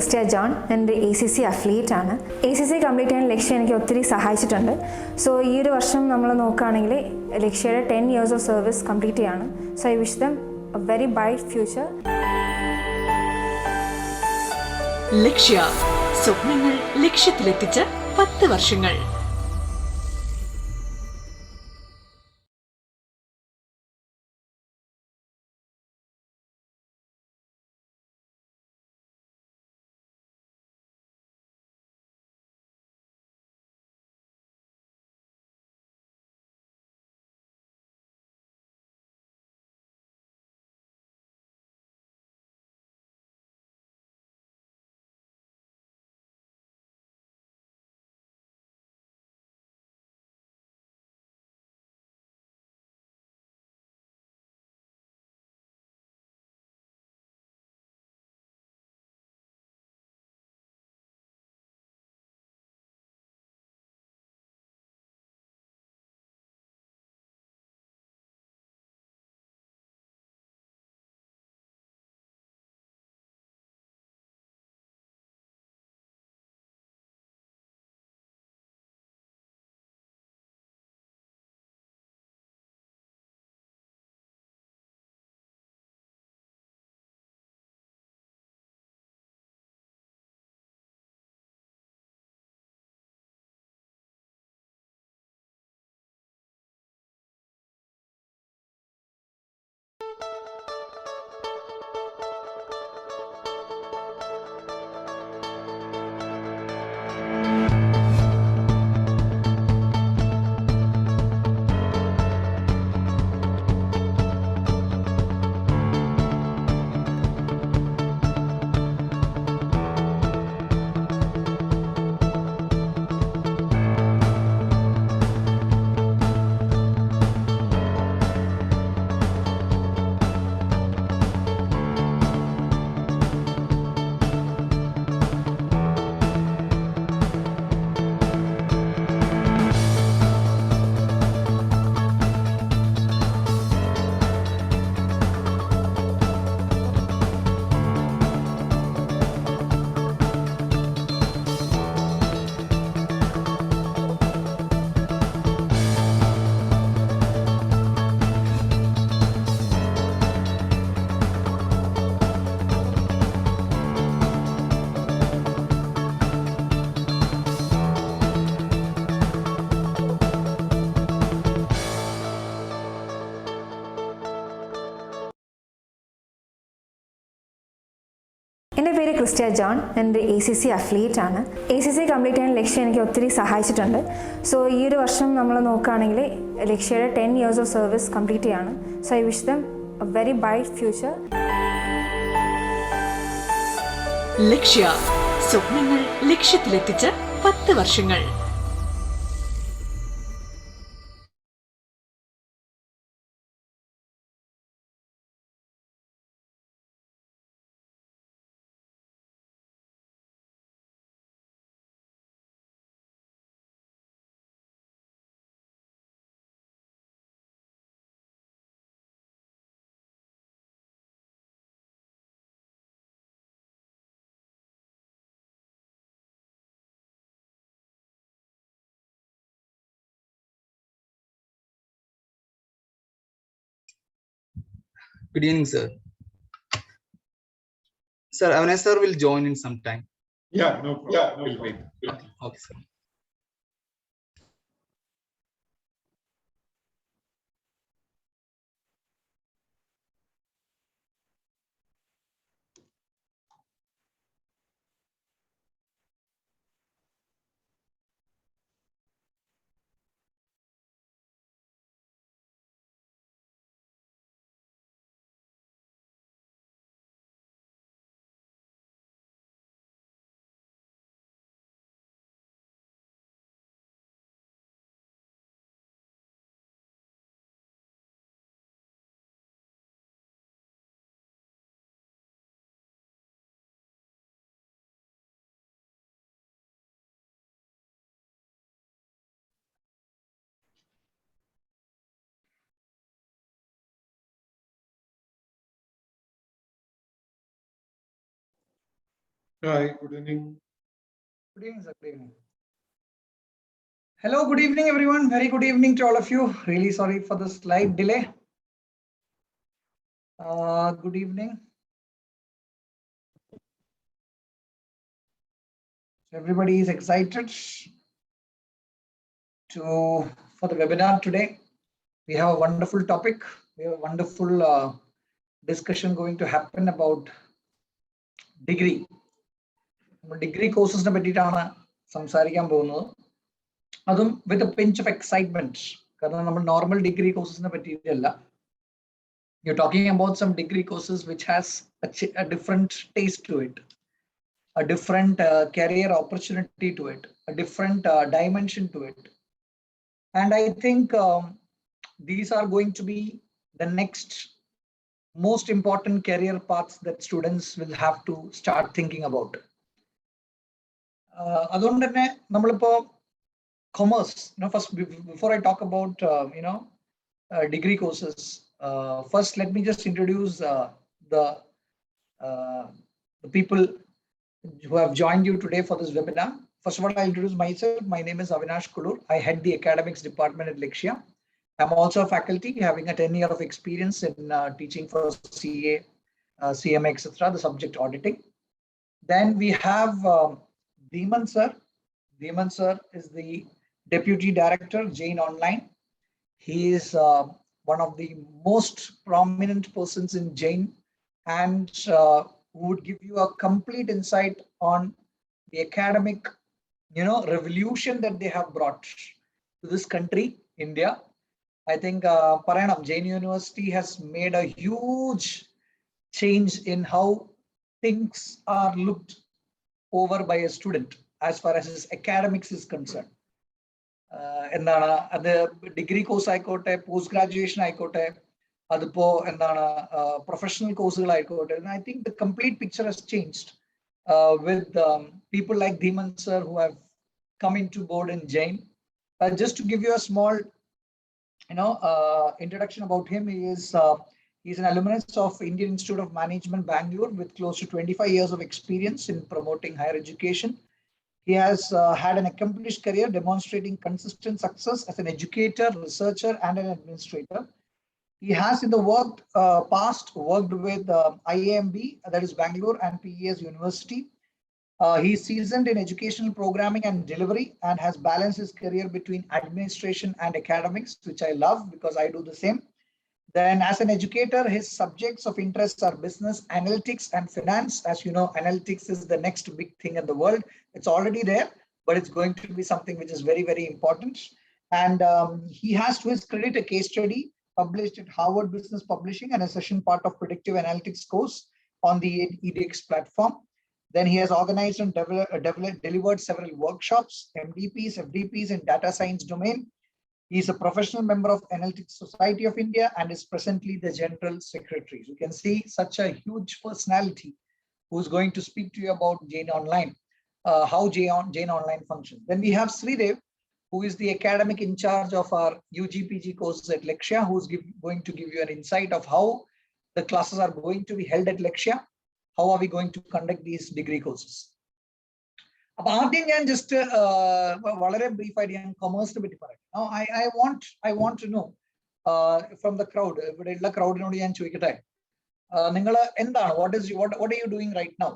ക്രിസ്റ്റ്യ John. എൻ്റെ ACC affiliate ആണ്. ACC complete ചെയ്യാൻ ലക്ഷ്യ എനിക്ക് ഒത്തിരി സഹായിച്ചിട്ടുണ്ട്. സോ ഈ ഒരു വർഷം നമ്മൾ നോക്കുകയാണെങ്കിൽ ലക്ഷ്യയുടെ 10 years ഓഫ് സർവീസ് കംപ്ലീറ്റ് ചെയ്യാണ്. So I wish them a very bright future. Lakshya സ്വപ്നങ്ങൾ ലക്ഷ്യത്തിലെത്തിച്ച 10 വർഷങ്ങൾ. എൻ്റെ പേര് ക്രിസ്റ്റ്യ ജോൺ. എൻ്റെ ACC അഫിലിയേറ്റ് ആണ്. ACC കംപ്ലീറ്റ് ചെയ്യാൻ ലക്ഷ്യ എനിക്ക് ഒത്തിരി സഹായിച്ചിട്ടുണ്ട്. സോ ഈ ഒരു വർഷം നമ്മൾ നോക്കുകയാണെങ്കിൽ ലക്ഷ്യയുടെ 10 years ഓഫ് സർവീസ് കംപ്ലീറ്റ് ചെയ്യാണ്. So I wish them a very bright future. Lakshya സ്വപ്നങ്ങൾ ലക്ഷ്യത്തിലെത്തിച്ച 10 വർഷങ്ങൾ. Good evening, sir. Sir, Avinash sir will join in some time. Yeah, no problem. Yeah, no problem. Okay, okay, sir. Hi, good evening. Good evening, sir. Good evening. Hello, good evening, everyone. Very good evening to all of you. Really sorry for the slight delay. Good evening. Everybody is excited for the webinar today. We have a wonderful topic. We have a wonderful discussion going to happen about degree. Degree courses പറ്റിയിട്ടാണ് സംസാരിക്കാൻ പോകുന്നത്. അതും with a pinch of excitement. കാരണം നമ്മൾ normal degree courses പറ്റിയിട്ടല്ല. You're talking about some degree courses which has a different taste to it, a different career opportunity to it, a different dimension to it. And I think these are going to be the next most important career paths that students will have to start thinking about. അതുകൊണ്ട് തന്നെ നമ്മളിപ്പോ commerce, first before I talk about degree courses, first let me just introduce the people who have joined you today for this webinar. First of all, I'll introduce myself. My name is Avinash Kulur. I head the academics department at Lakshya. I'm also a faculty having a 10-year of experience in teaching for CA, CMA, etc., the subject auditing. Then we have Dhiman sir. Dhiman sir is the Deputy Director, Jain Online. He is one of the most prominent persons in Jain and who would give you a complete insight on the academic, revolution that they have brought to this country, India. I think Paranam, Jain University has made a huge change in how things are looked over by a student as far as his academics is concerned. എന്താണ് അത് degree course ആയിക്കോട്ടെ, post graduation ആയിക്കോട്ടെ, അതിപ്പോ എന്താണ് professional കോഴ്സുകൾ ആയിക്കോട്ടെ. I think the complete picture has changed with people like Dhiman sir who have come into board in Jain. Just to give you a small introduction about him, he's an alumnus of Indian Institute of Management, Bangalore, with close to 25 years of experience in promoting higher education. He has had an accomplished career demonstrating consistent success as an educator, researcher, and an administrator. He has in the past worked with IAMB, that is Bangalore, and PES University. He is seasoned in educational programming and delivery and has balanced his career between administration and academics, which I love because I do the same. Then as an educator, his subjects of interest are business, analytics, and finance. As you know, analytics is the next big thing in the world. It's already there, but it's going to be something which is very, very important. And he has to his credit a case study published at Harvard Business Publishing and a session part of predictive analytics course on the edX platform. Then he has organized and delivered several workshops, MDPs, FDPs in data science domain. He is a professional member of Analytics Society of India and is presently the General Secretary. You can see such a huge personality who is going to speak to you about Jain Online, how Jain Online functions. Then we have Sridev, who is the academic in charge of our UGPG courses at Lakshya, who is going to give you an insight of how the classes are going to be held at Lakshya. How are we going to conduct these degree courses? Just brief idea commerce. Now, I want to know from the crowd. What are you doing right now?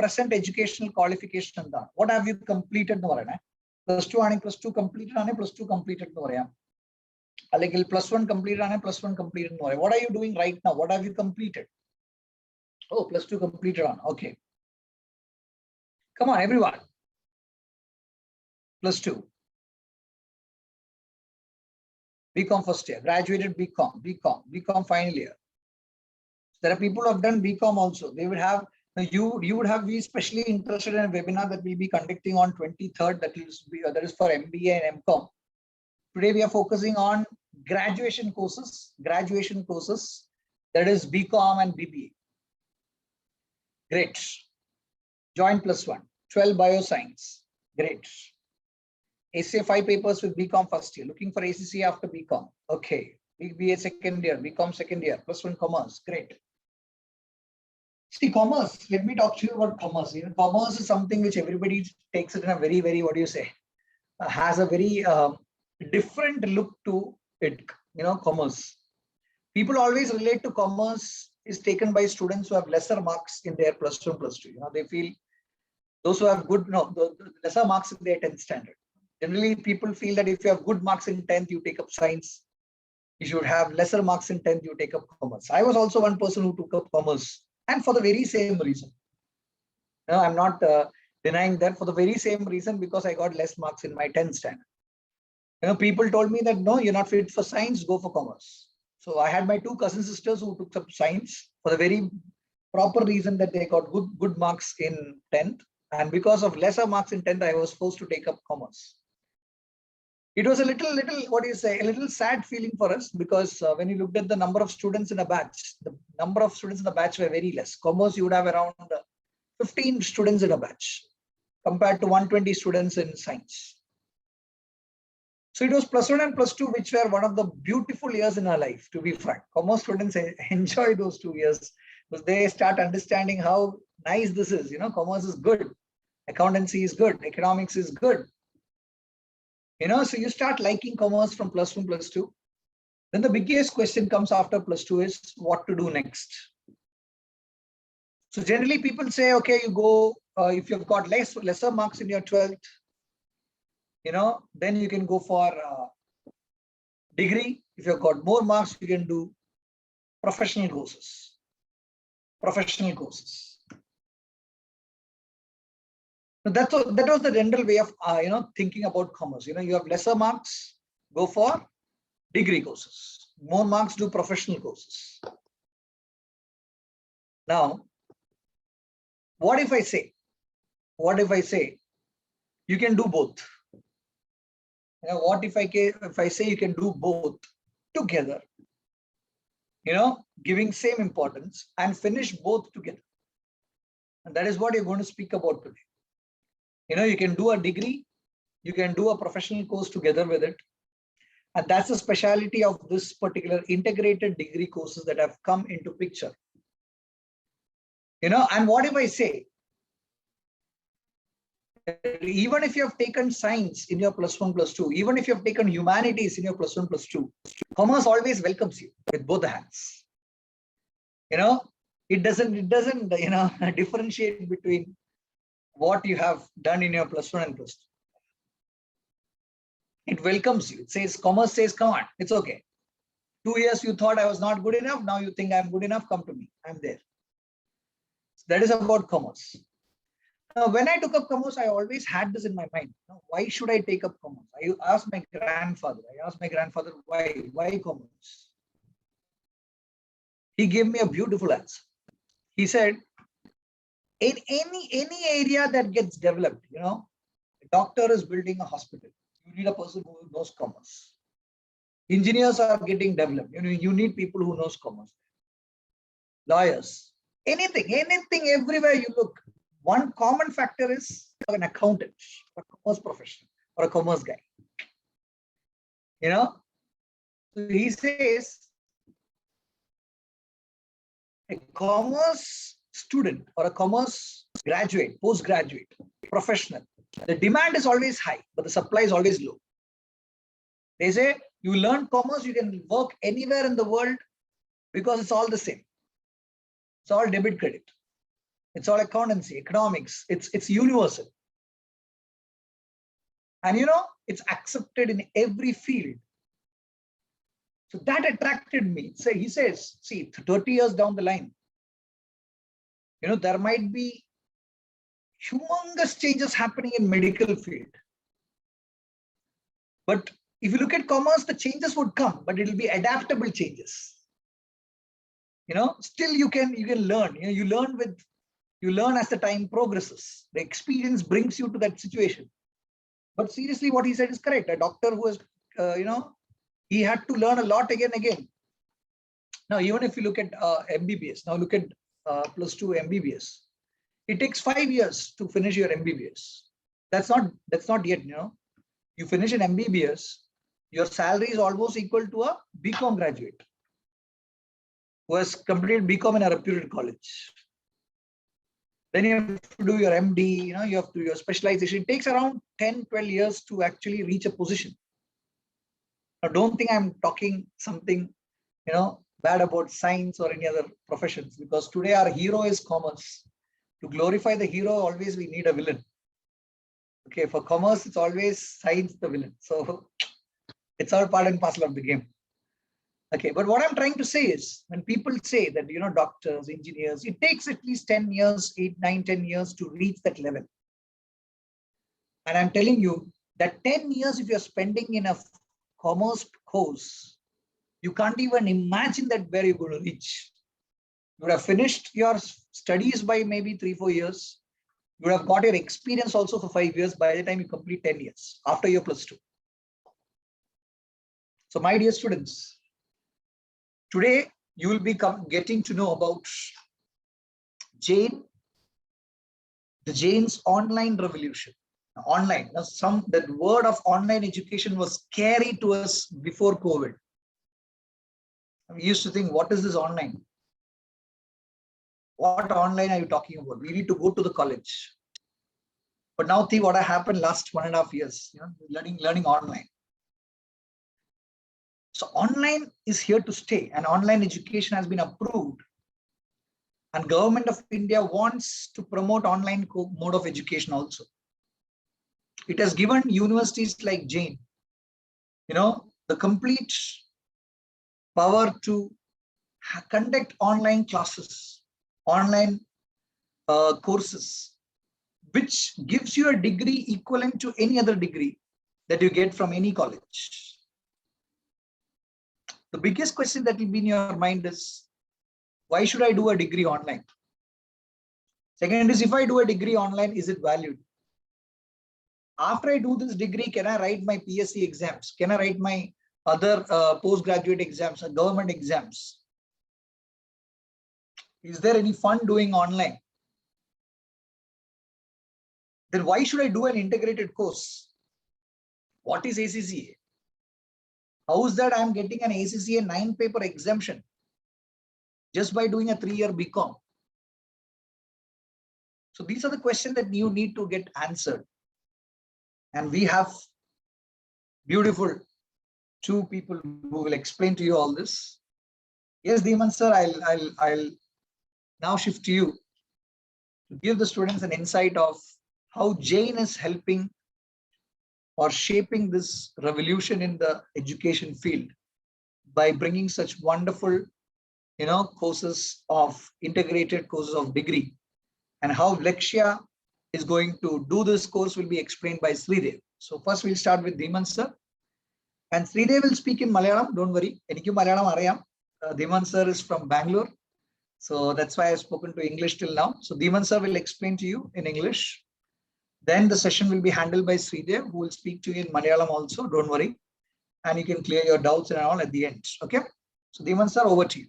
Present educational qualification. What have you completed? Plus 2 completed, plus 2 completed. Plus 1 completed, plus 1 completed. What are you doing right now? What have you completed? Oh, plus 2 completed on. Okay. Come on, everyone. Plus 2. BCom first year, graduated BCom final year. There are people who have done BCom also. They would have, you would have be especially interested in a webinar that we'll be conducting on 23rd. That is for MBA and MCom. Today we are focusing on graduation courses. That is BCom and BBA. Great. Joint plus 1. 12 bioscience. Great. ACA 5 papers with BCom first year. Looking for ACC after BCom. Okay. BA second year. BCom second year. Plus 1 commerce. Great. See, commerce, let me talk to you about commerce. Commerce is something which everybody takes it in a very, very, what do you say, has a very different look to it, commerce. People always relate to commerce is taken by students who have lesser marks in their +2 and +2. They feel those who have the lesser marks in their 10th standard. Generally, people feel that if you have good marks in 10th, you take up science. You should have lesser marks in 10th, you take up commerce. I was also one person who took up commerce, and for the very same reason. No, I'm not denying that, for the very same reason, because I got less marks in my 10th standard. People told me that, no, you're not fit for science, go for commerce. So I had my 2 cousin sisters who took up science for the very proper reason that they got good marks in 10th. And because of lesser marks in 10th, I was forced to take up commerce. It was a little sad feeling for us, because when you looked at the number of students in a batch, the number of students in the batch were very less. Commerce, you would have around 15 students in a batch compared to 120 students in science. So it was +1 and +2, which were one of the beautiful years in our life, to be frank. Commerce students enjoy those 2 years because they start understanding how nice this is. Commerce is good. Accountancy is good. Economics is good. So you start liking commerce from +1, +2. Then the biggest question comes after +2 is what to do next. So generally people say, okay, you go, if you've got lesser marks in your 12th, then you can go for degree. If you've got more marks, you can do professional courses. That was the general way of thinking about commerce. You have lesser marks, go for degree courses. More marks, do professional courses. Now, what if I say you can do both? What if I say you can do both together? Giving same importance and finish both together. And that is what you're going to speak about today. You can do a degree, you can do a professional course together with it. And that's the speciality of this particular integrated degree courses that have come into picture. And what if I say, even if you have taken science in your +1, +2, even if you have taken humanities in your +1, +2, commerce always welcomes you with both the hands. It doesn't differentiate between what you have done in your +1 and +2. It welcomes you. It says, commerce says, come on, it's okay. 2 years you thought I was not good enough. Now you think I'm good enough. Come to me. I'm there. So that is about commerce. Now, when I took up commerce, I always had this in my mind. Why should I take up commerce? I asked my grandfather, why commerce? He gave me a beautiful answer. He said, in any area that gets developed, a doctor is building a hospital. You need a person who knows commerce. Engineers are getting developed. You need people who knows commerce. Lawyers, anything, everywhere you look. One common factor is an accountant, a commerce professional, or a commerce guy. So he says, a commerce student or a commerce graduate, postgraduate, professional, the demand is always high, but the supply is always low. They say, you learn commerce, you can work anywhere in the world because it's all the same. It's all debit credit. It's all accountancy, economics. It's universal. And it's accepted in every field. So that attracted me. So he says, see, 30 years down the line, there might be humongous changes happening in medical field. But if you look at commerce, the changes would come, but it will be adaptable changes. Still you can learn. You learn as the time progresses. The experience brings you to that situation. But seriously, what he said is correct. A doctor who has, he had to learn a lot again. Now, even if you look at MBBS, now look at +2 MBBS. It takes 5 years to finish your MBBS. That's not yet. You finish an MBBS, your salary is almost equal to a BCom graduate who has completed BCom in a reputed college. Then you have to do your MD, you have to do your specialization. It takes around 10, 12 years to actually reach a position. Now, don't think I'm talking something, bad about science or any other professions, because today our hero is commerce. To glorify the hero, always we need a villain. Okay, for commerce, it's always science the villain. So it's all part and parcel of the game. Okay, but what I'm trying to say is, when people say that, doctors, engineers, it takes at least 10 years, 8, 9, 10 years to reach that level. And I'm telling you that 10 years, if you're spending in a commerce course, you can't even imagine that where you're going to reach. You would have finished your studies by maybe 3, 4 years. You would have got your experience also for 5 years by the time you complete 10 years after your +2. So my dear students, today you will be getting to know about Jain, the Jain's online revolution. Online. Now, that word of online education was scary to us before COVID. We used to think, what is this online? What online are you talking about? We need to go to the college. But now see what happened last 1.5 years, learning online. So online is here to stay, and online education has been approved. And Government of India wants to promote online mode of education also. It has given universities like Jain, the complete power to conduct online classes, online courses, which gives you a degree equivalent to any other degree that you get from any college. The biggest question that will be in your mind is, why should I do a degree online? Second is, if I do a degree online, is it valued? After I do this degree, can I write my PSC exams? Can I write my other postgraduate exams or government exams? Is there any fun doing online? Then why should I do an integrated course? What is ACCA? How is that I'm getting an ACCA 9-paper exemption just by doing a 3-year BCom? So these are the questions that you need to get answered. And we have beautiful 2 people who will explain to you all this. Yes, Dhiman sir, I'll now shift to you to give the students an insight of how Jain is helping or shaping this revolution in the education field by bringing such wonderful, courses of integrated courses of degree, and how Lakshya is going to do this course will be explained by Sridev. So first we'll start with Dhiman sir, and Sridev will speak in Malayalam. Don't worry, Enikku Malayalam ariyam. Dhiman sir is from Bangalore, so that's why I've spoken to English till now. So Dhiman sir will explain to you in English. Then the session will be handled by Sridev, who will speak to you in Malayalam also. Don't worry, and you can clear your doubts and all at the end. Okay. So Dhiman sir, over to you.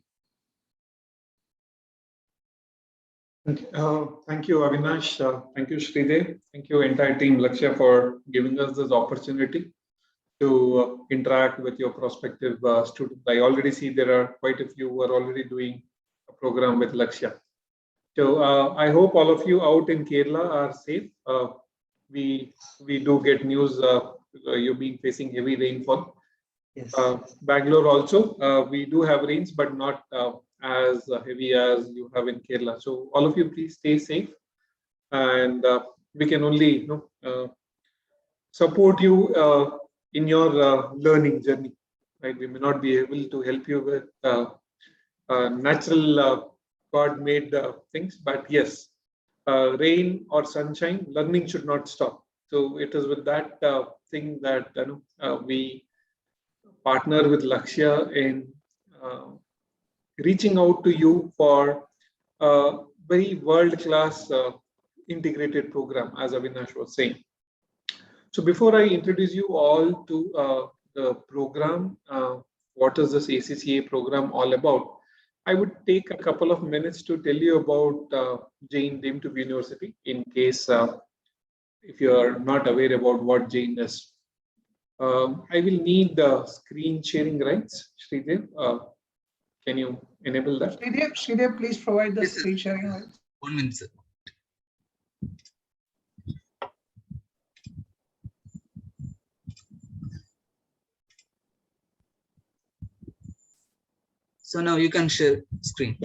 Thank you, Avinash. Thank you, Sridev. Thank you, entire team Lakshya, for giving us this opportunity to interact with your prospective students. I already see there are quite a few who are already doing a program with Lakshya. So I hope all of you out in Kerala are safe. We do get news you've been facing heavy rainfall. Yes. Bangalore also, we do have rains, but not as heavy as you have in Kerala. So all of you, please stay safe, and we can only support you in your learning journey. Right? We may not be able to help you with natural God-made things, but yes, rain or sunshine, learning should not stop. So it is with that thing that we partner with Lakshya in reaching out to you for a very world-class integrated program, as Avinash was saying. So before I introduce you all to the program, what is this ACCA program all about? I would take a couple of minutes to tell you about Jain Demtube University, in case if you are not aware about what Jain is. I will need the screen sharing rights. Sridev, can you enable that? Sridev, please provide the screen sharing rights. 1 minute, sir. So now you can share screen.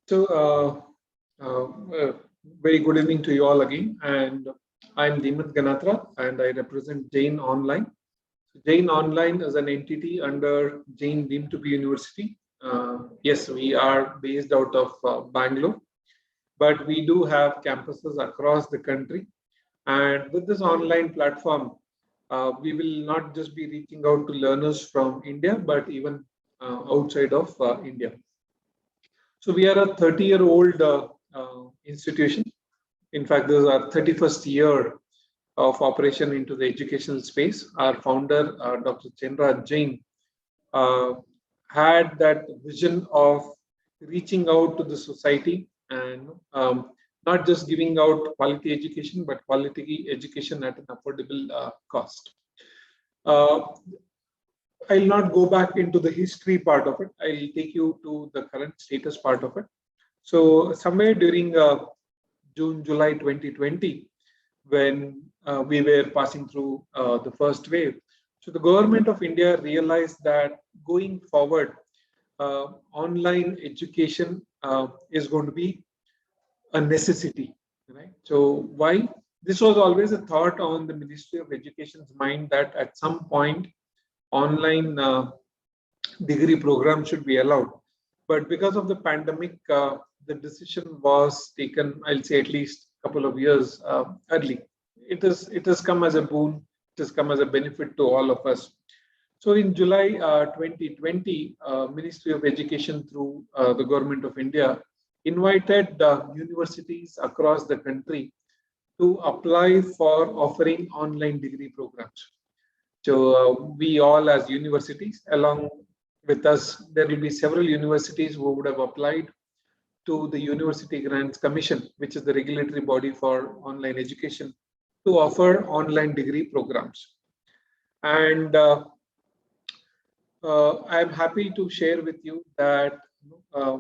So, very good evening to you all again. And I'm Deemat Ganatra, and I represent Jain Online. Jain Online is an entity under Jain deemed to be university. Yes, we are based out of Bangalore, but we do have campuses across the country. And with this online platform, we will not just be reaching out to learners from India, but even outside of India. So we are a 30-year-old institution. In fact, this is our 31st year of operation into the educational space. Our founder, Dr. Chenraj Jain, had that vision of reaching out to the society and not just giving out quality education, but quality education at an affordable cost. I'll not go back into the history part of it. I'll take you to the current status part of it. So somewhere during June, July 2020, when we were passing through the first wave, so the government of India realized that going forward, online education is going to be a necessity, right? So why? This was always a thought on the Ministry of Education's mind that at some point online degree program should be allowed. But because of the pandemic, the decision was taken, I'll say at least a couple of years early. It has come as a boon, it has come as a benefit to all of us. So in July 2020, Ministry of Education through the Government of India invited universities across the country to apply for offering online degree programs. So we all as universities, along with us, there will be several universities who would have applied to the University Grants Commission, which is the regulatory body for online education, to offer online degree programs. And I'm happy to share with you that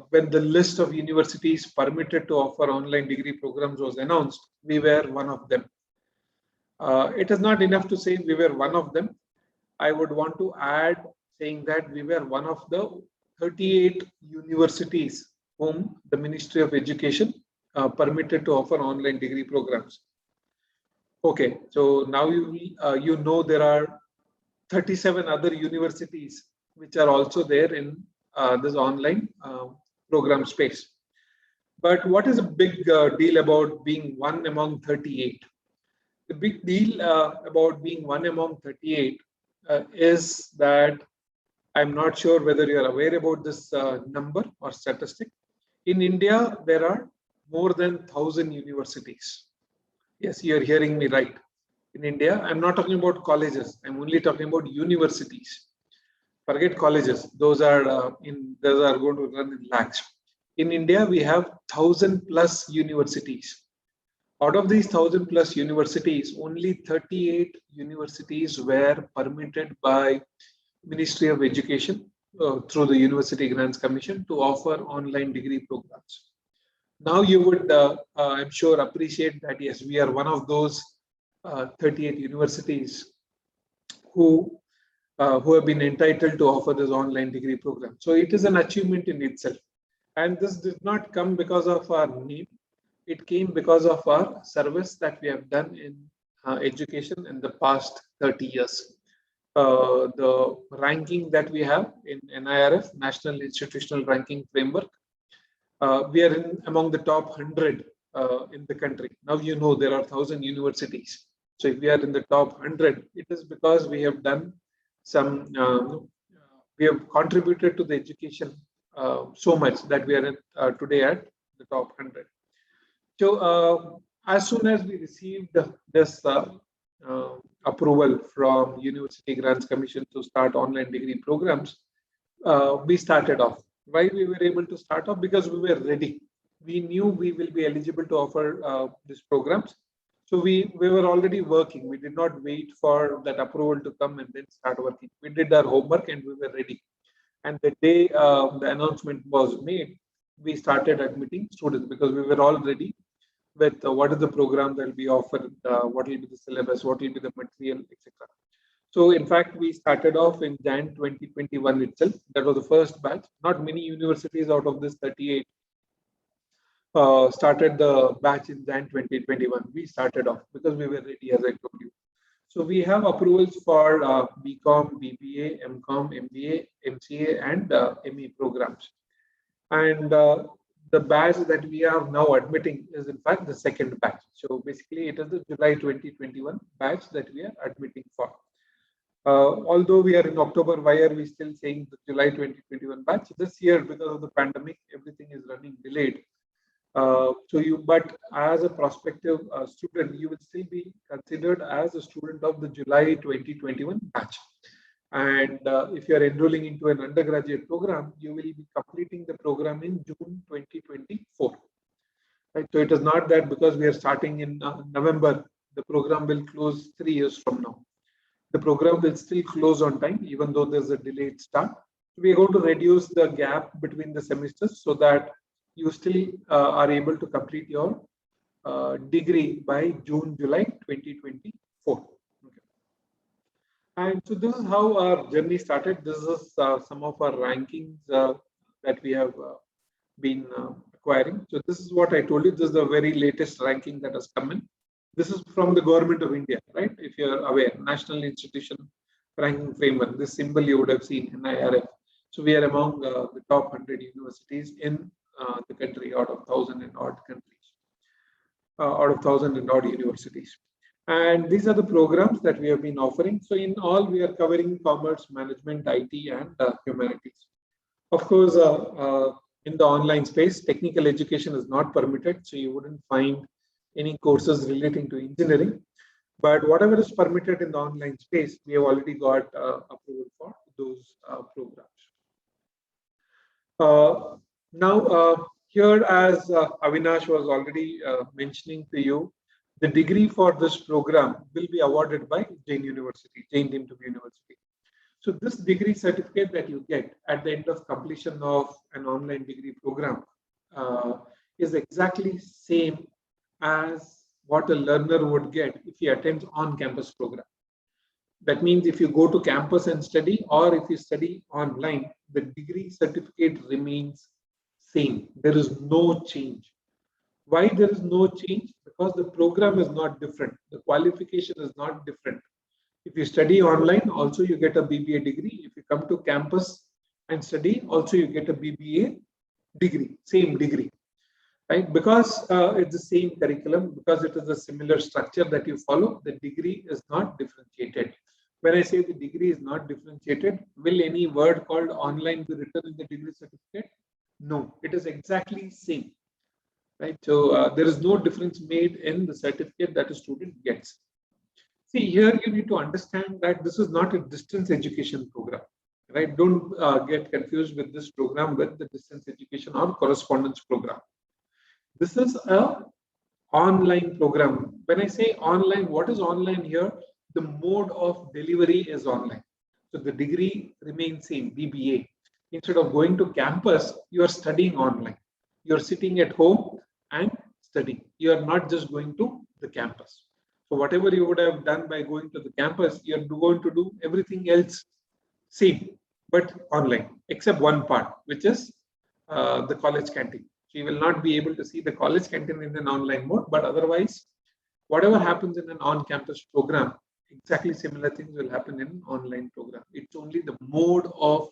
when the list of universities permitted to offer online degree programs was announced, we were one of them. It is not enough to say we were one of them. I would want to add saying that we were one of the 38 universities whom the Ministry of Education permitted to offer online degree programs. Okay, so now you know there are 37 other universities which are also there in this online program space. But what is a big deal about being one among 38? The big deal about being one among 38 is that I'm not sure whether you're aware about this number or statistic. In India, there are more than 1,000 universities. Yes, you're hearing me right. In India, I'm not talking about colleges. I'm only talking about universities. Forget colleges; those are going to run in lakhs. In India, we have 1,000+ universities. Out of these 1,000+ universities, only 38 universities were permitted by Ministry of Education through the University Grants Commission to offer online degree programs. Now you would, I'm sure, appreciate that yes, we are one of those 38 universities who have been entitled to offer this online degree program. So it is an achievement in itself. And this did not come because of our need. It came because of our service that we have done in education in the past 30 years. The ranking that we have in NIRF, National Institutional Ranking Framework, we are among the top 100 in the country. Now you know there are 1,000 universities. So if we are in the top 100, it is because we have done some, we have contributed to the education so much that we are today at the top 100. So as soon as we received this approval from University Grants Commission to start online degree programs, we started off. Why we were able to start off? Because we were ready. We knew we will be eligible to offer these programs. So we were already working. We did not wait for that approval to come and then start working. We did our homework and we were ready. And the day the announcement was made, we started admitting students because we were all ready with what is the program that will be offered, what will be the syllabus, what will be the material, etc. So in fact, we started off in Jan 2021 itself. That was the first batch. Not many universities out of this 38 started the batch in Jan 2021. We started off because we were ready, as I told you. So we have approvals for BCom, BBA, MCom, MBA, MCA, and ME programs. And the batch that we are now admitting is in fact the second batch. So basically, it is the July 2021 batch that we are admitting for. Although we are in October, why are we still saying the July 2021 batch? This year, because of the pandemic, everything is running delayed. But as a prospective student, you will still be considered as a student of the July 2021 batch. And if you are enrolling into an undergraduate program, you will be completing the program in June 2024. Right? So it is not that because we are starting in November, the program will close 3 years from now. The program will still close on time, even though there's a delayed start. We are going to reduce the gap between the semesters so that you still are able to complete your degree by June, July 2024. Okay. And so this is how our journey started. This is some of our rankings that we have been acquiring. So this is what I told you. This is the very latest ranking that has come in. This is from the Government of India, right? If you're aware, National Institution Ranking Framework, this symbol you would have seen, NIRF. So we are among the top 100 universities in the country out of 1,000 and odd countries, out of 1,000 and odd universities. And these are the programs that we have been offering. So in all, we are covering commerce, management, IT, and humanities. Of course, in the online space, technical education is not permitted. So you wouldn't find any courses relating to engineering, but whatever is permitted in the online space, we have already got approval for those programs. Now, here, as Avinash was already mentioning to you, the degree for this program will be awarded by Jain University, Jain Deemed to be University. So this degree certificate that you get at the end of completion of an online degree program is exactly same as what a learner would get if he attends on-campus program. That means if you go to campus and study, or if you study online, the degree certificate remains same. There is no change. Why there is no change? Because the program is not different. The qualification is not different. If you study online, also you get a BBA degree. If you come to campus and study, also you get a BBA degree, same degree. Right? Because it's the same curriculum, because it is a similar structure that you follow, the degree is not differentiated. When I say the degree is not differentiated, will any word called online be written in the degree certificate? No, it is exactly same. Right? So there is no difference made in the certificate that a student gets. See, here you need to understand that this is not a distance education program. Right? Don't get confused with this program with the distance education or correspondence program. This is an online program. When I say online, what is online here? The mode of delivery is online. So the degree remains same, BBA. Instead of going to campus, you are studying online. You are sitting at home and studying. You are not just going to the campus. So whatever you would have done by going to the campus, you are going to do everything else same, but online, except one part, which is the college canteen. So you will not be able to see the college canteen in an online mode, but otherwise, whatever happens in an on-campus program, exactly similar things will happen in an online program. It's only the mode of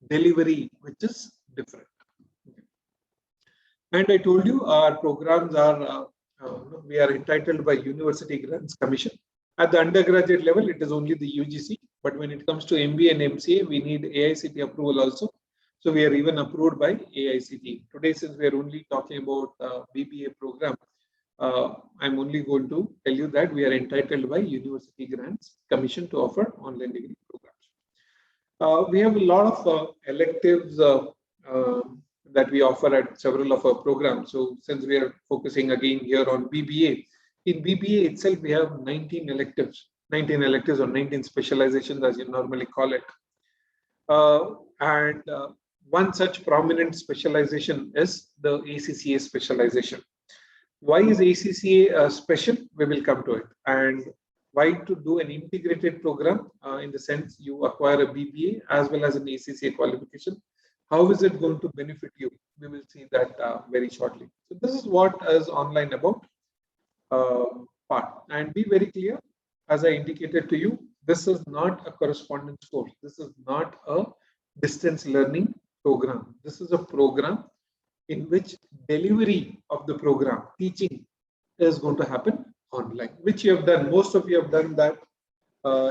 delivery which is different. Okay. And I told you our programs are, we are entitled by University Grants Commission. At the undergraduate level, it is only the UGC, but when it comes to MBA and MCA, we need AICTE approval also. So we are even approved by AICTE. Today, since we are only talking about BBA program, I'm only going to tell you that we are entitled by University Grants Commission to offer online degree programs. We have a lot of electives that we offer at several of our programs. So since we are focusing again here on BBA, in BBA itself, we have 19 electives or 19 specializations as you normally call it. And one such prominent specialization is the ACCA specialization. Why is ACCA special? We will come to it. And why to do an integrated program in the sense you acquire a BBA as well as an ACCA qualification. How is it going to benefit you? We will see that very shortly. So this is what is online about part. And be very clear, as I indicated to you, this is not a correspondence course. This is not a distance learning program. This is a program in which delivery of the program, teaching, is going to happen online, which you have done. Most of you have done that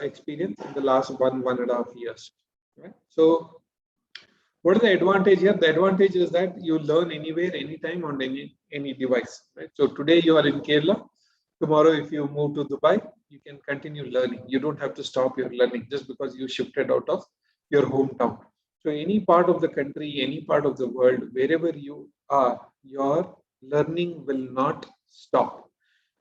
experience in the last 1.5 years. Right? So what is the advantage here? The advantage is that you learn anywhere, anytime on any device. Right? So today you are in Kerala. Tomorrow, if you move to Dubai, you can continue learning. You don't have to stop your learning just because you shifted out of your hometown. So any part of the country, any part of the world, wherever you are, your learning will not stop.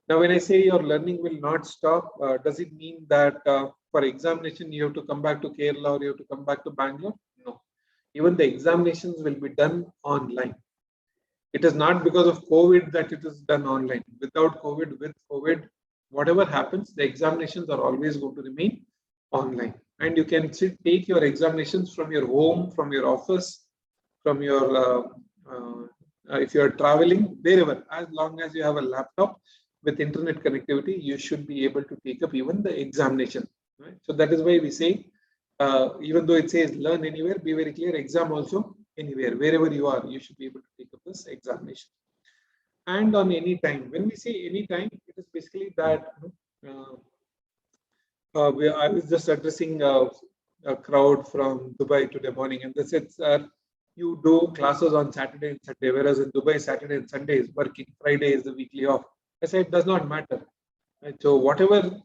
Now, when I say your learning will not stop, does it mean that for examination, you have to come back to Kerala or you have to come back to Bangalore? No. Even the examinations will be done online. It is not because of COVID that it is done online. Without COVID, with COVID, whatever happens, the examinations are always going to remain online. And you can take your examinations from your home, from your office, from your, if you are traveling, wherever, as long as you have a laptop with internet connectivity, you should be able to take up even the examination. Right? So that is why we say, even though it says learn anywhere, be very clear, exam also anywhere, wherever you are, you should be able to take up this examination. And on any time, when we say any time, it is basically that I was just addressing a crowd from Dubai today morning, and they said, you do classes on Saturday and Sunday, whereas in Dubai, Saturday and Sunday is working, Friday is the weekly off. I said, it does not matter. Right? So whatever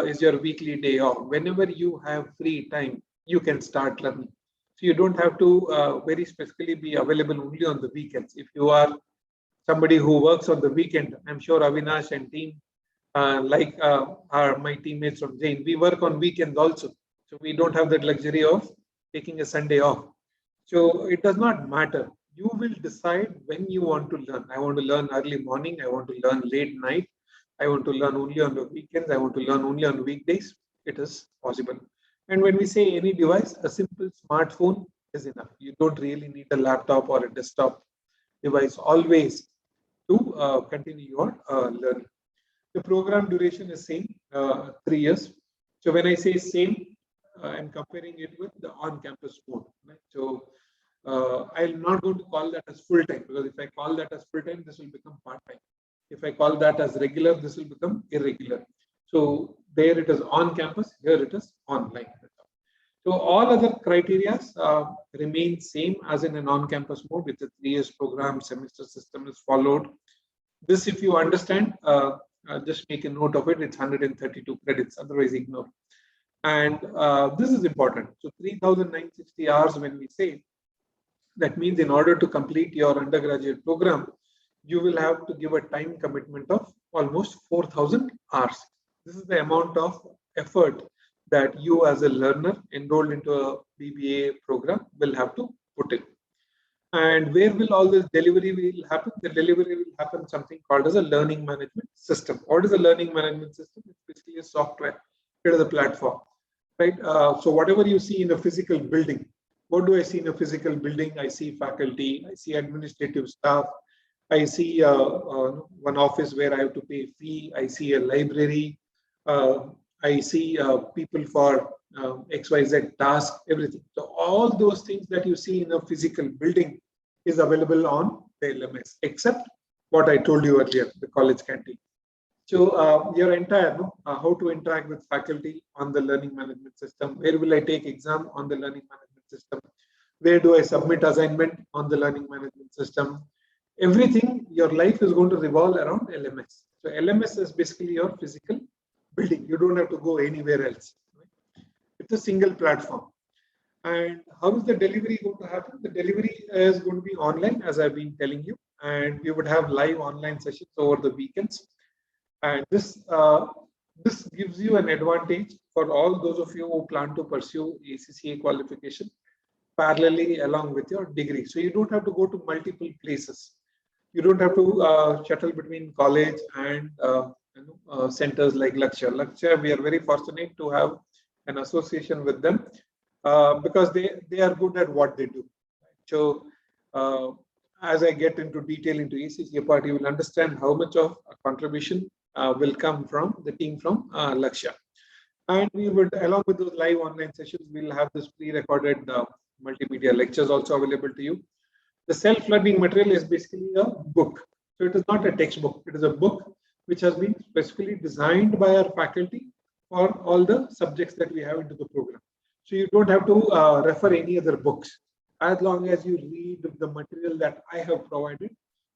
is your weekly day off, whenever you have free time, you can start learning. So you don't have to very specifically be available only on the weekends. If you are somebody who works on the weekend, I'm sure Avinash and team, like my teammates from Jain, we work on weekends also. So we don't have that luxury of taking a Sunday off. So it does not matter. You will decide when you want to learn. I want to learn early morning. I want to learn late night. I want to learn only on the weekends. I want to learn only on weekdays. It is possible. And when we say any device, a simple smartphone is enough. You don't really need a laptop or a desktop device always to continue your learning. The program duration is same, 3 years. So when I say same, I'm comparing it with the on-campus mode. Right? So I'm not going to call that as full-time, because if I call that as full-time, this will become part-time. If I call that as regular, this will become irregular. So there it is on campus, here it is online. So all other criteria remain same as in a non-campus mode with the 3 years program, semester system is followed. This, if you understand, just make a note of it. It's 132 credits, otherwise ignore. And this is important. So 3,960 hours when we say, that means in order to complete your undergraduate program, you will have to give a time commitment of almost 4,000 hours. This is the amount of effort that you as a learner enrolled into a BBA program will have to put in. And where will all this delivery will happen? The delivery will happen something called as a learning management system. What is a learning management system? It's basically a software. It is a platform, right? So whatever you see in a physical building, what do I see in a physical building? I see faculty, I see administrative staff, I see one office where I have to pay fee, I see a library, I see people for XYZ task, everything. So all those things that you see in a physical building is available on the LMS, except what I told you earlier, the college canteen. So your entire, how to interact with faculty on the learning management system, where will I take exam on the learning management system, where do I submit assignment on the learning management system, everything, your life is going to revolve around LMS. So LMS is basically your physical building. You don't have to go anywhere else. Right? It's a single platform. And how is the delivery going to happen? The delivery is going to be online, as I've been telling you, and we would have live online sessions over the weekends. And this gives you an advantage for all those of you who plan to pursue ACCA qualification. parallelly along with your degree. So you don't have to go to multiple places. You don't have to shuttle between college and centers like Lakshya. Lakshya, we are very fortunate to have an association with them because they are good at what they do. So as I get into detail into ACCA part, you will understand how much of a contribution will come from the team from Lakshya. And we would, along with those live online sessions, we'll have this pre-recorded multimedia lectures also available to you. The self-learning material is basically a book. So it is not a textbook. It is a book which has been specifically designed by our faculty for all the subjects that we have into the program. So you don't have to refer any other books. As long as you read the material that I have provided,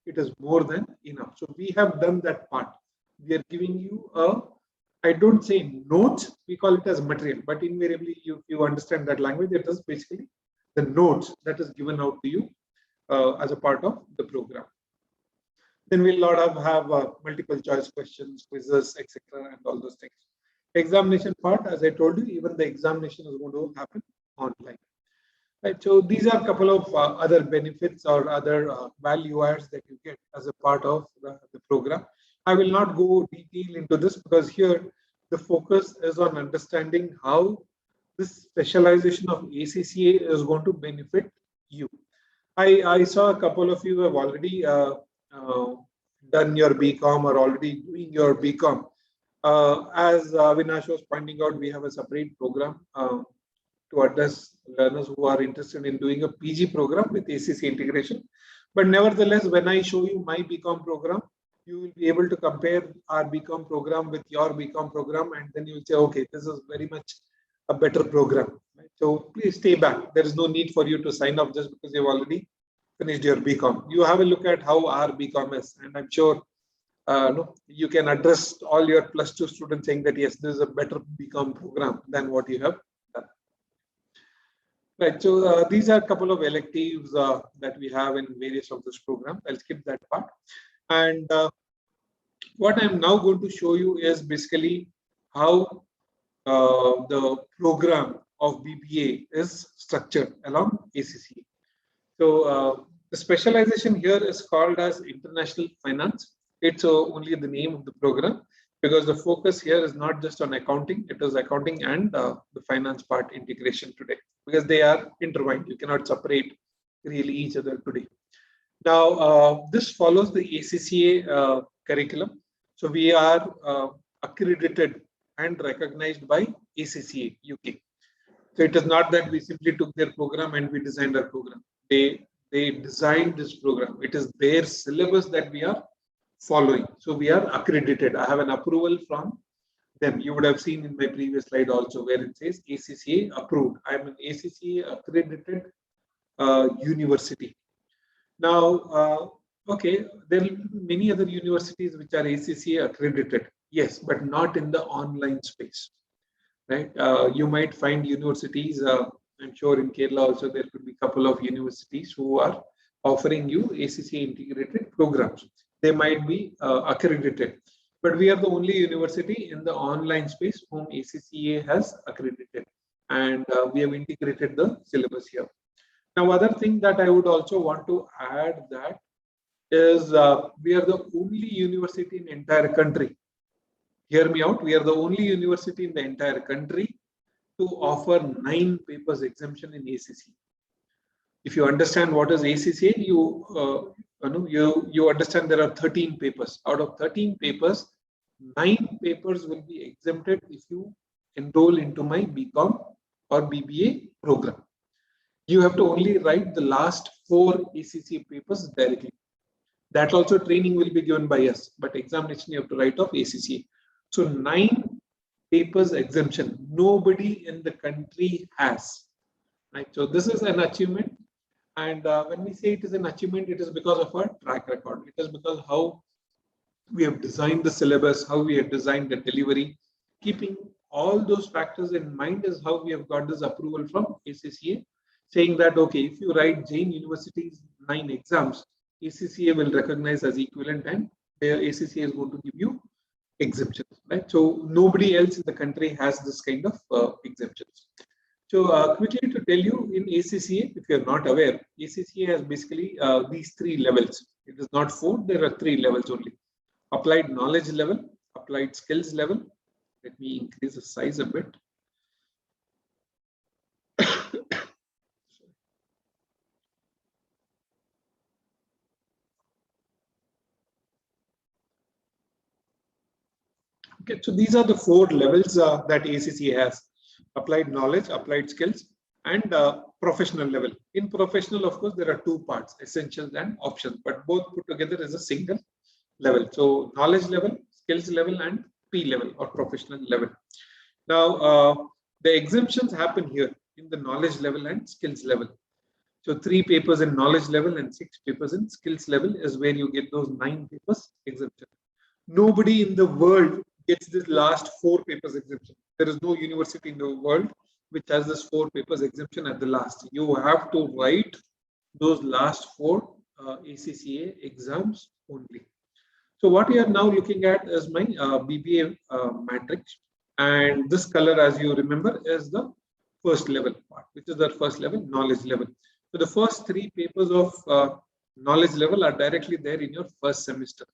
it is more than enough. So we have done that part. We are giving you I don't say notes, we call it as material, but invariably you understand that language. It is basically the notes that is given out to you as a part of the program. Then we'll have multiple choice questions, quizzes, etc., and all those things. Examination part, as I told you, even the examination is going to happen online. Right. So these are a couple of other benefits or other value adds that you get as a part of the program. I will not go detail into this because here the focus is on understanding how this specialization of ACCA is going to benefit you. I saw a couple of you have already done your BCom or already doing your BCom. As Avinash was pointing out, we have a separate program to address learners who are interested in doing a PG program with ACCA integration. But nevertheless, when I show you my BCom program, you will be able to compare our BCom program with your BCom program, and then you will say, okay, this is very much a better program. Right? So please stay back. There is no need for you to sign up just because you've already finished your BCom. You have a look at how our BCom is, and I'm sure you can address all your +2 students saying that yes, this is a better BCom program than what you have done. Right. So these are a couple of electives that we have in various of this program. I'll skip that part. And what I'm now going to show you is basically how the program of BBA is structured along ACCA. So the specialization here is called as International Finance. It's only the name of the program because the focus here is not just on accounting. It is accounting and the finance part integration today because they are intertwined. You cannot separate really each other today. Now, this follows the ACCA curriculum. So we are accredited and recognized by ACCA UK. So it is not that we simply took their program and we designed our program. They designed this program. It is their syllabus that we are following. So we are accredited. I have an approval from them. You would have seen in my previous slide also where it says ACCA approved. I am an ACCA accredited university. Now, okay, there are many other universities which are ACCA accredited. Yes, but not in the online space, right? You might find universities, I'm sure in Kerala also there could be a couple of universities who are offering you ACCA integrated programs. They might be accredited, but we are the only university in the online space whom ACCA has accredited, and we have integrated the syllabus here. Now, other thing that I would also want to add that is we are the only university in the entire country. Hear me out. We are the only university in the entire country to offer 9 papers exemption in ACCA. If you understand what is ACCA, you understand there are 13 papers. Out of 13 papers, 9 papers will be exempted if you enroll into my BCom or BBA program. You have to only write the last 4 ACCA papers directly. That also training will be given by us, but examination you have to write off ACCA. So 9 papers exemption, nobody in the country has. Right? So this is an achievement. And when we say it is an achievement, it is because of our track record. It is because how we have designed the syllabus, how we have designed the delivery. Keeping all those factors in mind is how we have got this approval from ACCA, saying that, okay, if you write Jain University's 9 exams, ACCA will recognize as equivalent and ACCA is going to give you exemptions, right? So nobody else in the country has this kind of exemptions. So quickly to tell you, in ACCA, if you're not aware, ACCA has basically these 3 levels. It is not 4, there are 3 levels only. Applied knowledge level, applied skills level. Let me increase the size a bit. Okay, so these are the 4 levels that ACCA has: applied knowledge, applied skills, and professional level. In professional, of course, there are 2 parts: essentials and options, but both put together is a single level. So knowledge level, skills level, and P level or professional level. Now, the exemptions happen here in the knowledge level and skills level. So 3 papers in knowledge level and 6 papers in skills level is where you get those 9 papers exemption. Nobody in the world gets this last 4 papers exemption. There is no university in the world which has this 4 papers exemption at the last. You have to write those last 4 ACCA exams only. So what we are now looking at is my BBA matrix, and this color, as you remember, is the first level part, which is the first level, knowledge level. So the first 3 papers of knowledge level are directly there in your first semester.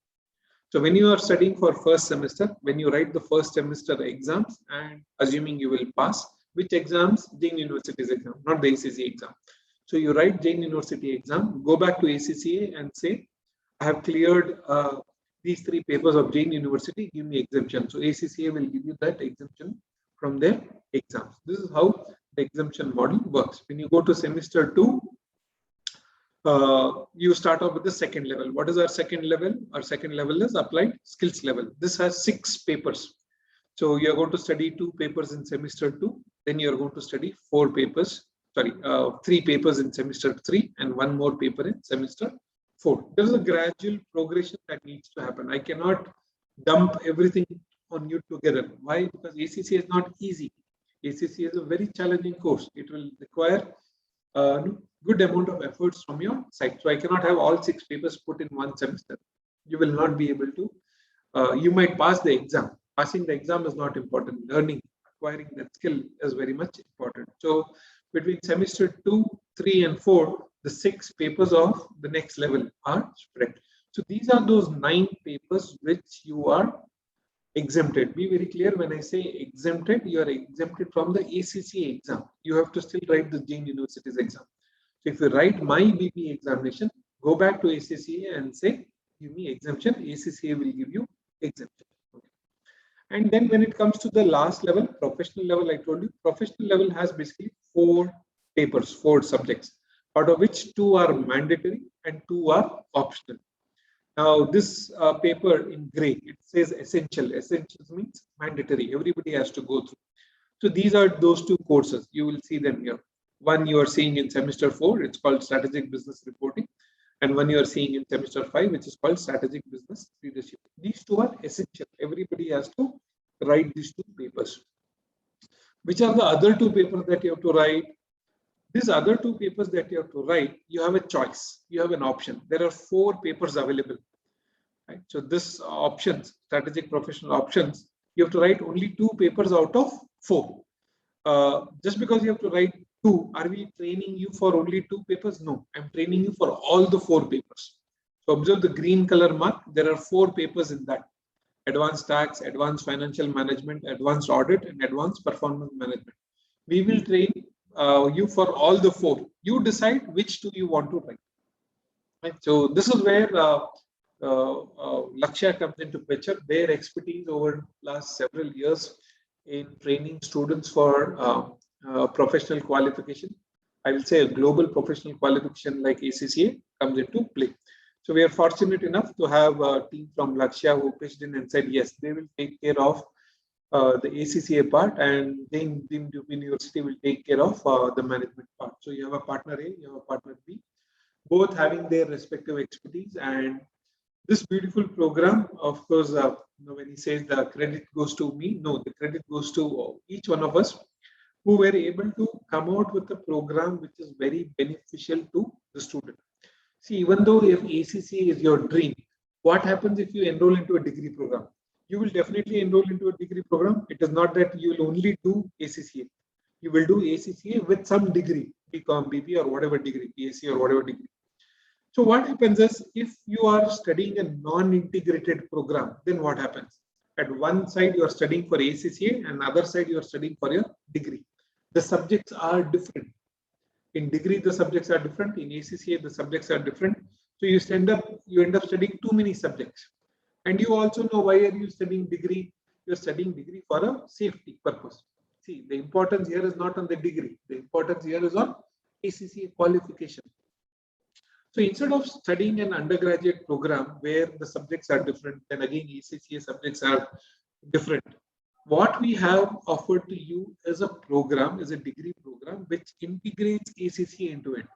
So when you are studying for first semester, when you write the first semester exams, and assuming you will pass, which exams? Jain University's exam, not the ACCA exam. So you write Jain University exam, go back to ACCA and say, I have cleared these 3 papers of Jain University, give me exemption. So ACCA will give you that exemption from their exams. This is how the exemption model works. When you go to semester 2, you start off with the second level. What is our second level? Our second level is applied skills level. This has 6 papers. So you're going to study 2 papers in semester 2. Then you're going to study 3 papers in semester 3 and 1 more paper in semester 4. There is a gradual progression that needs to happen. I cannot dump everything on you together. Why? Because ACCA is not easy. ACCA is a very challenging course. It will require good amount of efforts from your side. So I cannot have all 6 papers put in one semester. You will not be able to. You might pass the exam. Passing the exam is not important. Learning, acquiring that skill is very much important. So between semester 2, 3, and 4, the 6 papers of the next level are spread. So these are those 9 papers which you are exempted. Be very clear, when I say exempted, you are exempted from the ACCA exam. You have to still write the Jain University's exam. So if you write my BBA examination, go back to ACCA and say, give me exemption. ACCA will give you exemption. Okay. And then when it comes to the last level, professional level, I told you, professional level has basically 4 papers, 4 subjects, out of which 2 are mandatory and 2 are optional. Now, this paper in gray, it says essential. Essentials means mandatory. Everybody has to go through. So these are those 2 courses. You will see them here. One you are seeing in semester 4, it's called Strategic Business Reporting. And one you are seeing in semester 5, which is called Strategic Business Leadership. These 2 are essential. Everybody has to write these 2 papers. Which are the other 2 papers that you have to write? These other 2 papers that you have to write, you have a choice, you have an option. There are 4 papers available. Right? So this options, strategic professional options, you have to write only 2 papers out of 4. Just because you have to write 2, are we training you for only 2 papers? No, I'm training you for all the 4 papers. So observe the green color mark. There are 4 papers in that: advanced tax, advanced financial management, advanced audit, and advanced performance management. We will train you for all the 4. You decide which 2 you want to write. Right? So this is where Lakshya comes into picture. Their expertise over last several years in training students for professional qualification, I will say a global professional qualification like ACCA, comes into play. So we are fortunate enough to have a team from Lakshya who pitched in and said, yes, they will take care of the ACCA part, and then Jain University will take care of the management part. So you have a partner A, you have a partner B, both having their respective expertise. And this beautiful program, of course, when he says the credit goes to me, no, the credit goes to each one of us who were able to come out with a program which is very beneficial to the student. See, even though if ACCA is your dream, what happens if you enroll into a degree program? You will definitely enroll into a degree program. It is not that you will only do ACCA. You will do ACCA with some degree, BCom, BB, or whatever degree, BSc or whatever degree. So what happens is, if you are studying a non-integrated program, then what happens? At one side, you are studying for ACCA, and other side, you are studying for your degree. The subjects are different. In degree, the subjects are different. In ACCA, the subjects are different. So you end up studying too many subjects. And you also know, why are you studying degree? You're studying degree for a safety purpose. See, the importance here is not on the degree. The importance here is on ACCA qualification. So instead of studying an undergraduate program where the subjects are different, then again ACCA subjects are different, what we have offered to you is a program, is a degree program which integrates ACCA into it.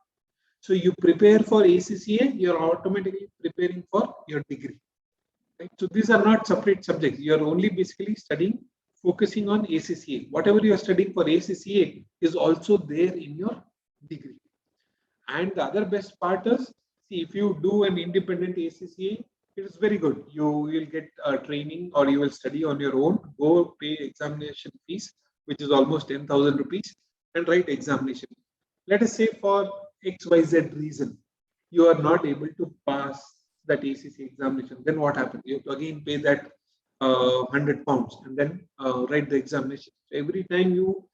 So you prepare for ACCA, you're automatically preparing for your degree. Right? So these are not separate subjects. You're only basically studying, focusing on ACCA. Whatever you're studying for ACCA is also there in your degree. And the other best part is, see, if you do an independent ACCA, it is very good. You will get training, or you will study on your own, go pay examination fees, which is almost 10,000 rupees, and write examination. Let us say for XYZ reason, you are not able to pass that ACCA examination. Then what happens? You have to again pay that £100 and then write the examination. Every time you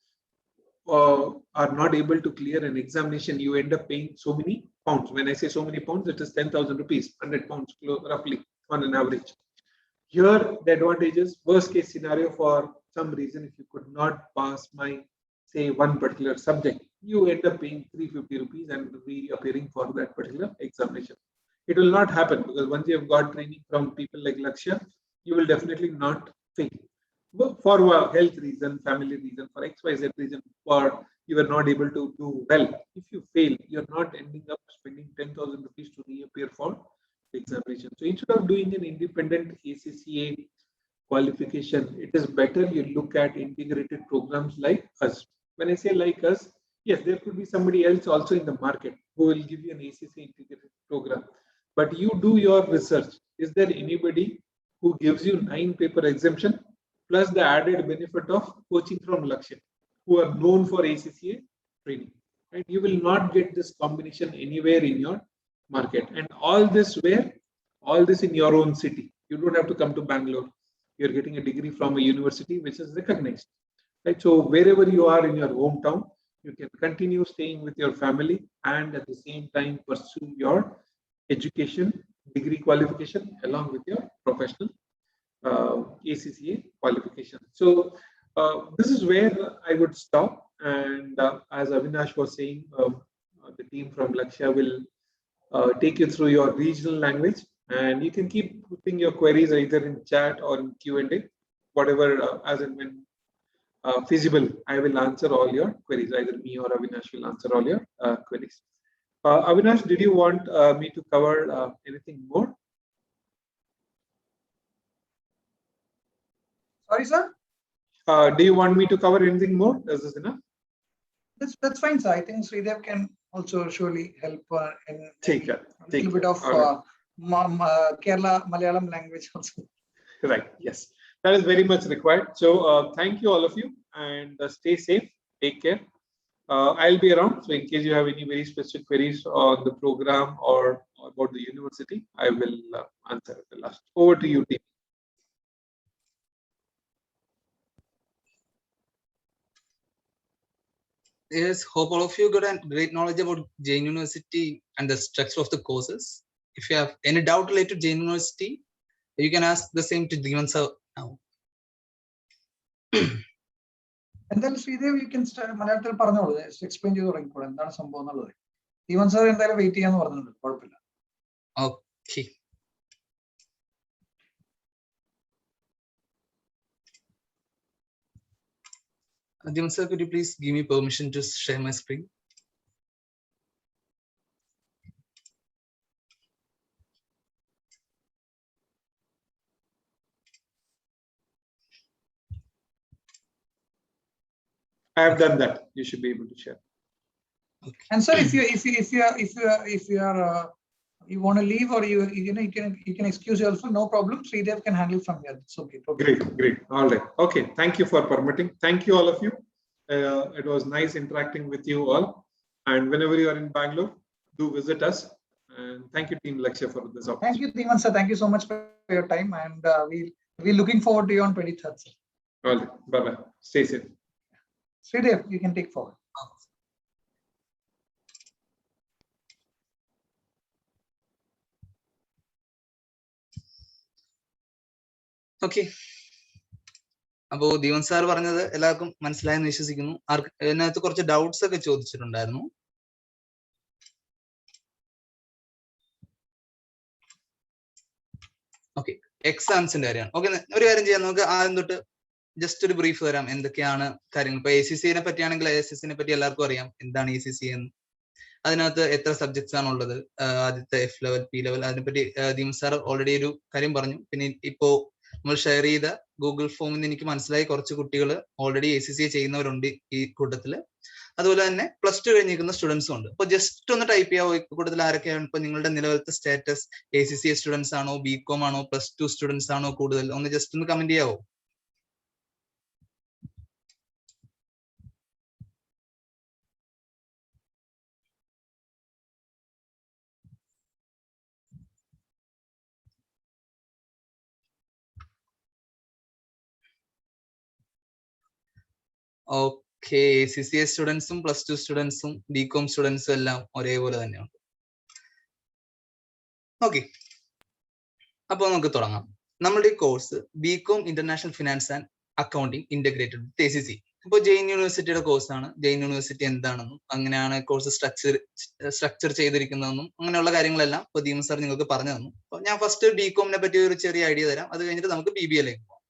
are not able to clear an examination, you end up paying so many pounds. When I say so many pounds, it is 10,000 rupees, £100 roughly on an average. Here, the advantage is, worst case scenario, for some reason, if you could not pass my, say, one particular subject, you end up paying 350 rupees and reappearing for that particular examination. It will not happen, because once you have got training from people like Lakshya, you will definitely not fail. For a health reason, family reason, for XYZ reason, or you are not able to do well, if you fail, you're not ending up spending 10,000 rupees to reappear for the examination. So instead of doing an independent ACCA qualification, it is better you look at integrated programs like us. When I say like us, yes, there could be somebody else also in the market who will give you an ACCA integrated program. But you do your research. Is there anybody who gives you 9-paper exemption plus the added benefit of coaching from Lakshya, who are known for ACCA training? Right? You will not get this combination anywhere in your market. And all this where? All this in your own city. You don't have to come to Bangalore. You're getting a degree from a university which is recognized. Right? So wherever you are in your hometown, you can continue staying with your family and at the same time pursue your education, degree qualification along with your professional ACCA qualification. So this is where I would stop. And as Avinash was saying, the team from Lakshya will take you through your regional language, and you can keep putting your queries either in chat or in Q&A, whatever as and when feasible. I will answer all your queries. Either me or Avinash will answer all your queries. Avinash, did you want me to cover anything more? Sorry, sir? Do you want me to cover anything more? Is this enough? That's fine, sir. I think Sridev can also surely help in Take a little bit of Kerala Malayalam language also. Right. Yes, that is very much required. So thank you all of you, and stay safe. Take care. I'll be around. So in case you have any very specific queries on the program or about the university, I will answer at the last. Over to you, team. Yes, hope all of you got a great knowledge about Jain University and the structure of the courses. If you have any doubt related to Jain University, you can ask the same to Dhiman sir now. And then Sridev, you can start Malayalam പറഞ്ഞോളൂ, explain ചെയ്തു തുടങ്ങിക്കോളൂ എന്താണ് സംഭവം എന്നുള്ളത്. Dhiman sir എന്തായാലും wait ചെയ്യാന്ന് പറഞ്ഞിട്ടുണ്ട്, കുഴപ്പമില്ല. Okay. Dhiman sir, could you please give me permission to share my screen? I have done that. You should be able to share. Okay. And sir, if you want to leave, or you can excuse yourself, no problem. Sridev can handle from here. It's okay. Great. All right. Okay. Thank you for permitting. Thank you all of you. It was nice interacting with you all. And whenever you are in Bangalore, do visit us. And thank you, Team Lakshya, for this opportunity. Thank you, Dhiman sir. Thank you so much for your time. And we're looking forward to you on 23rd, sir. All right. Bye-bye. Stay safe. Sridev, you can take forward. Okay. അപ്പോൾ ദീവൻ sir പറഞ്ഞത് എല്ലാവർക്കും മനസ്സിലായെന്ന് വിശ്വസിക്കുന്നു. അതിനകത്ത് കുറച്ച് doubts ഒക്കെ ചോദിച്ചിട്ടുണ്ടായിരുന്നു. Okay, എക്സാംസിന്റെ കാര്യമാണ്. ഓക്കെ, ഒരു കാര്യം ചെയ്യാം, നമുക്ക് ആദ്യം തൊട്ട് ജസ്റ്റ് ഒരു ബ്രീഫ് തരാം എന്തൊക്കെയാണ് കാര്യങ്ങൾ. ഇപ്പൊ ACCനെ പറ്റിയാണെങ്കിൽ ASSനെ പറ്റി എല്ലാവർക്കും അറിയാം എന്താണ് ACC എന്ന്. അതിനകത്ത് എത്ര സബ്ജക്ട്സ് ആണ് ഉള്ളത്, ആദ്യത്തെ F ലെവൽ, P ലെവൽ, അതിനെപ്പറ്റി ദീവൻ സാർ ഓൾറെഡി ഒരു കാര്യം പറഞ്ഞു. പിന്നെ ഇപ്പോ നമ്മൾ ഷെയർ ചെയ്ത ഗൂഗിൾ ഫോമിൽ നിന്ന് എനിക്ക് മനസ്സിലായി കുറച്ച് കുട്ടികൾ ഓൾറെഡി ACC ചെയ്യുന്നവരുണ്ട് ഈ കൂട്ടത്തില്. അതുപോലെ തന്നെ +2 കഴിഞ്ഞിരിക്കുന്ന സ്റ്റുഡൻസും ഉണ്ട്. അപ്പൊ ജസ്റ്റ് ഒന്ന് ടൈപ്പ് ചെയ്യാവോ കൂട്ടത്തിൽ ആരൊക്കെയാണ് ഇപ്പൊ നിങ്ങളുടെ നിലവിലത്തെ സ്റ്റാറ്റസ്? ACC സ്റ്റുഡൻസ് ആണോ, BCom ആണോ, +2 സ്റ്റുഡൻസ് ആണോ കൂടുതൽ? ഒന്ന് ജസ്റ്റ് ഒന്ന് കമന്റ് ചെയ്യാവോ? ഓക്കെ, ACC സ്റ്റുഡൻസും +2 സ്റ്റുഡൻസും BCom സ്റ്റുഡൻസും എല്ലാം ഒരേപോലെ തന്നെയാണ്. ഓക്കെ, അപ്പോൾ നമുക്ക് തുടങ്ങാം. നമ്മുടെ ഈ course BCom international finance and accounting integrated with ACC. ഇപ്പോൾ ജെയിൻ യൂണിവേഴ്സിറ്റിയുടെ കോഴ്സാണ്. ജെയിൻ യൂണിവേഴ്സിറ്റി എന്താണെന്നും അങ്ങനെയാണ് കോഴ്സ് സ്ട്രക്ചർ ചെയ്തിരിക്കുന്നതെന്നും അങ്ങനെയുള്ള കാര്യങ്ങളെല്ലാം ഇപ്പോൾ ദീപൻ സാർ നിങ്ങൾക്ക് പറഞ്ഞു തന്നു. അപ്പോൾ ഞാൻ ഫസ്റ്റ് BComനെ പറ്റി ഒരു ചെറിയ ഐഡിയ തരാം. അത് കഴിഞ്ഞിട്ട് നമുക്ക് BBAയിലേക്ക് പോകാം.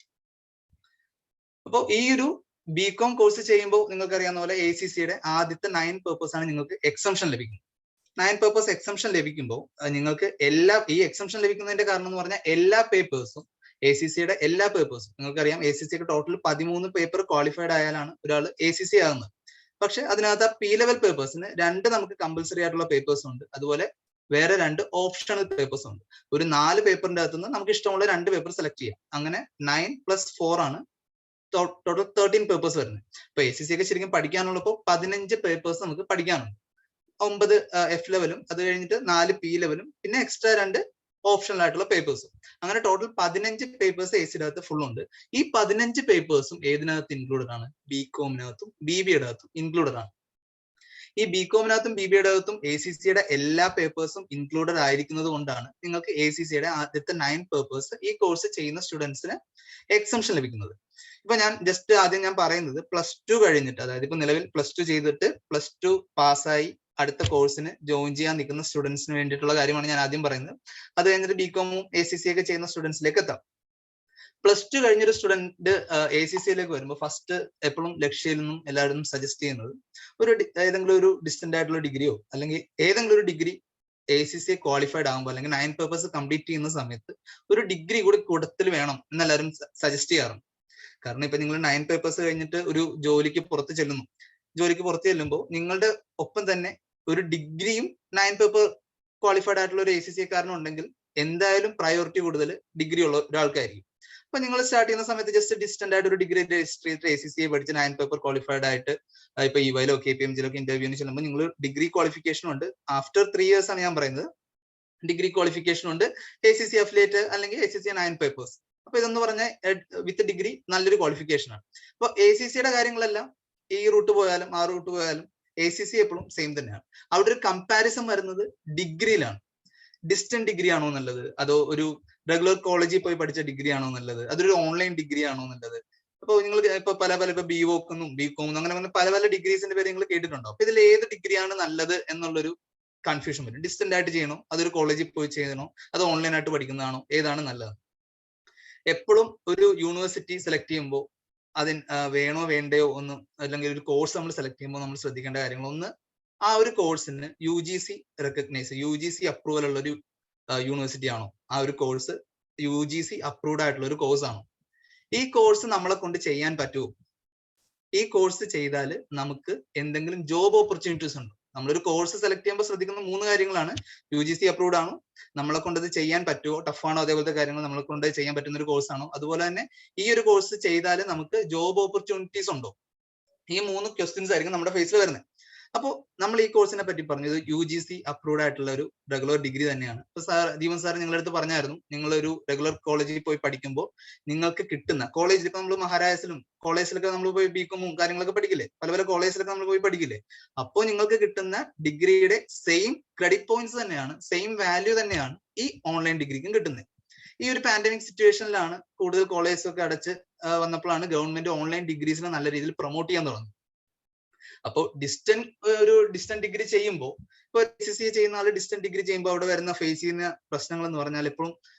അപ്പോൾ ഈ ഒരു BCom കോഴ്സ് ചെയ്യുമ്പോൾ നിങ്ങൾക്ക് അറിയാവുന്ന പോലെ ACCയുടെ ആദ്യത്തെ 9 പേപ്പേഴ്സ് ആണ് നിങ്ങൾക്ക് എക്സംഷൻ ലഭിക്കുന്നത്. 9 പേപ്പേഴ്സ് എക്സംഷൻ ലഭിക്കുമ്പോൾ നിങ്ങൾക്ക് ഈ എക്സംഷൻ ലഭിക്കുന്നതിന്റെ കാരണം എന്ന് പറഞ്ഞാൽ എല്ലാ പേപ്പേഴ്സും ACCയുടെ എല്ലാ പേപ്പേഴ്സും നിങ്ങൾക്കറിയാം. ACCക്ക് ടോട്ടൽ 13 പേപ്പർ ക്വാളിഫൈഡ് ആയാലാണ് ഒരാൾ ACC ആകുന്നത്. പക്ഷെ അതിനകത്ത് P ലെവൽ പേപ്പേഴ്സിന് 2 നമുക്ക് കമ്പൽസറി ആയിട്ടുള്ള പേപ്പേഴ്സ് ഉണ്ട്. അതുപോലെ വേറെ 2 ഓപ്ഷണൽ പേപ്പേഴ്സ് ഉണ്ട്. ഒരു 4 പേപ്പറിന്റെ അകത്ത് നിന്ന് നമുക്ക് ഇഷ്ടമുള്ള 2 പേപ്പർ സെലക്ട് ചെയ്യാം. അങ്ങനെ 9 + 4 ആണ് ടോട്ടൽ 13 പേപ്പേഴ്സ് വരുന്നത്. ഇപ്പൊ ACC ഒക്കെ ശരിക്കും പഠിക്കാനുള്ളപ്പോൾ 15 പേപ്പേഴ്സ് നമുക്ക് പഠിക്കാനുണ്ട്. 9 F ലെവലും അത് കഴിഞ്ഞിട്ട് 4 P ലെവലും പിന്നെ എക്സ്ട്രാ 2 ഓപ്ഷണൽ ആയിട്ടുള്ള പേപ്പേഴ്സും. അങ്ങനെ ടോട്ടൽ 15 പേപ്പേഴ്സ് ACCയുടെ അകത്ത് ഫുൾ ഉണ്ട്. ഈ 15 പേപ്പേഴ്സും ഏതിനകത്ത് ഇൻക്ലൂഡഡ് ആണ്? BComനകത്തും BBAയുടെ അകത്തും ഇൻക്ലൂഡഡ് ആണ്. ഈ BComനകത്തും BBAയുടെ അകത്തും ACCയുടെ എല്ലാ പേപ്പേഴ്സും ഇൻക്ലൂഡഡ് ആയിരിക്കുന്നത് കൊണ്ടാണ് നിങ്ങൾക്ക് ACCയുടെ ആദ്യത്തെ 9 പേപ്പേഴ്സ് ഈ കോഴ്സ് ചെയ്യുന്ന സ്റ്റുഡൻസിന് എക്സംഷൻ ലഭിക്കുന്നത്. ഇപ്പൊ ഞാൻ ജസ്റ്റ് ആദ്യം ഞാൻ പറയുന്നത് +2 കഴിഞ്ഞിട്ട്, അതായത് ഇപ്പൊ നിലവിൽ +2 ചെയ്തിട്ട് +2 പാസ്സായി അടുത്ത കോഴ്സിന് ജോയിൻ ചെയ്യാൻ നിൽക്കുന്ന സ്റ്റുഡൻസിന് വേണ്ടിയിട്ടുള്ള കാര്യമാണ് ഞാൻ ആദ്യം പറയുന്നത്. അത് കഴിഞ്ഞിട്ട് BComഉം ACC ഒക്കെ ചെയ്യുന്ന സ്റ്റുഡൻസിലേക്ക് എത്താം. +2 കഴിഞ്ഞൊരു സ്റ്റുഡന്റ് ACCയിലേക്ക് വരുമ്പോൾ ഫസ്റ്റ് എപ്പോഴും ലക്ഷ്യയിൽ നിന്നും എല്ലാവരും സജസ്റ്റ് ചെയ്യുന്നത് ഏതെങ്കിലും ഒരു ഡിസ്റ്റന്റ് ആയിട്ടുള്ള ഡിഗ്രിയോ അല്ലെങ്കിൽ ഏതെങ്കിലും ഒരു ഡിഗ്രി ACC ക്വാളിഫൈഡ് ആകുമ്പോൾ അല്ലെങ്കിൽ 9 പേപ്പേഴ്സ് കംപ്ലീറ്റ് ചെയ്യുന്ന സമയത്ത് ഒരു ഡിഗ്രി കൂടി കൂട്ടത്തിൽ വേണം എന്നെല്ലാവരും സജസ്റ്റ് ചെയ്യാറുണ്ട്. കാരണം ഇപ്പൊ നിങ്ങൾ 9 പേപ്പേഴ്സ് കഴിഞ്ഞിട്ട് ഒരു ജോലിക്ക് പുറത്ത് ചെല്ലുമ്പോൾ നിങ്ങളുടെ ഒപ്പം തന്നെ ഒരു ഡിഗ്രിയും 9 പേപ്പർ ക്വാളിഫൈഡ് ആയിട്ടുള്ള ഒരു ACCക്കാരനും ഉണ്ടെങ്കിൽ എന്തായാലും പ്രയോറിറ്റി കൂടുതൽ ഡിഗ്രി ഉള്ള ഒരാൾക്കായിരിക്കും. അപ്പൊ നിങ്ങൾ സ്റ്റാർട്ട് ചെയ്യുന്ന സമയത്ത് ജസ്റ്റ് ഡിസ്റ്റന്റ് ആയിട്ട് ഒരു ഡിഗ്രി രജിസ്റ്റർ ചെയ്തിട്ട് ACC പഠിച്ച് 9 പേപ്പർ ക്വാളിഫൈഡ് ആയിട്ട് ഇപ്പൊ EYലോ KPMGലോ ഇന്റർവ്യൂവിന് ചെല്ലുമ്പോൾ നിങ്ങൾ ഡിഗ്രി ക്വാളിഫിക്കേഷൻ ഉണ്ട്. ആഫ്റ്റർ 3 years ആണ് ഞാൻ പറയുന്നത്. ഡിഗ്രി ക്വാളിഫിക്കേഷൻ ഉണ്ട്, ACC അഫിലിയേറ്റ് അല്ലെങ്കിൽ ACC 9 പേപ്പേഴ്സ്. അപ്പൊ ഇതെന്ന് പറഞ്ഞാൽ വിത്ത് ഡിഗ്രി നല്ലൊരു ക്വാളിഫിക്കേഷൻ ആണ്. അപ്പൊ ACCയുടെ കാര്യങ്ങളെല്ലാം ഈ റൂട്ട് പോയാലും ആ റൂട്ട് പോയാലും ACC എപ്പോഴും സെയിം തന്നെയാണ്. അവിടെ ഒരു കമ്പാരിസൺ വരുന്നത് ഡിഗ്രിയിലാണ്. ഡിസ്റ്റന്റ് ഡിഗ്രി ആണോ നല്ലത്, അതോ ഒരു റെഗുലർ കോളേജിൽ പോയി പഠിച്ച ഡിഗ്രി ആണോ നല്ലത്, അതൊരു ഓൺലൈൻ ഡിഗ്രി ആണോ നല്ലത്? അപ്പോൾ നിങ്ങൾ ഇപ്പൊ പല ഇപ്പൊ BVOC എന്നും BCom അങ്ങനെ പല ഡിഗ്രീസിന്റെ പേര് നിങ്ങൾ കേട്ടിട്ടുണ്ടോ? അപ്പൊ ഇതിൽ ഏത് ഡിഗ്രിയാണ് നല്ലത് എന്നുള്ളൊരു കൺഫ്യൂഷൻ വരും. ഡിസ്റ്റന്റ് ആയിട്ട് ചെയ്യണോ, അതൊരു കോളേജിൽ പോയി ചെയ്യണോ, അത് ഓൺലൈൻ ആയിട്ട് പഠിക്കുന്നതാണോ, ഏതാണ് നല്ലത്? എപ്പോഴും ഒരു യൂണിവേഴ്സിറ്റി സെലക്ട് ചെയ്യുമ്പോൾ അതിന് വേണോ വേണ്ടയോ ഒന്ന്, അല്ലെങ്കിൽ ഒരു കോഴ്സ് നമ്മൾ സെലക്ട് ചെയ്യുമ്പോൾ നമ്മൾ ശ്രദ്ധിക്കേണ്ട കാര്യങ്ങൾ, ഒന്ന് ആ ഒരു കോഴ്സിന് UGC റെക്കഗ്നൈസ് UGC അപ്രൂവൽ ഉള്ള ഒരു യൂണിവേഴ്സിറ്റി ആണോ, ആ ഒരു കോഴ്സ് UGC അപ്രൂവ്ഡ് ആയിട്ടുള്ള ഒരു കോഴ്സ് ആണോ, ഈ കോഴ്സ് നമ്മളെ കൊണ്ട് ചെയ്യാൻ പറ്റുമോ, ഈ കോഴ്സ് ചെയ്താൽ നമുക്ക് എന്തെങ്കിലും ജോബ് ഓപ്പർച്യൂണിറ്റീസ് ഉണ്ടോ. നമ്മളൊരു കോഴ്സ് സെലക്ട് ചെയ്യുമ്പോൾ ശ്രദ്ധിക്കുന്ന 3 കാര്യങ്ങളാണ്. UGC അപ്രൂവ്ഡ് ആണോ, നമ്മളെ കൊണ്ട് അത് ചെയ്യാൻ പറ്റുമോ, ടഫാണോ, അതേപോലത്തെ കാര്യങ്ങൾ നമ്മളെ കൊണ്ട് ചെയ്യാൻ പറ്റുന്ന ഒരു കോഴ്സ് ആണോ, അതുപോലെ തന്നെ ഈ ഒരു കോഴ്സ് ചെയ്താൽ നമുക്ക് ജോബ് ഓപ്പർച്യൂണിറ്റീസ് ഉണ്ടോ. ഈ 3 ക്വസ്റ്റ്യൻസ് ആയിരിക്കും നമ്മുടെ ഫേസിൽ വരുന്നത്. അപ്പോൾ നമ്മൾ ഈ കോഴ്സിനെ പറ്റി പറഞ്ഞത് UGC അപ്രൂവ്ഡ് ആയിട്ടുള്ള ഒരു റെഗുലർ ഡിഗ്രി തന്നെയാണ്. ഇപ്പൊ ജീവൻ സാർ നിങ്ങളുടെ അടുത്ത് പറഞ്ഞായിരുന്നു, നിങ്ങളൊരു റെഗുലർ കോളേജിൽ പോയി പഠിക്കുമ്പോൾ നിങ്ങൾക്ക് കിട്ടുന്ന കോളേജിൽ, ഇപ്പൊ നമ്മൾ മഹാരാജസിലും കോളേജിലൊക്കെ നമ്മൾ പോയി ബികോമും കാര്യങ്ങളൊക്കെ പഠിക്കില്ലേ, പല പല കോളേജിലൊക്കെ നമ്മൾ പോയി പഠിക്കില്ലേ, അപ്പോൾ നിങ്ങൾക്ക് കിട്ടുന്ന ഡിഗ്രിയുടെ സെയിം ക്രെഡിറ്റ് പോയിന്റ്സ് തന്നെയാണ്, സെയിം വാല്യൂ തന്നെയാണ് ഈ ഓൺലൈൻ ഡിഗ്രിക്കും കിട്ടുന്നത്. ഈ ഒരു പാൻഡമിക് സിറ്റുവേഷനിലാണ് കൂടുതൽ കോളേജസ് ഒക്കെ അടച്ച് വന്നപ്പോഴാണ് ഗവൺമെന്റ് ഓൺലൈൻ ഡിഗ്രീസിനെ നല്ല രീതിയിൽ പ്രൊമോട്ട് ചെയ്യാൻ തുടങ്ങുന്നത്. അപ്പോൾ ഡിസ്റ്റന്റ് ഡിഗ്രി ചെയ്യുമ്പോൾ, ഇപ്പൊ SSC ചെയ്യുന്ന ആൾ ഡിസ്റ്റന്റ് ഡിഗ്രി ചെയ്യുമ്പോൾ അവിടെ വരുന്ന ഫേസ് ചെയ്യുന്ന പ്രശ്നങ്ങൾ എന്ന് പറഞ്ഞാൽ എപ്പോഴും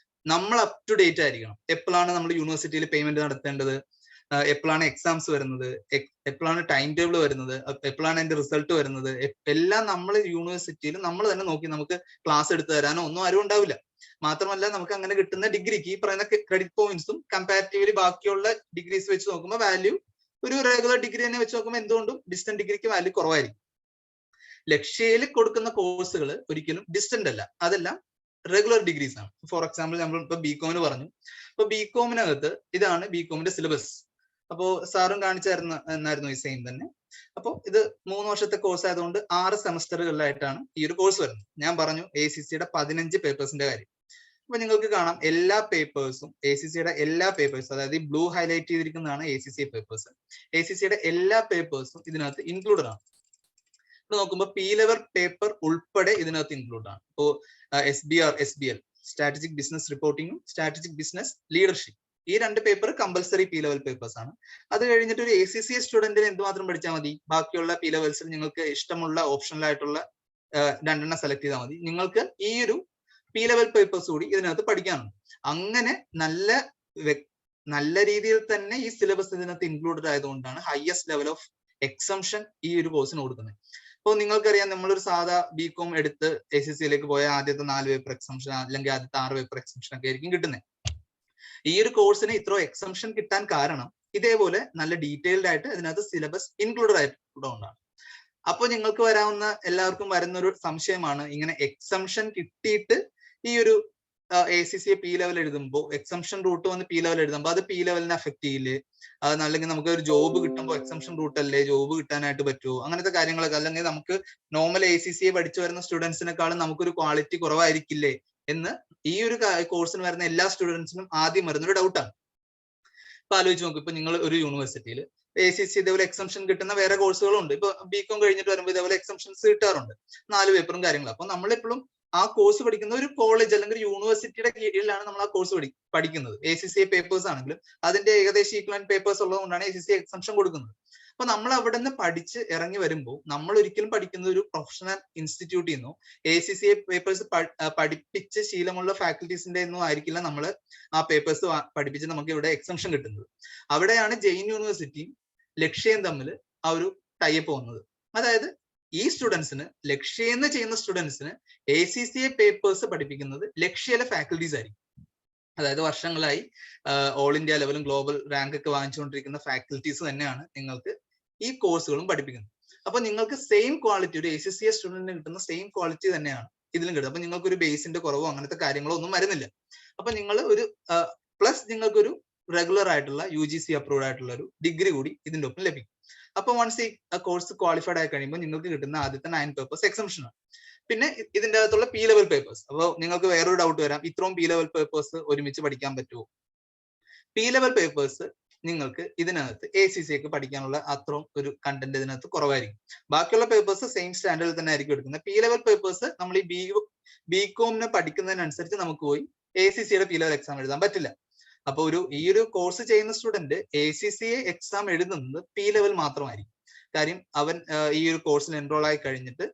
നമ്മൾ അപ് ടു ഡേറ്റ് ആയിരിക്കണം. എപ്പോഴാണ് നമ്മൾ യൂണിവേഴ്സിറ്റിയിൽ പേയ്മെന്റ് നടത്തേണ്ടത്, എപ്പോഴാണ് എക്സാംസ് വരുന്നത്, എപ്പോഴാണ് ടൈം ടേബിൾ വരുന്നത്, എപ്പോഴാണ് അതിന്റെ റിസൾട്ട് വരുന്നത്, എല്ലാം നമ്മൾ യൂണിവേഴ്സിറ്റിയിൽ നമ്മൾ തന്നെ നോക്കി നമുക്ക് ക്ലാസ് എടുത്തു തരാനോ ഒന്നും ആരും ഉണ്ടാവില്ല. മാത്രമല്ല നമുക്ക് അങ്ങനെ കിട്ടുന്ന ഡിഗ്രിക്ക് ഈ പറയുന്ന ക്രെഡിറ്റ് പോയിന്റ്സും കമ്പാരിറ്റീവ്ലി ബാക്കിയുള്ള ഡിഗ്രീസ് വെച്ച് നോക്കുമ്പോൾ വാല്യൂ ഒരു റെഗുലർ ഡിഗ്രി തന്നെ വെച്ച് നോക്കുമ്പോൾ എന്തുകൊണ്ടും ഡിസ്റ്റന്റ് ഡിഗ്രിക്ക് വാല്യൂ കുറവായിരിക്കും. ലക്ഷ്യയിൽ കൊടുക്കുന്ന കോഴ്സുകൾ ഒരിക്കലും ഡിസ്റ്റന്റ് അല്ല, അതെല്ലാം റെഗുലർ ഡിഗ്രീസ് ആണ്. ഫോർ എക്സാമ്പിൾ നമ്മൾ ഇപ്പൊ ബികോമിന് പറഞ്ഞു. ഇപ്പൊ ബികോമിനകത്ത് ഇതാണ് ബികോമിന്റെ സിലബസ്. അപ്പോൾ സാറും കാണിച്ചായിരുന്നു ഈ സെയിം തന്നെ. അപ്പോൾ ഇത് 3 വർഷത്തെ കോഴ്സ് ആയതുകൊണ്ട് 6 സെമസ്റ്ററുകളിലായിട്ടാണ് ഈ ഒരു കോഴ്സ് വരുന്നത്. ഞാൻ പറഞ്ഞു ACCയുടെ 15 പേപ്പേഴ്സിന്റെ കാര്യം. അപ്പൊ നിങ്ങൾക്ക് കാണാം എല്ലാ പേപ്പേഴ്സും, ACCയുടെ എല്ലാ പേപ്പേഴ്സും, അതായത് ഈ ബ്ലൂ ഹൈലൈറ്റ് ചെയ്തിരിക്കുന്നതാണ് ACC പേപ്പേഴ്സ്. ACCയുടെ എല്ലാ പേപ്പേഴ്സും ഇതിനകത്ത് ഇൻക്ലൂഡഡ് ആണ്. ഇവിടെ നോക്കുമ്പോൾ P-level പേപ്പർ ഉൾപ്പെടെ ഇതിനകത്ത് ഇൻക്ലൂഡ് ആണ്. ഇപ്പോൾ SBR, SBL, സ്ട്രാറ്റജിക് ബിസിനസ് റിപ്പോർട്ടിങ്ങും സ്ട്രാറ്റജിക് ബിസിനസ് ലീഡർഷിപ്പ്, ഈ 2 പേപ്പർ കമ്പൽസറി P-level പേപ്പേഴ്സ് ആണ്. അത് കഴിഞ്ഞിട്ട് ഒരു ACC സ്റ്റുഡന്റിന് എന്തുമാത്രം പഠിച്ചാൽ മതി, ബാക്കിയുള്ള P-levelsൽ നിങ്ങൾക്ക് ഇഷ്ടമുള്ള ഓപ്ഷണൽ ആയിട്ടുള്ള 2 സെലക്ട് ചെയ്താൽ മതി. നിങ്ങൾക്ക് ഈ ഒരു P-level പേപ്പേഴ്സ് കൂടി ഇതിനകത്ത് പഠിക്കാനുണ്ട്. അങ്ങനെ നല്ല രീതിയിൽ തന്നെ ഈ സിലബസ് ഇതിനകത്ത് ഇൻക്ലൂഡഡ് ആയതുകൊണ്ടാണ് ഹയസ്റ്റ് ലെവൽ ഓഫ് എക്സംഷൻ ഈ ഒരു കോഴ്സിന് കൊടുക്കുന്നത്. അപ്പോൾ നിങ്ങൾക്കറിയാം, നമ്മളൊരു സാധാ ബികോം എടുത്ത് ACCയിലേക്ക് പോയ ആദ്യത്തെ 4 പേപ്പർ എക്സംഷൻ അല്ലെങ്കിൽ ആദ്യത്തെ 6 പേപ്പർ എക്സംഷൻ ഒക്കെ ആയിരിക്കും കിട്ടുന്നത്. ഈ ഒരു കോഴ്സിന് ഇത്ര എക്സംഷൻ കിട്ടാൻ കാരണം ഇതേപോലെ നല്ല ഡീറ്റെയിൽഡ് ആയിട്ട് ഇതിനകത്ത് സിലബസ് ഇൻക്ലൂഡഡ് ആയിട്ടുള്ളതുകൊണ്ടാണ്. അപ്പോൾ നിങ്ങൾക്ക് എല്ലാവർക്കും വരുന്നൊരു സംശയമാണ്, ഇങ്ങനെ എക്സംഷൻ കിട്ടിയിട്ട് ഈ ഒരു ACC P-level എഴുതുമ്പോൾ എക്സംഷൻ റൂട്ട് വന്ന് P-level എഴുതുമ്പോൾ അത് P-levelനെ അഫക്ട് ചെയ്യില്ലേ, അല്ലെങ്കിൽ നമുക്ക് ഒരു ജോബ് കിട്ടുമ്പോൾ എക്സംഷൻ റൂട്ട് അല്ലേ ജോബ് കിട്ടാനായിട്ട് പറ്റുമോ, അങ്ങനത്തെ കാര്യങ്ങളൊക്കെ, അല്ലെങ്കിൽ നമുക്ക് നോർമൽ ACC പഠിച്ചു വരുന്ന സ്റ്റുഡൻസിനെക്കാളും നമുക്കൊരു ക്വാളിറ്റി കുറവായിരിക്കില്ലേ എന്ന് ഈ ഒരു കോഴ്സിന് വരുന്ന എല്ലാ സ്റ്റുഡൻസിനും ആദ്യം വരുന്നൊരു ഡൗട്ടാണ്. ഇപ്പൊ ആലോചിച്ച് നോക്കും, ഇപ്പൊ നിങ്ങൾ ഒരു യൂണിവേഴ്സിറ്റിയിൽ ACC ഇതേപോലെ എക്സംഷൻ കിട്ടുന്ന വേറെ കോഴ്സുകളുണ്ട്. ഇപ്പൊ ബികോം കഴിഞ്ഞിട്ട് വരുമ്പോൾ ഇതേപോലെ എക്സംഷൻസ് കിട്ടാറുണ്ട്, 4 പേപ്പറും കാര്യങ്ങളും. അപ്പൊ നമ്മളെപ്പോഴും ആ കോഴ്സ് പഠിക്കുന്ന ഒരു കോളേജ് അല്ലെങ്കിൽ യൂണിവേഴ്സിറ്റിയുടെ കീഴിലാണ് നമ്മൾ ആ കോഴ്സ് പഠിക്കുന്നത്. ACC പേപ്പേഴ്സ് ആണെങ്കിലും അതിന്റെ ഏകദേശം ഈക്വലന്റ് പേപ്പേഴ്സ് ഉള്ളതുകൊണ്ടാണ് ACC എക്സംഷൻ കൊടുക്കുന്നത്. അപ്പൊ നമ്മൾ അവിടെ നിന്ന് പഠിച്ച് ഇറങ്ങി വരുമ്പോൾ നമ്മൾ ഒരിക്കലും പഠിക്കുന്ന ഒരു പ്രൊഫഷണൽ ഇൻസ്റ്റിറ്റ്യൂട്ടിൽ നിന്നോ ACC പേപ്പേഴ്സ് പഠിപ്പിച്ച് ശീലമുള്ള ഫാക്കൽറ്റീസിന്റെ ഒന്നും ആയിരിക്കില്ല നമ്മൾ ആ പേപ്പേഴ്സ് പഠിപ്പിച്ച് നമുക്ക് ഇവിടെ എക്സംഷൻ കിട്ടുന്നത്. അവിടെയാണ് ജെയിൻ യൂണിവേഴ്സിറ്റിയും ലക്ഷ്യയും തമ്മിൽ ആ ഒരു ടൈപ്പ് വന്നത്. അതായത് ഈ സ്റ്റുഡൻസിന്, ലക്ഷ്യന്ന് ചെയ്യുന്ന സ്റ്റുഡൻസിന് ACC പേപ്പേഴ്സ് പഠിപ്പിക്കുന്നത് ലക്ഷ്യയിലെ ഫാക്കൽറ്റീസ് ആയിരിക്കും. അതായത് വർഷങ്ങളായി ഓൾ ഇന്ത്യ ലെവലും ഗ്ലോബൽ റാങ്ക് ഒക്കെ വാങ്ങിച്ചുകൊണ്ടിരിക്കുന്ന ഫാക്കൽറ്റീസ് തന്നെയാണ് നിങ്ങൾക്ക് ഈ കോഴ്സുകളും പഠിപ്പിക്കുന്നത്. അപ്പൊ നിങ്ങൾക്ക് സെയിം ക്വാളിറ്റി, ഒരു ACC സ്റ്റുഡന്റിന് കിട്ടുന്ന സെയിം ക്വാളിറ്റി തന്നെയാണ് ഇതിലും കിട്ടുന്നത്. അപ്പൊ നിങ്ങൾക്ക് ഒരു ബേസിന്റെ കുറവോ അങ്ങനത്തെ കാര്യങ്ങളോ ഒന്നും വരുന്നില്ല. അപ്പൊ നിങ്ങൾ ഒരു പ്ലസ് നിങ്ങൾക്കൊരു റെഗുലർ ആയിട്ടുള്ള UGC അപ്രൂവ്ഡ് ആയിട്ടുള്ള ഒരു ഡിഗ്രി കൂടി ഇതിന്റെ ഒപ്പം ലഭിക്കും. അപ്പൊ വൺസ് ഈ കോഴ്സ് ക്വാളിഫൈഡ് ആയി കഴിയുമ്പോൾ നിങ്ങൾക്ക് കിട്ടുന്ന ആദ്യത്തെ 9 പേപ്പേഴ്സ് എക്സംഷൻ ആണ്. പിന്നെ ഇതിന്റെ അകത്തുള്ള P-level പേപ്പേഴ്സ്. അപ്പോൾ നിങ്ങൾക്ക് വേറൊരു ഡൗട്ട് വരാം, ഇത്രയും P-level പേപ്പേഴ്സ് ഒരുമിച്ച് പഠിക്കാൻ പറ്റുമോ? P-level പേപ്പേഴ്സ് നിങ്ങൾക്ക് ഇതിനകത്ത് ACCക്ക് പഠിക്കാനുള്ള അത്രയും ഒരു കണ്ടന്റ് ഇതിനകത്ത് കുറവായിരിക്കും. ബാക്കിയുള്ള പേപ്പേഴ്സ് സെയിം സ്റ്റാൻഡേർഡിൽ തന്നെ ആയിരിക്കും എടുക്കുന്നത്. P-level പേപ്പേഴ്സ് നമ്മൾ ഈ ബികോമിനെ പഠിക്കുന്നതിനനുസരിച്ച് നമുക്ക് പോയി ACCയുടെ P-level എക്സാം എഴുതാൻ പറ്റില്ല. അപ്പൊ ഈ ഒരു കോഴ്സ് ചെയ്യുന്ന സ്റ്റുഡന്റ് ACC എക്സാം എഴുതുന്നത് P-level മാത്രമായിരിക്കും. കാര്യം അവൻ ഈ ഒരു കോഴ്സിൽ എൻറോൾ ആയി കഴിഞ്ഞിട്ട്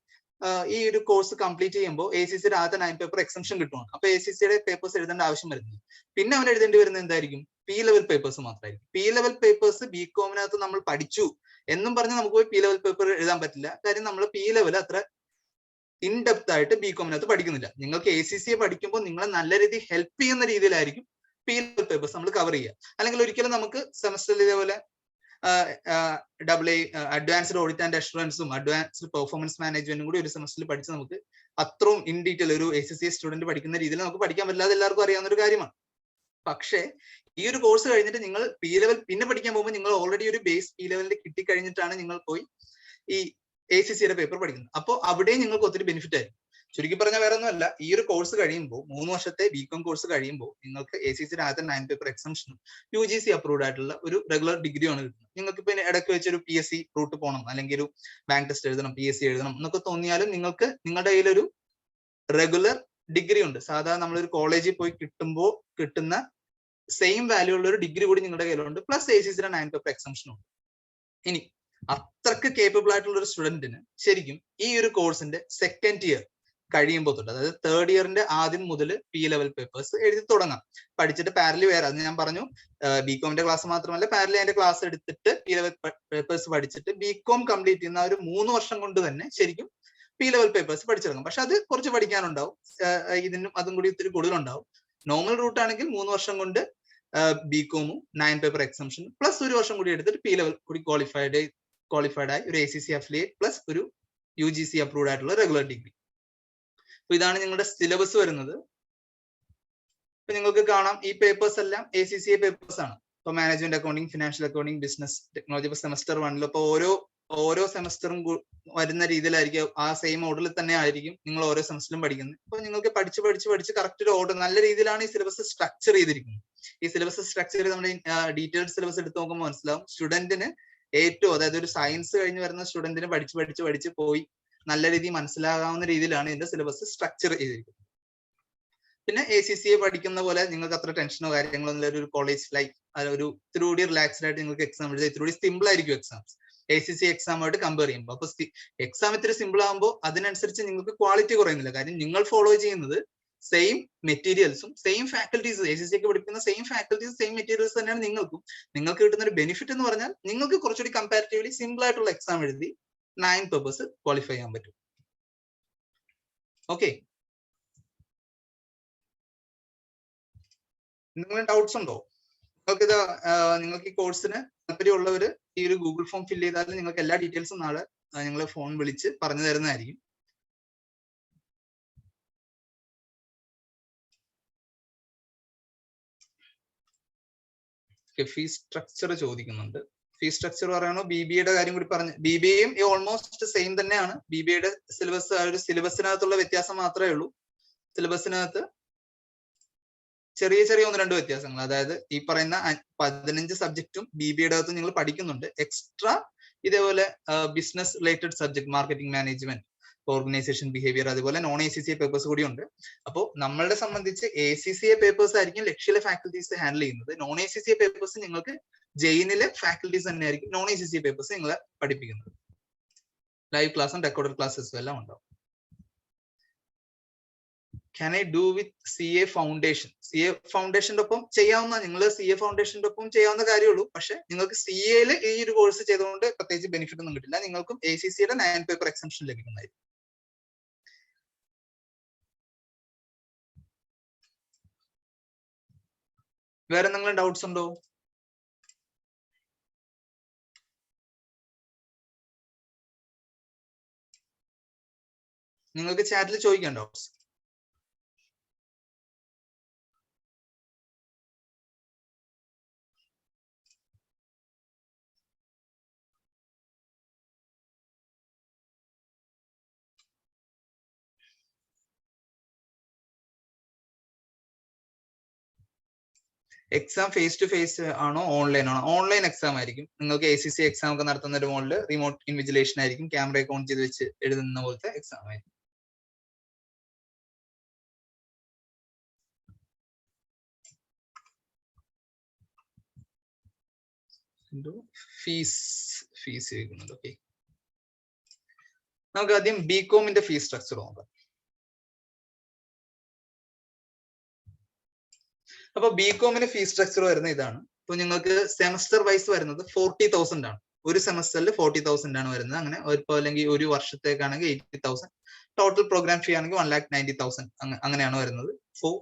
ഈ ഒരു കോഴ്സ് കംപ്ലീറ്റ് ചെയ്യുമ്പോൾ ACCയുടെ ആദ്യത്തെ 9 പേപ്പർ എക്സംഷൻ കിട്ടും. അപ്പൊ ACCയുടെ പേപ്പേഴ്സ് എഴുതേണ്ട ആവശ്യം വരുന്നില്ല. പിന്നെ അവൻ എഴുതേണ്ടി വരുന്നത് എന്തായിരിക്കും? P-level പേപ്പേഴ്സ് മാത്രമായിരിക്കും. P-level പേപ്പേഴ്സ് ബികോമിനകത്ത് നമ്മൾ പഠിച്ചു എന്നും പറഞ്ഞ് നമുക്ക് പോയി P-level പേപ്പർ എഴുതാൻ പറ്റില്ല. കാര്യം നമ്മൾ P-level അത്ര ഇൻഡെപ്ത് ആയിട്ട് ബികോമിനകത്ത് പഠിക്കുന്നില്ല. നിങ്ങൾക്ക് ACC പഠിക്കുമ്പോൾ നിങ്ങളെ നല്ല രീതിയിൽ ഹെൽപ്പ് ചെയ്യുന്ന രീതിയിലായിരിക്കും P-level പേപ്പേഴ്സ് നമ്മൾ കവർ ചെയ്യുക. അല്ലെങ്കിൽ ഒരിക്കലും നമുക്ക് സെമസ്റ്ററിൽ ഇതേപോലെ AA അഡ്വാൻസ്ഡ് ഓഡിറ്റ് ആൻഡ് അഷുറൻസും അഡ്വാൻസ്ഡ് പെർഫോമൻസ് മാനേജ്മെന്റും കൂടി ഒരു സെമസ്റ്ററിൽ പഠിച്ച് നമുക്ക് അത്രയും ഇൻ ഡീറ്റെയിൽ ഒരു ACC സ്റ്റുഡന്റ് പഠിക്കുന്ന രീതിയിൽ നമുക്ക് പഠിക്കാൻ പറ്റില്ല. അത് എല്ലാവർക്കും അറിയാവുന്ന ഒരു കാര്യമാണ്. പക്ഷേ ഈ ഒരു കോഴ്സ് കഴിഞ്ഞിട്ട് നിങ്ങൾ പി ലെവൽ പിന്നെ പഠിക്കാൻ പോകുമ്പോൾ നിങ്ങൾ ഓൾറെഡി ഒരു ബേസ് പി ലെവലിൽ കിട്ടിക്കഴിഞ്ഞിട്ടാണ് നിങ്ങൾ പോയി ഈ ACCയുടെ പേപ്പർ പഠിക്കുന്നത്. അപ്പോൾ അവിടെയും നിങ്ങൾക്ക് ഒത്തിരി ബെനിഫിറ്റ് ആയിരിക്കും. ചുരുക്കി പറഞ്ഞാൽ വേറെ ഒന്നുമല്ല, ഈ ഒരു കോഴ്സ് കഴിയുമ്പോൾ 3 വർഷത്തെ BCom കോഴ്സ് കഴിയുമ്പോൾ നിങ്ങൾക്ക് ACCയുടെ ആദ്യത്തെ 9 പേപ്പർ എക്സംഷനും UGC അപ്രൂവ്ഡ് ആയിട്ടുള്ള ഒരു റെഗുലർ ഡിഗ്രിയാണ് കിട്ടുന്നത്. നിങ്ങൾക്ക് ഇപ്പൊ ഇടയ്ക്ക് വെച്ചൊരു PSC റൂട്ട് പോകണം, അല്ലെങ്കിൽ ഒരു ബാങ്ക് ടെസ്റ്റ് എഴുതണം, PSC എഴുതണം എന്നൊക്കെ തോന്നിയാലും നിങ്ങൾക്ക് നിങ്ങളുടെ കയ്യിലൊരു റെഗുലർ ഡിഗ്രി ഉണ്ട്. സാധാരണ നമ്മളൊരു കോളേജിൽ പോയി കിട്ടുമ്പോൾ കിട്ടുന്ന സെയിം വാല്യൂ ഉള്ള ഒരു ഡിഗ്രി കൂടി നിങ്ങളുടെ കയ്യിലുണ്ട്, പ്ലസ് ACCയുടെ 9 പേപ്പർ എക്സംഷനും ഉണ്ട്. ഇനി അത്രക്ക് കേപ്പബിൾ ആയിട്ടുള്ള ഒരു സ്റ്റുഡന്റിന് ശരിക്കും ഈ ഒരു കോഴ്സിന്റെ സെക്കൻഡ് ഇയർ കഴിയുമ്പോൾ തൊട്ട്, അതായത് തേർഡ് ഇയറിന്റെ ആദ്യം മുതൽ P ലെവൽ പേപ്പേഴ്സ് എഴുതി തുടങ്ങാം. പഠിച്ചിട്ട് പാരലി വേറെ, അത് ഞാൻ പറഞ്ഞു BComന്റെ ക്ലാസ് മാത്രമല്ല, പാരലി അതിന്റെ ക്ലാസ് എടുത്തിട്ട് P ലെവൽ പേപ്പേഴ്സ് പഠിച്ചിട്ട് BCom കംപ്ലീറ്റ് ചെയ്യുന്ന ഒരു 3 വർഷം കൊണ്ട് തന്നെ ശരിക്കും P ലെവൽ പേപ്പേഴ്സ് പഠിച്ചിറങ്ങും. പക്ഷെ അത് കുറച്ച് പഠിക്കാനുണ്ടാവും, ഇതിനും അതും കൂടി ഒത്തിരി കൂടുതലുണ്ടാവും. നോർമൽ റൂട്ട് ആണെങ്കിൽ 3 വർഷം കൊണ്ട് BComഉം 9 പേപ്പർ എക്സംഷൻ പ്ലസ് ഒരു വർഷം കൂടി എടുത്തിട്ട് P ലെവൽ കൂടി ക്വാളിഫൈഡ് ആയി ഒരു ACC അഫിലിയേറ്റ് പ്ലസ് ഒരു UGC അപ്രൂവ്ഡ് ആയിട്ടുള്ള റെഗുലർ ഡിഗ്രി. അപ്പൊ ഇതാണ് നിങ്ങളുടെ സിലബസ് വരുന്നത്. ഇപ്പൊ നിങ്ങൾക്ക് കാണാം ഈ പേപ്പേഴ്സ് എല്ലാം ACCA പേപ്പേഴ്സ് ആണ്. ഇപ്പൊ management accounting, financial accounting, business technology. ഇപ്പൊ സെമസ്റ്റർ 1 ഇപ്പൊ ഓരോ സെമസ്റ്ററും വരുന്ന രീതിയിലായിരിക്കും, ആ സെയിം ഓർഡറിൽ തന്നെ ആയിരിക്കും നിങ്ങൾ ഓരോ സെമസ്റ്ററും പഠിക്കുന്നത്. അപ്പൊ നിങ്ങൾക്ക് പഠിച്ച് കറക്റ്റ് ഒരു ഓർഡർ നല്ല രീതിയിലാണ് ഈ സിലബസ് സ്ട്രക്ചർ ചെയ്തിരിക്കുന്നത്. ഈ സിലബസ് സ്ട്രക്ചർ നമ്മുടെ ഡീറ്റെയിൽഡ് സിലബസ് എടുത്ത് നോക്കുമ്പോൾ മനസ്സിലാവും സ്റ്റുഡന്റിന് ഏറ്റവും, അതായത് ഒരു സയൻസ് കഴിഞ്ഞ് വരുന്ന സ്റ്റുഡന്റിന് പഠിച്ച് പോയി നല്ല രീതിയിൽ മനസ്സിലാകാവുന്ന രീതിയിലാണ് ഇതിന്റെ സിലബസ് സ്ട്രക്ചർ ചെയ്തിരിക്കുന്നത്. പിന്നെ ACCA പഠിക്കുന്ന പോലെ നിങ്ങൾക്ക് അത്ര ടെൻഷനോ കാര്യങ്ങളോ ഒന്നും ഒരു കോളേജ് ലൈഫ് ഒരു ഇത്തിരി കൂടി റിലാക്സ്ഡ് ആയിട്ട് നിങ്ങൾക്ക് എക്സാം എഴുതാം. ഇത്തിരി കൂടി സിമ്പിൾ ആയിരിക്കും എക്സാംസ് ACCA എക്സാമായിട്ട് കമ്പയർ ചെയ്യുമ്പോൾ. അപ്പൊ എക്സാം ഇത്തിരി സിമ്പിൾ ആകുമ്പോൾ അതിനനുസരിച്ച് നിങ്ങൾക്ക് ക്വാളിറ്റി കുറയുന്നില്ല. കാര്യം നിങ്ങൾ ഫോളോ ചെയ്യുന്നത് സെയിം മെറ്റീരിയൽസും സെയിം ഫാക്കൽറ്റീസ്, ACCA പഠിക്കുന്ന സെയിം ഫാക്കൽറ്റീസ് സെയിം മെറ്റീരിയൽസ് തന്നെയാണ് നിങ്ങൾക്കും. നിങ്ങൾക്ക് കിട്ടുന്ന ഒരു ബെനിഫിറ്റ് എന്ന് പറഞ്ഞാൽ നിങ്ങൾക്ക് കുറച്ചുകൂടി കമ്പാരിറ്റീവ്ലി സിമ്പിൾ ആയിട്ടുള്ള എക്സാം എഴുതി 9 പേപ്പേഴ്സ് ക്വാളിഫൈ ചെയ്യാൻ പറ്റും. ഓക്കെ, എന്തെങ്കിലും ഡൗട്ട്സ് ഉണ്ടോ? നിങ്ങൾക്ക് ഈ കോഴ്സിന് താല്പര്യമുള്ളവര് ഈ ഒരു ഗൂഗിൾ ഫോം ഫില്ല് ചെയ്താൽ നിങ്ങൾക്ക് എല്ലാ ഡീറ്റെയിൽസും നാളെ ഞങ്ങൾ ഫോൺ വിളിച്ച് പറഞ്ഞു തരുന്നതായിരിക്കും. ഫീസ് സ്ട്രക്ചർ ചോദിക്കുന്നുണ്ട്. ഫീസ് സ്ട്രക്ചർ പറയണോ BBAയുടെ കാര്യം കൂടി പറഞ്ഞു. BBAയും ഓൾമോസ്റ്റ് സെയിം തന്നെയാണ്. BBAയുടെ സിലബസ് ആ ഒരു സിലബസിനകത്തുള്ള വ്യത്യാസം മാത്രമേ ഉള്ളൂ. സിലബസിനകത്ത് ചെറിയ 1-2 വ്യത്യാസങ്ങൾ, അതായത് ഈ പറയുന്ന 15 സബ്ജക്റ്റും BBAയുടെ അകത്ത് നിങ്ങൾ പഠിക്കുന്നുണ്ട്. എക്സ്ട്രാ ഇതേപോലെ business related subject, marketing management, organisation behaviour, അതുപോലെ നോൺ ACCA പേപ്പേഴ്സ് കൂടി ഉണ്ട്. അപ്പോൾ നമ്മളെ സംബന്ധിച്ച് ACCA പേപ്പേഴ്സ് ആയിരിക്കും ലക്ഷ്യയിലെ ഫാക്കൽറ്റീസ് ഹാൻഡിൽ ചെയ്യുന്നത്. നോൺ ACCA പേപ്പേഴ്സ് നിങ്ങൾക്ക് ജെയിനിലെ ഫാക്കൽറ്റീസ് തന്നെ ആയിരിക്കും നോൺ ACCA പേപ്പേഴ്സ് നിങ്ങളെ പഠിപ്പിക്കുന്നത്. ലൈവ് ക്ലാസ്സും റെക്കോർഡഡ് ക്ലാസ്സസും എല്ലാം ഉണ്ടാവും. Can I do with CA foundation? CA ഫൗണ്ടേഷന്റെ ഒപ്പം ചെയ്യാവുന്ന, നിങ്ങൾ CA ഫൗണ്ടേഷന്റെ ഒപ്പം ചെയ്യാവുന്ന കാര്യമുള്ളൂ. പക്ഷെ നിങ്ങൾക്ക് CAയിൽ ഈ ഒരു കോഴ്സ് ചെയ്തുകൊണ്ട് പ്രത്യേകിച്ച് ബെനിഫിറ്റ് ഒന്നും കിട്ടില്ല. നിങ്ങൾക്കും ACCയുടെ 9 പേപ്പർ എക്സംഷൻ ലഭിക്കുന്നതായിരിക്കും. വേറെ എന്തെങ്കിലും ഡൗട്ട്സ് ഉണ്ടോ? നിങ്ങൾക്ക് ചാറ്റിൽ ചോദിക്കാം doubts. Exam face to face ആണോ ഓൺലൈൻ ആണോ? ഓൺലൈൻ എക്സാം ആയിരിക്കും. നിങ്ങൾക്ക് ACCA എക്സാം ഒക്കെ നടത്തുന്ന ഒരു മോഡില് റിമോട്ട് ഇൻവിജിലേഷൻ ആയിരിക്കും. ക്യാമറ ഓൺ ചെയ്ത് വെച്ച് എഴുതുന്ന പോലത്തെ എക്സാം ആയിരിക്കും. ഫീസ് ചോദിക്കുന്നുണ്ട്. ഓക്കെ, നമുക്ക് ആദ്യം BComന്റെ ഫീസ് സ്ട്രക്ചർ നോക്കാം. അപ്പൊ BComന്റെ ഫീസ് സ്ട്രക്ചർ വരുന്ന ഇതാണ്. ഇപ്പൊ നിങ്ങൾക്ക് സെമസ്റ്റർ വൈസ് വരുന്നത് 40,000 ആണ്. ഒരു സെമസ്റ്ററിൽ 40,000 ആണ് വരുന്നത്. അങ്ങനെ ഇപ്പൊ അല്ലെങ്കിൽ ഒരു വർഷത്തേക്കാണെങ്കിൽ 80,000. ടോട്ടൽ പ്രോഗ്രാം ഫീ ആണെങ്കിൽ 1,90,000 അങ്ങനെയാണ് വരുന്നത് ഫോർ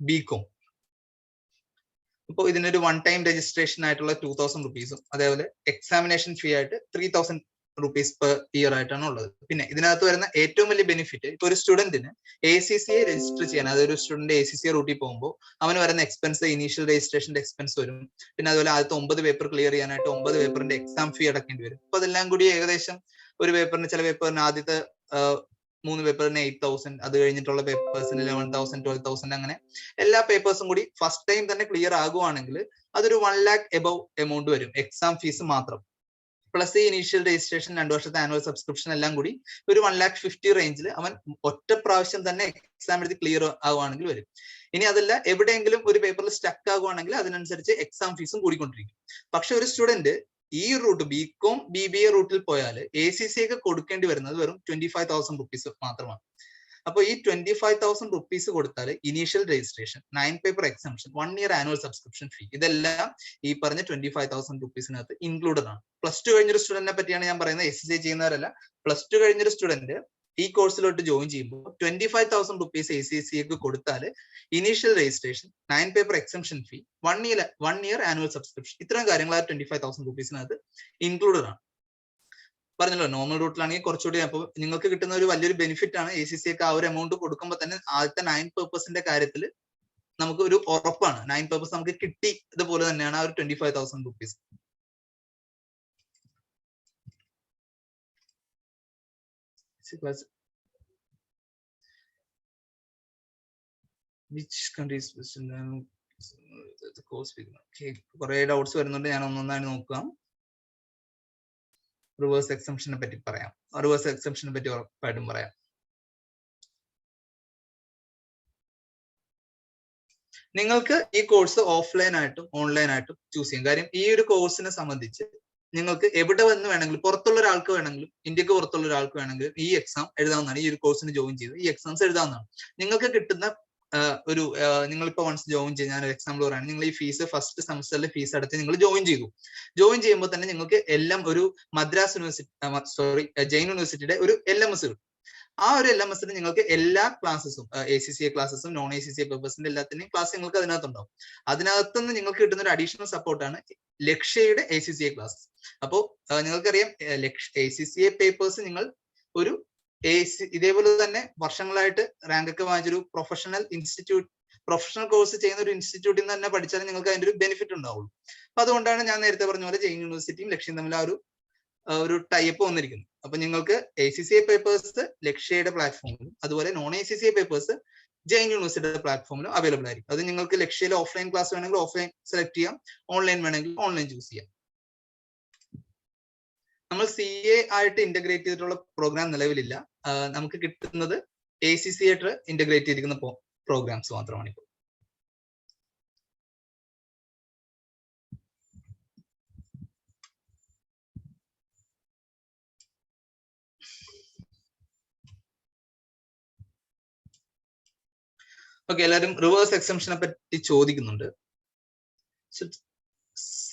BCom. അപ്പോൾ ഇതിനൊരു 1 ടൈം രജിസ്ട്രേഷൻ ആയിട്ടുള്ള 2,000 റുപ്പീസും അതേപോലെ എക്സാമിനേഷൻ ഫീ ആയിട്ട് 3,000 rupees per year ആയിട്ടാണ് ഉള്ളത്. പിന്നെ ഇതിനകത്ത് വരുന്ന ഏറ്റവും വലിയ ബെനിഫിറ്റ്, ഇപ്പൊ ഒരു സ്റ്റുഡന്റിന് ACCA രജിസ്റ്റർ ചെയ്യാൻ, അതൊരു സ്റ്റുഡന്റ് ACCA റൂട്ടിൽ പോകുമ്പോൾ അവന് വരുന്ന എക്സ്പെൻസ്, ഇനീഷ്യൽ രജിസ്ട്രേഷന്റെ എക്സ്പെൻസ് വരും. പിന്നെ അതുപോലെ ആദ്യത്തെ 9 പേപ്പർ ക്ലിയർ ചെയ്യാനായിട്ട് 9 പേപ്പറിന്റെ എക്സാം ഫീ അടക്കേണ്ടി വരും. അപ്പൊ അതെല്ലാം കൂടി ഏകദേശം ഒരു പേപ്പറിന്, ചില പേപ്പറിന് ആദ്യത്തെ 3 പേപ്പറിന് 8,000, അത് കഴിഞ്ഞിട്ടുള്ള പേപ്പേഴ്സിന് 11,000, 12,000, അങ്ങനെ എല്ലാ പേപ്പേഴ്സും കൂടി ഫസ്റ്റ് ടൈം തന്നെ ക്ലിയർ ആകുവാണെങ്കിൽ അതൊരു 1 lakh എബവ് എമൗണ്ട് വരും എക്സാം ഫീസ് മാത്രം. പ്ലസ് ഈ ഇനീഷ്യൽ രജിസ്ട്രേഷൻ, 2 വർഷത്തെ ആനുവൽ സബ്സ്ക്രിപ്ഷൻ എല്ലാം കൂടി ഒരു 1,50,000 റേഞ്ചിൽ അവൻ ഒറ്റ പ്രാവശ്യം തന്നെ എക്സാം എഴുതി ക്ലിയർ ആകുവാണെങ്കിൽ വരും. ഇനി അതല്ല, എവിടെയെങ്കിലും ഒരു പേപ്പറിൽ സ്റ്റക്ക് ആകുവാണെങ്കിൽ അതിനനുസരിച്ച് എക്സാം ഫീസും കൂടിക്കൊണ്ടിരിക്കും. പക്ഷെ ഒരു സ്റ്റുഡന്റ് ഈ റൂട്ട് BCom BBA റൂട്ടിൽ പോയാൽ ACCA ഒക്കെ കൊടുക്കേണ്ടി വരുന്നത് വെറും 25,000 rupees മാത്രമാണ്. അപ്പോൾ ഈ 25,000 rupees കൊടുത്താൽ initial registration, 9 paper exemption, 1 year annual subscription fee, ഇതെല്ലാം ഈ പറഞ്ഞ 25,000 rupeesനകത്ത് ഇൻക്ലൂഡഡ് ആണ്. +2 കഴിഞ്ഞൊരു സ്റ്റുഡന്റിനെ പറ്റിയാണ് ഞാൻ പറയുന്നത്, ACCA ചെയ്യുന്നവരല്ല. +2 കഴിഞ്ഞൊരു സ്റ്റുഡന്റ് ഈ കോഴ്സിലോട്ട് ജോയിൻ ചെയ്യുമ്പോൾ 25,000 rupees ACCA കൊടുത്താൽ ഇനീഷ്യൽ രജിസ്ട്രേഷൻ, 9 പേപ്പർ എക്സംഷൻ ഫീ, 1 year ആനുവൽ സബ്സ്ക്രിപ്ഷൻ, ഇത്തരം കാര്യങ്ങൾ ആ 25,000 rupeesനകത്ത് ഇൻക്ലൂഡഡ് ആണ്. പറഞ്ഞല്ലോ, നോർമൽ റൂട്ടിലാണെങ്കിൽ കുറച്ചുകൂടി. അപ്പോൾ നിങ്ങൾക്ക് കിട്ടുന്ന ഒരു വലിയൊരു ബെനിഫിറ്റ് ആണ് ACCA ഒക്കെ ആ ഒരു എമൗണ്ട് കൊടുക്കുമ്പോൾ തന്നെ ആദ്യത്തെ 9 പേപ്പേഴ്സിന്റെ കാര്യത്തിൽ നമുക്ക് ഒരു ഉറപ്പാണ്. 9 പേപ്പേഴ്സ് നമുക്ക് കിട്ടി, ഇതുപോലെ തന്നെയാണ് ആ ഒരു 25,000 rupees. കുറെ ഡൗട്ട്സ് വരുന്നുണ്ട്, ഞാൻ ഒന്നൊന്നായി നോക്കാം. റിവേഴ്സ് എക്സംഷനെ പറ്റി പറയാം. റിവേഴ്സ് എക്സംഷനെ പറ്റി ഉറപ്പായിട്ടും പറയാം. നിങ്ങൾക്ക് ഈ കോഴ്സ് ഓഫ്ലൈൻ ആയിട്ടും ഓൺലൈൻ ആയിട്ടും ചൂസ് ചെയ്യാം. കാര്യം ഈ ഒരു കോഴ്സിനെ സംബന്ധിച്ച് നിങ്ങൾക്ക് എവിടെ വന്ന് വേണമെങ്കിലും, പുറത്തുള്ള ഒരാൾക്ക് വേണമെങ്കിലും, ഇന്ത്യക്ക് പുറത്തുള്ള ഒരാൾക്ക് വേണമെങ്കിലും ഈ എക്സാം എഴുതാവുന്നതാണ്. ഈ ഒരു കോഴ്സിന് ജോയിൻ ചെയ്ത് ഈ എക്സാംസ് എഴുതാവുന്നതാണ്. നിങ്ങൾക്ക് കിട്ടുന്ന നിങ്ങളിപ്പോ വൺസ് ജോയിൻ ചെയ്ത്, ഞാൻ ഒരു എക്സാമ്പിൾ പറയുകയാണ്, നിങ്ങൾ ഈ ഫീസ് ഫസ്റ്റ് സെമസ്റ്ററിൽ ഫീസ് അടച്ച് നിങ്ങൾ ജോയിൻ ചെയ്തു. ജോയിൻ ചെയ്യുമ്പോൾ തന്നെ നിങ്ങൾക്ക് എല്ലാം ഒരു മദ്രാസ് യൂണിവേഴ്സിറ്റി, ജെയിൻ യൂണിവേഴ്സിറ്റിയുടെ ഒരു LMS കിട്ടും. ആ ഒരു LMS നിങ്ങൾക്ക് എല്ലാ ക്ലാസ്സസും, ACCA ക്ലാസ്സസും നോൺ ACCA പേപ്പേഴ്സിന്റെ എല്ലാത്തിന്റെയും ക്ലാസ് നിങ്ങൾക്ക് അതിനകത്തുണ്ടാവും. അതിനകത്തുനിന്ന് നിങ്ങൾക്ക് കിട്ടുന്ന ഒരു അഡീഷണൽ സപ്പോർട്ടാണ് ലക്ഷ്യയുടെ ACCA ക്ലാസ്. അപ്പോൾ നിങ്ങൾക്കറിയാം, ACCA പേപ്പേഴ്സ് നിങ്ങൾ ഒരു ഇതേപോലെ തന്നെ വർഷങ്ങളായിട്ട് റാങ്ക് ഒക്കെ വാങ്ങിച്ചൊരു പ്രൊഫഷണൽ കോഴ്സ് ചെയ്യുന്ന ഒരു ഇൻസ്റ്റിറ്റ്യൂട്ടിൽ നിന്ന് തന്നെ പഠിച്ചാൽ നിങ്ങൾക്ക് അതിന്റെ ഒരു ബെനിഫിറ്റ് ഉണ്ടാവുള്ളൂ. അപ്പൊ അതുകൊണ്ടാണ് ഞാൻ നേരത്തെ പറഞ്ഞ പോലെ ജെയിൻ യൂണിവേഴ്സിറ്റിയും ലക്ഷ്യം തമ്മിൽ ആ ഒരു ടൈപ്പ് വന്നിരിക്കുന്നത്. അപ്പൊ നിങ്ങൾക്ക് ACCA പേപ്പേഴ്സ് ലക്ഷ്യയുടെ പ്ലാറ്റ്ഫോമിലും അതുപോലെ നോൺ ACCA പേപ്പേഴ്സ് ജെയിൻ യൂണിവേഴ്സിറ്റിയുടെ പ്ലാറ്റ്ഫോമിലും അവൈലബിൾ ആയിരിക്കും. അത് നിങ്ങൾക്ക് ലക്ഷ്യയിലെ ഓഫ്ലൈൻ ക്ലാസ് വേണമെങ്കിൽ ഓഫ്ലൈൻ സെലക്ട് ചെയ്യാം, ഓൺലൈൻ വേണമെങ്കിൽ ഓൺലൈൻ ചൂസ് ചെയ്യാം. നമ്മൾ CA ആയിട്ട് ഇന്റഗ്രേറ്റ് ചെയ്തിട്ടുള്ള പ്രോഗ്രാം നിലവിലില്ല. നമുക്ക് കിട്ടുന്നത് ACCA ആയിട്ട് ഇന്റഗ്രേറ്റ് ചെയ്തിരിക്കുന്ന പ്രോഗ്രാംസ് മാത്രമാണ് ഇപ്പോൾ. ഓക്കെ, എല്ലാവരും റിവേഴ്സ് എക്സംഷനെ പറ്റി ചോദിക്കുന്നുണ്ട്.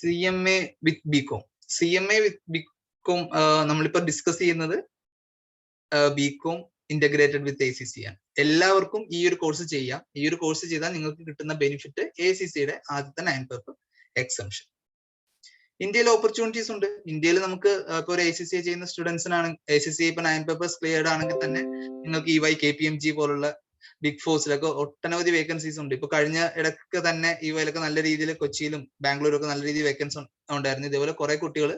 CMA വിത്ത് BCom, CMA വിത്ത് BCom നമ്മളിപ്പോ ഡിസ്കസ് ചെയ്യുന്നത് BCom ഇന്റഗ്രേറ്റഡ് വിത്ത് ACCA ആണ്. എല്ലാവർക്കും ഈ ഒരു കോഴ്സ് ചെയ്യാം. ഈ ഒരു കോഴ്സ് ചെയ്താൽ നിങ്ങൾക്ക് കിട്ടുന്ന ബെനിഫിറ്റ് ACCയുടെ ആദ്യത്തെ 9 പേപ്പർ എക്സംഷൻ. ഇന്ത്യയിൽ ഓപ്പർച്യൂണിറ്റീസ് ഉണ്ട്. ഇന്ത്യയിൽ നമുക്ക് ഇപ്പോൾ ഒരു ACCA ചെയ്യുന്ന സ്റ്റുഡൻസിനാണ് ACCA ഇപ്പൊ 9 പേപ്പേഴ്സ് ക്ലിയർഡ് ആണെങ്കിൽ തന്നെ നിങ്ങൾക്ക് EY KPMG പോലുള്ള ബിഗ് ഫോഴ്സിലൊക്കെ ഒട്ടനവധി വേക്കൻസീസ് ഉണ്ട്. ഇപ്പൊ കഴിഞ്ഞ ഇടയ്ക്ക് തന്നെ EYലൊക്കെ നല്ല രീതിയിൽ, കൊച്ചിയിലും ബാംഗ്ലൂരും ഒക്കെ നല്ല രീതിയിൽ വേക്കൻസി ഉണ്ടായിരുന്നു. ഇതേപോലെ കുറെ കുട്ടികൾ,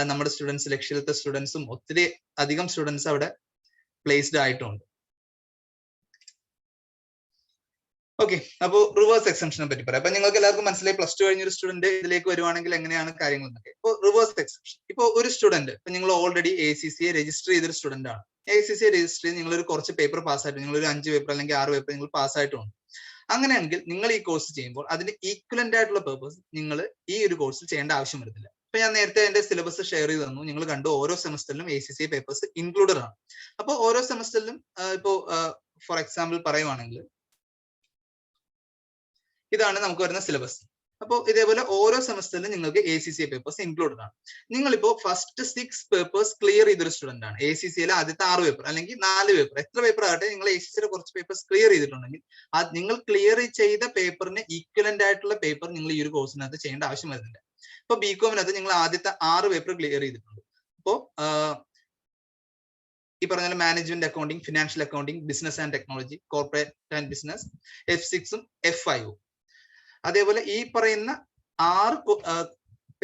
നമ്മുടെ സ്റ്റുഡൻസ്, ലക്ഷ്യത്തെ സ്റ്റുഡൻസും ഒത്തിരി അധികം സ്റ്റുഡൻസ് അവിടെ പ്ലേസ്ഡ് ആയിട്ടുണ്ട്. ഓക്കെ, അപ്പോൾ റിവേഴ്സ് എക്സംഷനെ പറ്റി പറയാം. അപ്പൊ നിങ്ങൾക്ക് എല്ലാവർക്കും മനസ്സിലായി, +2 കഴിഞ്ഞൊരു സ്റ്റുഡന്റ് ഇതിലേക്ക് വരുവാണെങ്കിൽ എങ്ങനെയാണ് കാര്യങ്ങൾ എന്നൊക്കെ. ഇപ്പോൾ റിവേഴ്സ് എക്സംഷൻ, ഇപ്പോൾ ഒരു സ്റ്റുഡന്റ്, ഇപ്പൊ നിങ്ങൾ ഓൾറെഡി ACCA രജിസ്റ്റർ ചെയ്തൊരു സ്റ്റുഡന്റ് ആണ്. ACCA രജിസ്റ്റർ ചെയ്ത് നിങ്ങൾ ഒരു കുറച്ച് പേപ്പർ പാസ്സായിട്ട്, നിങ്ങൾ ഒരു 5 പേപ്പർ അല്ലെങ്കിൽ 6 പേപ്പർ നിങ്ങൾ പാസ്സായിട്ടുണ്ട്. അങ്ങനെയാണെങ്കിൽ നിങ്ങൾ ഈ കോഴ്സ് ചെയ്യുമ്പോൾ അതിന് ഈക്വലന്റ് ആയിട്ടുള്ള പേപ്പേഴ്സ് നിങ്ങൾ ഈ ഒരു കോഴ്സിൽ ചെയ്യേണ്ട ആവശ്യം വരുന്നില്ല. ഇപ്പൊ ഞാൻ നേരത്തെ എന്റെ സിലബസ് ഷെയർ ചെയ്ത് തന്നു, നിങ്ങൾ കണ്ടു. ഓരോ സെമസ്റ്ററിലും ACCA പേപ്പേഴ്സ് ഇൻക്ലൂഡഡ് ആണ്. അപ്പോൾ ഓരോ സെമസ്റ്ററിലും ഇപ്പോ ഫോർ എക്സാമ്പിൾ പറയുവാണെങ്കിൽ ഇതാണ് നമുക്ക് വരുന്ന സിലബസ്. അപ്പോൾ ഇതേപോലെ ഓരോ സെമസ്റ്ററിലും നിങ്ങൾക്ക് ACCA പേപ്പേഴ്സ് ഇൻക്ലൂഡഡ് ആണ്. നിങ്ങളിപ്പോ ഫസ്റ്റ് 6 പേപ്പേഴ്സ് ക്ലിയർ ചെയ്തൊരു സ്റ്റുഡന്റ് ആണ്. ACCAയിലെ ആദ്യത്തെ 6 പേപ്പർ അല്ലെങ്കിൽ 4 പേപ്പർ, എത്ര പേപ്പർ ആകട്ടെ, നിങ്ങൾ ACCAയിലെ കുറച്ച് പേപ്പേഴ്സ് ക്ലിയർ ചെയ്തിട്ടുണ്ടെങ്കിൽ നിങ്ങൾ ക്ലിയർ ചെയ്ത പേപ്പറിന് ഈക്വലന്റ് ആയിട്ടുള്ള പേപ്പർ നിങ്ങൾ ഈ ഒരു കോഴ്സിനകത്ത് ചെയ്യേണ്ട ആവശ്യം വരുന്നില്ല. ഇപ്പൊ BComനകത്ത് നിങ്ങൾ ആദ്യത്തെ 6 പേപ്പർ ക്ലിയർ ചെയ്തിട്ടുണ്ട്. അപ്പോൾ ഈ പറഞ്ഞ management accounting, financial accounting, business and technology, corporate and business, F6ഉം F5ഉം. അതേപോലെ ഈ പറയുന്ന 6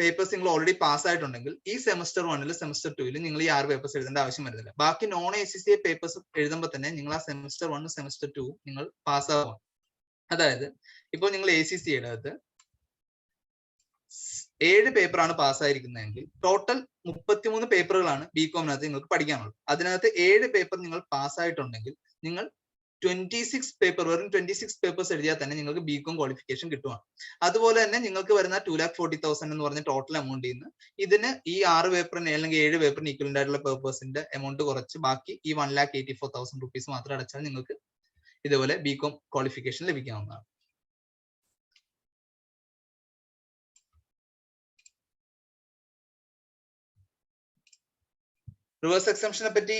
പേപ്പേഴ്സ് നിങ്ങൾ ഓൾറെഡി പാസ് ആയിട്ടുണ്ടെങ്കിൽ ഈ സെമസ്റ്റർ 1 സെമസ്റ്റർ 2 നിങ്ങൾ ഈ 6 പേപ്പേഴ്സ് എഴുതേണ്ട ആവശ്യം വരുന്നില്ല. ബാക്കി നോൺ ACCA പേപ്പേഴ്സ് എഴുതുമ്പോൾ തന്നെ നിങ്ങൾ ആ സെമസ്റ്റർ 1 സെമസ്റ്റർ 2 നിങ്ങൾ പാസ്സാവും. അതായത് ഇപ്പോൾ നിങ്ങൾ ACCA അകത്ത് 7 പേപ്പറാണ് പാസ്സായിരിക്കുന്നതെങ്കിൽ ടോട്ടൽ 33 പേപ്പറുകളാണ് BCOMനകത്ത് നിങ്ങൾക്ക് പഠിക്കാനുള്ളത്. അതിനകത്ത് 7 പേപ്പർ നിങ്ങൾ പാസ്സായിട്ടുണ്ടെങ്കിൽ നിങ്ങൾ 26 പേപ്പർ, വെറും 26 പേപ്പേഴ്സ് എഴുതിയാൽ തന്നെ നിങ്ങൾക്ക് BCOM ക്വാളിഫിക്കേഷൻ കിട്ടുവാണ്. അതുപോലെ തന്നെ നിങ്ങൾക്ക് വരുന്ന 2,40,000 എന്ന് പറഞ്ഞ ടോട്ടൽ എമൗണ്ടിൽ നിന്ന് ഇതിന് ഈ 6 പേപ്പറിന് അല്ലെങ്കിൽ 7 പേപ്പറിന് ഈക്വലന്റ് ആയിട്ടുള്ള പേപ്പേഴ്സിന്റെ എമൗണ്ട് കുറച്ച് ബാക്കി ഈ 1,84,000 റുപ്പീസ് മാത്രം അടച്ചാൽ നിങ്ങൾക്ക് ഇതുപോലെ BCOM ക്വാളിഫിക്കേഷൻ ലഭിക്കാവുന്നതാണ്. റിവേഴ്സ് എക്സംഷനെ പറ്റി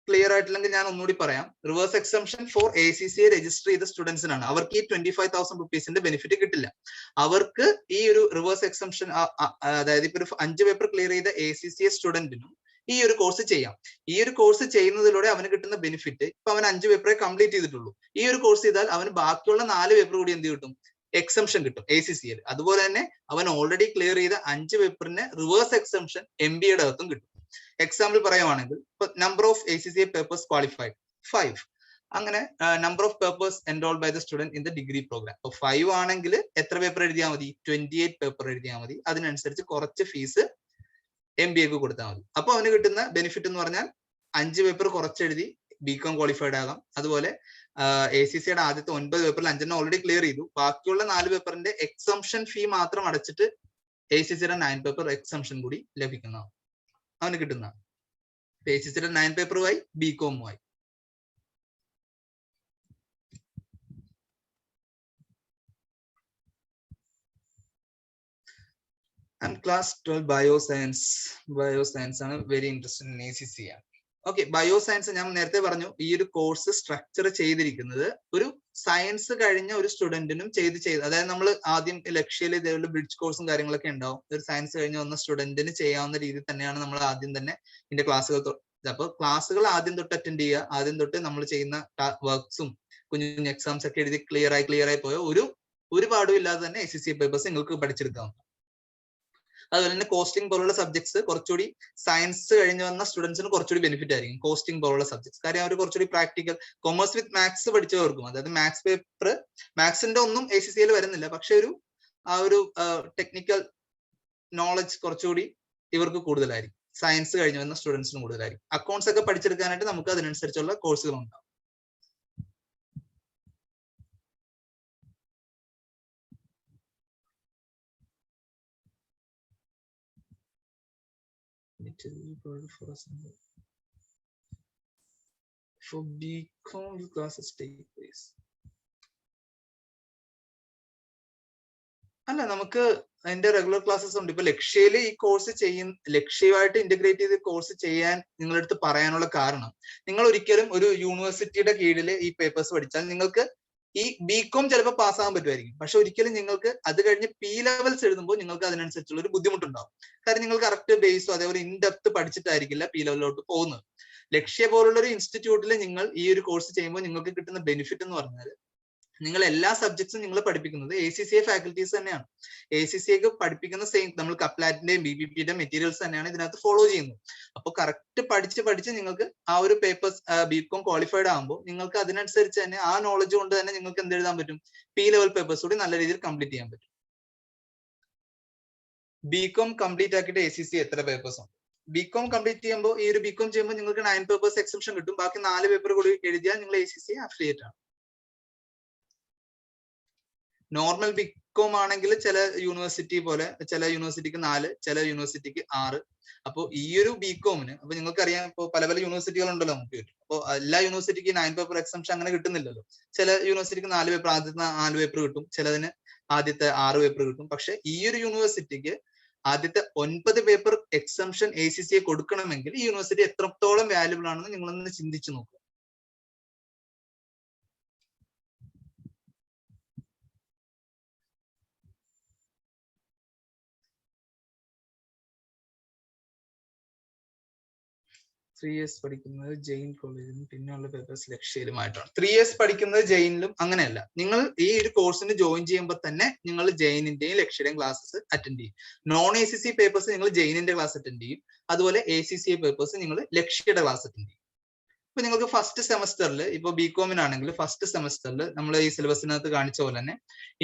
ക്ലിയർ ആയിട്ടില്ലെങ്കിൽ ഞാൻ ഒന്നുകൂടി പറയാം. Reverse exemption for ACCA register ചെയ്ത സ്റ്റുഡൻസിനാണ്. അവർക്ക് ഈ 25,000 റുപ്പീസിന്റെ ബെനിഫിറ്റ് കിട്ടില്ല. അവർക്ക് ഈ ഒരു റിവേഴ്സ് എക്സംഷൻ, അതായത് ഇപ്പൊ ഒരു 5 പേപ്പർ ക്ലിയർ ചെയ്ത ACCA സ്റ്റുഡന്റിനും ഈ ഒരു കോഴ്സ് ചെയ്യാം. ഈ ഒരു കോഴ്സ് ചെയ്യുന്നതിലൂടെ അവന് കിട്ടുന്ന ബെനിഫിറ്റ്, ഇപ്പൊ അവൻ 5 പേപ്പറെ കംപ്ലീറ്റ് ചെയ്തിട്ടുള്ളൂ. ഈ ഒരു കോഴ്സ് ചെയ്താൽ അവന് ബാക്കിയുള്ള 4 പേപ്പർ കൂടി എന്ത് കിട്ടും? എക്സംഷൻ കിട്ടും ACCA. അതുപോലെ തന്നെ അവൻ ഓൾറെഡി ക്ലിയർ ചെയ്ത 5 പേപ്പറിന് റിവേഴ്സ് എക്സംഷൻ MBAയുടെ അകത്തും കിട്ടും. എക്സാമ്പിൾ പറയുവാണെങ്കിൽ number of ACCA papers qualified 5. അങ്ങനെ number of papers enrolled by the student in the degree programme. അപ്പൊ 5 ആണെങ്കിൽ എത്ര പേപ്പർ എഴുതിയാൽ മതി? 28 പേപ്പർ എഴുതിയാൽ മതി. അതിനനുസരിച്ച് കുറച്ച് ഫീസ് MBAക്ക് കൊടുത്താൽ മതി. അപ്പൊ അവന് കിട്ടുന്ന ബെനിഫിറ്റ് എന്ന് പറഞ്ഞാൽ 5 പേപ്പർ കുറച്ചെഴുതി BCOM ക്വാളിഫൈഡ് ആകാം. അതുപോലെ ACCയുടെ ആദ്യത്തെ 9 പേപ്പറിൽ 5 ഓൾറെഡി ക്ലിയർ ചെയ്തു. ബാക്കിയുള്ള 4 പേപ്പറിന്റെ എക്സംഷൻ ഫീ മാത്രം അടച്ചിട്ട് ACCയുടെ 9 പേപ്പർ എക്സംഷൻ കൂടി ലഭിക്കുന്നതാണ്, അവന് കിട്ടുന്ന. ACCയുടെ 9 പേപ്പറുമായി BCOMുമായി. And class 12 bioscience. ബയോസയൻസ് ആണ് very interested in ACCA. Okay, bioscience ഞാൻ നേരത്തെ പറഞ്ഞു, ഈ ഒരു കോഴ്സ് സ്ട്രക്ചർ ചെയ്തിരിക്കുന്നത് ഒരു സയൻസ് കഴിഞ്ഞ ഒരു സ്റ്റുഡന്റിനും ചെയ്ത് അതായത് നമ്മൾ ആദ്യം ലക്ഷ്യയിൽ ഇതേപോലെ ബ്രിഡ്ജ് കോഴ്സും കാര്യങ്ങളൊക്കെ ഉണ്ടാവും. ഒരു സയൻസ് കഴിഞ്ഞ് വന്ന സ്റ്റുഡന്റിന് ചെയ്യാവുന്ന രീതിയിൽ തന്നെയാണ് നമ്മൾ ആദ്യം തന്നെ ഇതിന്റെ ക്ലാസ്സുകൾ. അപ്പൊ ക്ലാസ്സുകൾ ആദ്യം തൊട്ട് അറ്റൻഡ് ചെയ്യുക. ആദ്യം തൊട്ട് നമ്മൾ ചെയ്യുന്ന വർക്ക്സും കുഞ്ഞു കുഞ്ഞു എക്സാംസ് ഒക്കെ എഴുതി ക്ലിയർ ആയി പോയ ഒരു പാടും ഇല്ലാതെ തന്നെ ACCA പേപ്പേഴ്സ് നിങ്ങൾക്ക് പഠിച്ചെടുക്കാം. അതുപോലെ തന്നെ കോസ്റ്റിംഗ് പോലുള്ള സബ്ജക്ട്സ് കുറച്ചുകൂടി സയൻസ് കഴിഞ്ഞ് വന്ന സ്റ്റുഡൻസിന് കുറച്ചുകൂടി ബെനിഫിറ്റ് ആയിരിക്കും കോസ്റ്റിംഗ് പോലുള്ള സബ്ജക്ട്സ്. കാര്യം അവർ കുറച്ചുകൂടി പ്രാക്ടിക്കൽ, കൊമേഴ്സ് വിത്ത് മാത്സ് പഠിച്ചവർക്കും, അതായത് മാത്സ് പേപ്പർ, മാത്സിന്റെ ഒന്നും ACCAയിൽ വരുന്നില്ല, പക്ഷെ ഒരു ടെക്നിക്കൽ നോളജ് കുറച്ചുകൂടി ഇവർക്ക് കൂടുതലായിരിക്കും. സയൻസ് കഴിഞ്ഞ് വന്ന സ്റ്റുഡൻസിന് കൂടുതലായിരിക്കും. അക്കൗണ്ട്സ് ഒക്കെ പഠിച്ചെടുക്കാനായിട്ട് നമുക്ക് അതിനനുസരിച്ചുള്ള കോഴ്സുകൾ ഉണ്ടാവും. For BCom classes take place. അല്ല, നമുക്ക് അതിന്റെ റെഗുലർ ക്ലാസ്സസ് ഉണ്ട്. ഇപ്പൊ ലക്ഷ്യയില് ഈ കോഴ്സ് ലക്ഷ്യമായിട്ട് ഇന്റഗ്രേറ്റ് ചെയ്ത് കോഴ്സ് ചെയ്യാൻ നിങ്ങളുടെ അടുത്ത് പറയാനുള്ള കാരണം, നിങ്ങൾ ഒരിക്കലും ഒരു യൂണിവേഴ്സിറ്റിയുടെ കീഴിൽ ഈ പേപ്പേഴ്സ് പഠിച്ചാൽ നിങ്ങൾക്ക് ഈ BCom ചിലപ്പോൾ പാസ്സാകാൻ പറ്റുമായിരിക്കും. പക്ഷെ ഒരിക്കലും നിങ്ങൾക്ക് അത് കഴിഞ്ഞ് P ലെവൽസ് എഴുതുമ്പോൾ നിങ്ങൾക്ക് അതിനനുസരിച്ചുള്ള ഒരു ബുദ്ധിമുട്ടുണ്ടാവും. കാരണം നിങ്ങൾ കറക്റ്റ് ബേസോ അതേപോലെ ഇൻ ഡെപ്ത് പഠിച്ചിട്ടായിരിക്കില്ല P ലെവലിലോട്ട് പോകുന്നത്. ലക്ഷ്യ പോലുള്ള ഒരു ഇൻസ്റ്റിറ്റ്യൂട്ടിൽ നിങ്ങൾ ഈ ഒരു കോഴ്സ് ചെയ്യുമ്പോൾ നിങ്ങൾക്ക് കിട്ടുന്ന ബെനിഫിറ്റ് എന്ന് പറഞ്ഞാൽ, നിങ്ങൾ എല്ലാ സബ്ജക്ട്സും നിങ്ങൾ പഠിപ്പിക്കുന്നത് ACCA ഫാക്കൽറ്റീസ് തന്നെയാണ്. ACCAക്ക് പഠിപ്പിക്കുന്ന സെയിം നമ്മൾ കപ്ലാറ്റിന്റെയും BBPയുടെ മെറ്റീരിയൽസ് തന്നെയാണ് ഇതിനകത്ത് ഫോളോ ചെയ്യുന്നത്. അപ്പോൾ കറക്റ്റ് പഠിച്ച് നിങ്ങൾക്ക് ആ ഒരു പേപ്പേഴ്സ് BCom ക്വാളിഫൈഡ് ആകുമ്പോൾ നിങ്ങൾക്ക് അതിനനുസരിച്ച് തന്നെ ആ നോളജ് കൊണ്ട് തന്നെ നിങ്ങൾക്ക് എന്ത് എഴുതാൻ പറ്റും? P ലെവൽ പേപ്പേഴ്സ് കൂടി നല്ല രീതിയിൽ കംപ്ലീറ്റ് ചെയ്യാൻ പറ്റും. BCom കംപ്ലീറ്റ് ആക്കിയിട്ട് ACCA എത്ര പേപ്പേഴ്സ് ഉണ്ട്? BCom കംപ്ലീറ്റ് ചെയ്യുമ്പോൾ ഈ ഒരു BCom ചെയ്യുമ്പോൾ നിങ്ങൾക്ക് 9 പേപ്പേഴ്സ് എക്സംഷൻ കിട്ടും. ബാക്കി 4 പേപ്പർ കൂടി എഴുതിയാൽ നിങ്ങൾ ACCA അഫിലിയേറ്റ് ആണ്. നോർമൽ BCom ആണെങ്കിൽ ചില യൂണിവേഴ്സിറ്റിക്ക് 4, ചില യൂണിവേഴ്സിറ്റിക്ക് 6. അപ്പോൾ ഈ ഒരു BComന് അപ്പൊ നിങ്ങൾക്കറിയാം, ഇപ്പോൾ പല യൂണിവേഴ്സിറ്റികൾ ഉണ്ടല്ലോ നമുക്ക്. അപ്പോൾ എല്ലാ യൂണിവേഴ്സിറ്റിക്ക് 9 പേപ്പർ എക്സംഷൻ അങ്ങനെ കിട്ടുന്നില്ലല്ലോ. ചില യൂണിവേഴ്സിറ്റിക്ക് 4 പേപ്പർ, ആദ്യത്തെ 4 പേപ്പർ കിട്ടും, ചിലതിന് ആദ്യത്തെ 6 പേപ്പർ കിട്ടും. പക്ഷെ ഈ ഒരു യൂണിവേഴ്സിറ്റിക്ക് ആദ്യത്തെ 9 പേപ്പർ എക്സംഷൻ ACCA കൊടുക്കണമെങ്കിൽ ഈ യൂണിവേഴ്സിറ്റി എത്രത്തോളം വാല്യുബിൾ ആണെന്ന് നിങ്ങളൊന്ന് ചിന്തിച്ചു നോക്കുക. 3 years പഠിക്കുന്നത് ജെയിൻ കോളേജിലും പിന്നെയുള്ള പേപ്പേഴ്സ് ലക്ഷ്യയിലുമായിട്ടാണ്. 3 years പഠിക്കുന്നത് ജെയിനിലും അങ്ങനെയല്ല. നിങ്ങൾ ഈ ഒരു കോഴ്സിന് ജോയിൻ ചെയ്യുമ്പോൾ തന്നെ നിങ്ങൾ ജെയിനിന്റെയും ലക്ഷ്യയുടെയും ക്ലാസ്സസ് അറ്റൻഡ് ചെയ്യും. നോൺ ACC പേപ്പേഴ്സ് നിങ്ങൾ ജെയിനിന്റെ ക്ലാസ് അറ്റൻഡ് ചെയ്യും. അതുപോലെ ACCA പേപ്പേഴ്സ് നിങ്ങൾ ലക്ഷ്യയുടെ ക്ലാസ് അറ്റൻഡ് ചെയ്യും. ഇപ്പൊ നിങ്ങൾക്ക് ഫസ്റ്റ് സെമസ്റ്ററിൽ ഇപ്പൊ ബികോമിനാണെങ്കിൽ ഫസ്റ്റ് സെമസ്റ്ററിൽ നമ്മൾ ഈ സിലബസിനകത്ത് കാണിച്ച പോലെ തന്നെ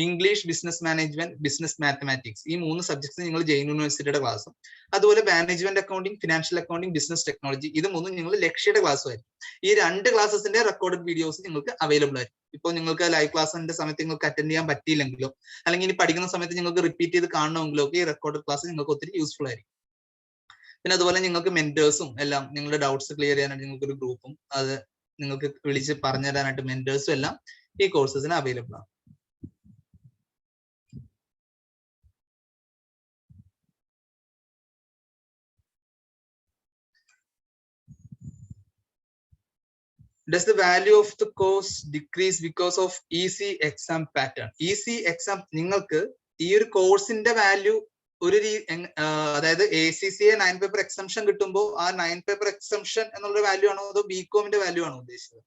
English, business management, business mathematics ഈ 3 സബ്ജക്ട്സ് നിങ്ങൾ ജെയിൻ യൂണിവേഴ്സിറ്റിയുടെ ക്ലാസ്സും അതുപോലെ management accounting, financial accounting, business technology ഇത് 3 നിങ്ങൾ ലക്ഷ്യയുടെ ക്ലാസ്സും ആയിരിക്കും. ഈ 2 ക്ലാസ്സസിന്റെ റെക്കോർഡഡ് വീഡിയോസ് നിങ്ങൾക്ക് അവൈലബിൾ ആയിരിക്കും. ഇപ്പോൾ നിങ്ങൾക്ക് ലൈവ് ക്ലാസ്സിന്റെ സമയത്ത് നിങ്ങൾക്ക് അറ്റൻഡ് ചെയ്യാൻ പറ്റിയില്ലെങ്കിലോ അല്ലെങ്കിൽ ഇനി പഠിക്കുന്ന സമയത്ത് നിങ്ങൾക്ക് റിപ്പീറ്റ് ചെയ്ത് കാണണമെങ്കിലോ ഒക്കെ ഈ റെക്കോർഡഡ് ക്ലാസ് നിങ്ങൾക്ക് ഒത്തിരി യൂസ്ഫുൾ ആയിരിക്കും. പിന്നെ അതുപോലെ നിങ്ങൾക്ക് മെന്റേഴ്സും എല്ലാം നിങ്ങളുടെ ഡൗട്ട്സ് ക്ലിയർ ചെയ്യാനായിട്ട് നിങ്ങൾക്ക് ഒരു ഗ്രൂപ്പും അത് നിങ്ങൾക്ക് വിളിച്ച് പറഞ്ഞു തരാനായിട്ട് മെന്റേഴ്സും എല്ലാം ഈ കോഴ്സസിന് അവൈലബിൾ ആണ്. Does the value of the course decrease because of easy exam pattern? Easy exam നിങ്ങൾക്ക് ഈ ഒരു കോഴ്സിന്റെ വാല്യൂ ഒരു അതായത് ACCA 9 പേപ്പർ എക്സംഷൻ കിട്ടുമ്പോൾ ആ 9 പേപ്പർ എക്സംഷൻ എന്നുള്ള വാല്യൂ ആണോ അതോ ബികോമിന്റെ വാല്യൂ ആണോ ഉദ്ദേശിച്ചത്?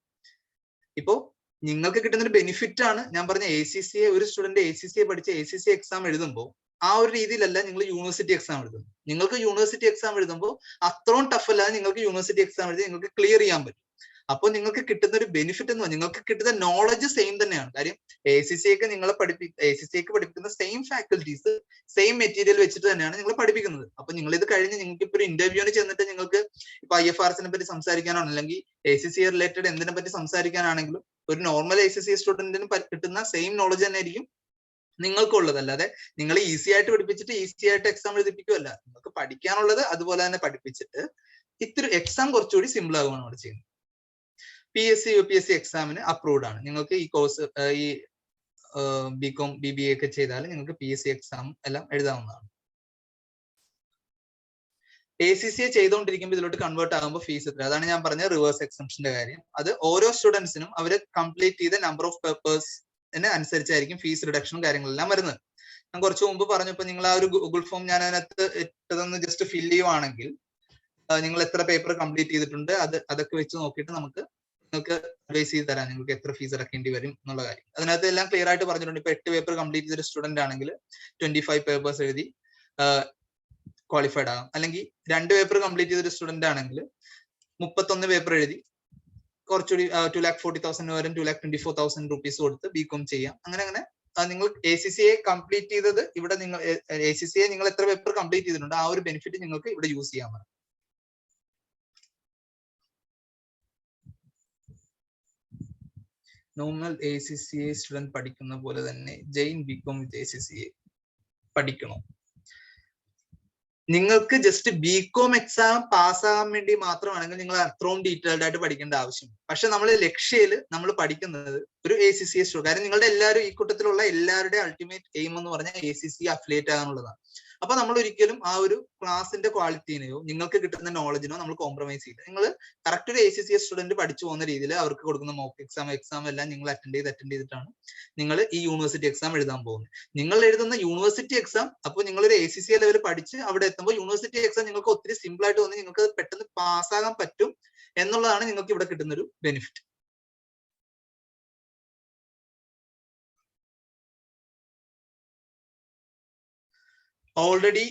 ഇപ്പോ നിങ്ങൾക്ക് കിട്ടുന്ന ഒരു ബെനിഫിറ്റ് ആണ് ഞാൻ പറഞ്ഞ ACCA. ഒരു സ്റ്റുഡന്റ് ACCA പഠിച്ച് ACCA എക്സാം എഴുതുമ്പോൾ ആ ഒരു രീതിയിലല്ല നിങ്ങൾ യൂണിവേഴ്സിറ്റി എക്സാം എഴുതുന്നത്. നിങ്ങൾക്ക് യൂണിവേഴ്സിറ്റി എക്സാം എഴുതുമ്പോൾ അത്രയും ടഫ് അല്ലാതെ നിങ്ങൾക്ക് യൂണിവേഴ്സിറ്റി എക്സാം എഴുതി നിങ്ങൾക്ക് ക്ലിയർ ചെയ്യാൻ പറ്റും. അപ്പോൾ നിങ്ങൾക്ക് കിട്ടുന്ന ഒരു ബെനിഫിറ്റ് എന്ന് പറഞ്ഞാൽ നിങ്ങൾക്ക് കിട്ടുന്ന നോളജ് സെയിം തന്നെയാണ്. കാര്യം ACCA നിങ്ങളെ ACCA പഠിപ്പിക്കുന്ന സെയിം ഫാക്കൽറ്റീസ് സെയിം മെറ്റീരിയൽ വെച്ചിട്ട് തന്നെയാണ് നിങ്ങൾ പഠിപ്പിക്കുന്നത്. അപ്പൊ നിങ്ങൾ ഇത് കഴിഞ്ഞ് നിങ്ങൾക്ക് ഇപ്പൊ ഒരു ഇന്റർവ്യൂവിന് ചെന്നിട്ട് നിങ്ങൾക്ക് ഇപ്പൊ IFRS പറ്റി സംസാരിക്കാനാണോ അല്ലെങ്കിൽ ACCA റിലേറ്റഡ് എന്തിനെ പറ്റി സംസാരിക്കാനാണെങ്കിലും ഒരു നോർമൽ ACCA സ്റ്റുഡന്റിന് കിട്ടുന്ന സെയിം നോളജ് തന്നെ ആയിരിക്കും നിങ്ങൾക്കുള്ളത്. അല്ലാതെ നിങ്ങൾ ഈസി ആയിട്ട് പഠിപ്പിച്ചിട്ട് ഈസി ആയിട്ട് എക്സാം എഴുതിപ്പിക്കുമല്ല. നിങ്ങൾക്ക് പഠിക്കാനുള്ളത് അതുപോലെ തന്നെ പഠിപ്പിച്ചിട്ട് ഇത്തിരി എക്സാം കുറച്ചുകൂടി സിമ്പിൾ ആകുകയാണ് അവിടെ ചെയ്യുന്നത്. PSC UPSC എക്സാമിന് അപ്രൂവ്ഡ് ആണ്. നിങ്ങൾക്ക് ഈ കോഴ്സ് ഈ ബികോം BBA ഒക്കെ ചെയ്താൽ നിങ്ങൾക്ക് PSC എക്സാം എല്ലാം എഴുതാവുന്നതാണ്. ACCA ചെയ്തുകൊണ്ടിരിക്കുമ്പോൾ ഇതിലോട്ട് കൺവേർട്ട് ആകുമ്പോൾ ഫീസ് എത്ര? അതാണ് ഞാൻ പറഞ്ഞ റിവേഴ്സ് എക്സംഷന്റെ കാര്യം. അത് ഓരോ സ്റ്റുഡൻസിനും അവർ കംപ്ലീറ്റ് ചെയ്ത നമ്പർ ഓഫ് പേപ്പേഴ്സിന് അനുസരിച്ചായിരിക്കും ഫീസ് റിഡക്ഷനും കാര്യങ്ങളെല്ലാം വരുന്നത്. ഞാൻ കുറച്ച് മുമ്പ് പറഞ്ഞപ്പോൾ നിങ്ങൾ ആ ഒരു ഗൂഗിൾ ഫോം ഞാൻ അതിനകത്ത് ഇട്ടതൊന്ന് ജസ്റ്റ് ഫില്ല് ചെയ്യുവാണെങ്കിൽ നിങ്ങൾ എത്ര പേപ്പർ കംപ്ലീറ്റ് ചെയ്തിട്ടുണ്ട് അതൊക്കെ വെച്ച് നോക്കിയിട്ട് നിങ്ങൾക്ക് അഡ്വൈസ് ചെയ്ത് തരാം നിങ്ങൾക്ക് എത്ര ഫീസ് അടക്കേണ്ടി വരും എന്നുള്ള കാര്യം. അതിനകത്ത് എല്ലാം ക്ലിയർ ആയിട്ട് പറഞ്ഞിട്ടുണ്ട്. ഇപ്പൊ 8 പേപ്പർ കംപ്ലീറ്റ് ചെയ്ത സ്റ്റുഡന്റ് ആണെങ്കിൽ 25 പേപ്പേഴ്സ് എഴുതി ക്വാളിഫൈഡ് ആകാം. അല്ലെങ്കിൽ 2 പേപ്പർ കംപ്ലീറ്റ് ചെയ്ത സ്റ്റുഡന്റ് ആണെങ്കിൽ 31 പേപ്പർ എഴുതി കുറച്ചുകൂടി 2,40,000 വരെ 2,24,000 rupees കൊടുത്ത് ബികോം ചെയ്യാം. അങ്ങനെ നിങ്ങൾ ACCA കംപ്ലീറ്റ് ചെയ്തത് ഇവിടെ നിങ്ങൾ ACCA നിങ്ങൾ എത്ര പേപ്പർ കംപ്ലീറ്റ് ചെയ്തിട്ടുണ്ട് ആ ഒരു ബെനിഫിറ്റ് നിങ്ങൾക്ക് ഇവിടെ യൂസ് ചെയ്യാൻ പറ്റും. നോർമൽ ACCA സ്റ്റുഡന്റ് പഠിക്കുന്ന പോലെ തന്നെ ജെയിൻ ബികോം വിത്ത് ACCA പഠിക്കണോ? നിങ്ങൾക്ക് ജസ്റ്റ് ബികോം എക്സാം പാസ്സാകാൻ വേണ്ടി മാത്രമാണെങ്കിൽ നിങ്ങൾ അത്രയും ഡീറ്റെയിൽഡ് ആയിട്ട് പഠിക്കേണ്ട ആവശ്യം. പക്ഷെ നമ്മൾ ലക്ഷ്യയിൽ നമ്മൾ പഠിക്കുന്നത് ഒരു ACCA സ്റ്റുഡന്റ്. കാര്യം നിങ്ങളുടെ എല്ലാവരും ഈ കൂട്ടത്തിലുള്ള എല്ലാവരുടെ അൾട്ടിമേറ്റ് എയിം എന്ന് പറഞ്ഞാൽ ACCA അഫിലിയേറ്റ് ആകാനുള്ളതാണ്. അപ്പൊ നമ്മൾ ഒരിക്കലും ആ ഒരു ക്ലാസിന്റെ ക്വാളിറ്റിനെയോ നിങ്ങൾക്ക് കിട്ടുന്ന നോളജിനോ നമ്മൾ കോംപ്രമൈസ് ചെയ്യില്ല. നിങ്ങൾ കറക്റ്റ് ഒരു ACCA സ്റ്റുഡന്റ് പഠിച്ചു പോകുന്ന രീതിയിൽ അവർക്ക് കൊടുക്കുന്ന മോക്ക് എക്സാം എല്ലാം നിങ്ങൾ അറ്റൻഡ് ചെയ്തിട്ടാണ് നിങ്ങൾ ഈ യൂണിവേഴ്സിറ്റി എക്സാം എഴുതാൻ പോകുന്നത്. നിങ്ങൾ എഴുതുന്ന യൂണിവേഴ്സിറ്റി എക്സാം അപ്പോൾ നിങ്ങളൊരു ACCA ലെവൽ പഠിച്ച് അവിടെ എത്തുമ്പോൾ യൂണിവേഴ്സിറ്റി എക്സാം നിങ്ങൾക്ക് ഒത്തിരി സിമ്പിൾ ആയിട്ട് തോന്നി നിങ്ങൾക്ക് പെട്ടെന്ന് പാസ്സാകാൻ പറ്റും എന്നുള്ളതാണ് നിങ്ങൾക്ക് ഇവിടെ കിട്ടുന്ന ഒരു ബെനിഫിറ്റ്. ഓൾറെഡി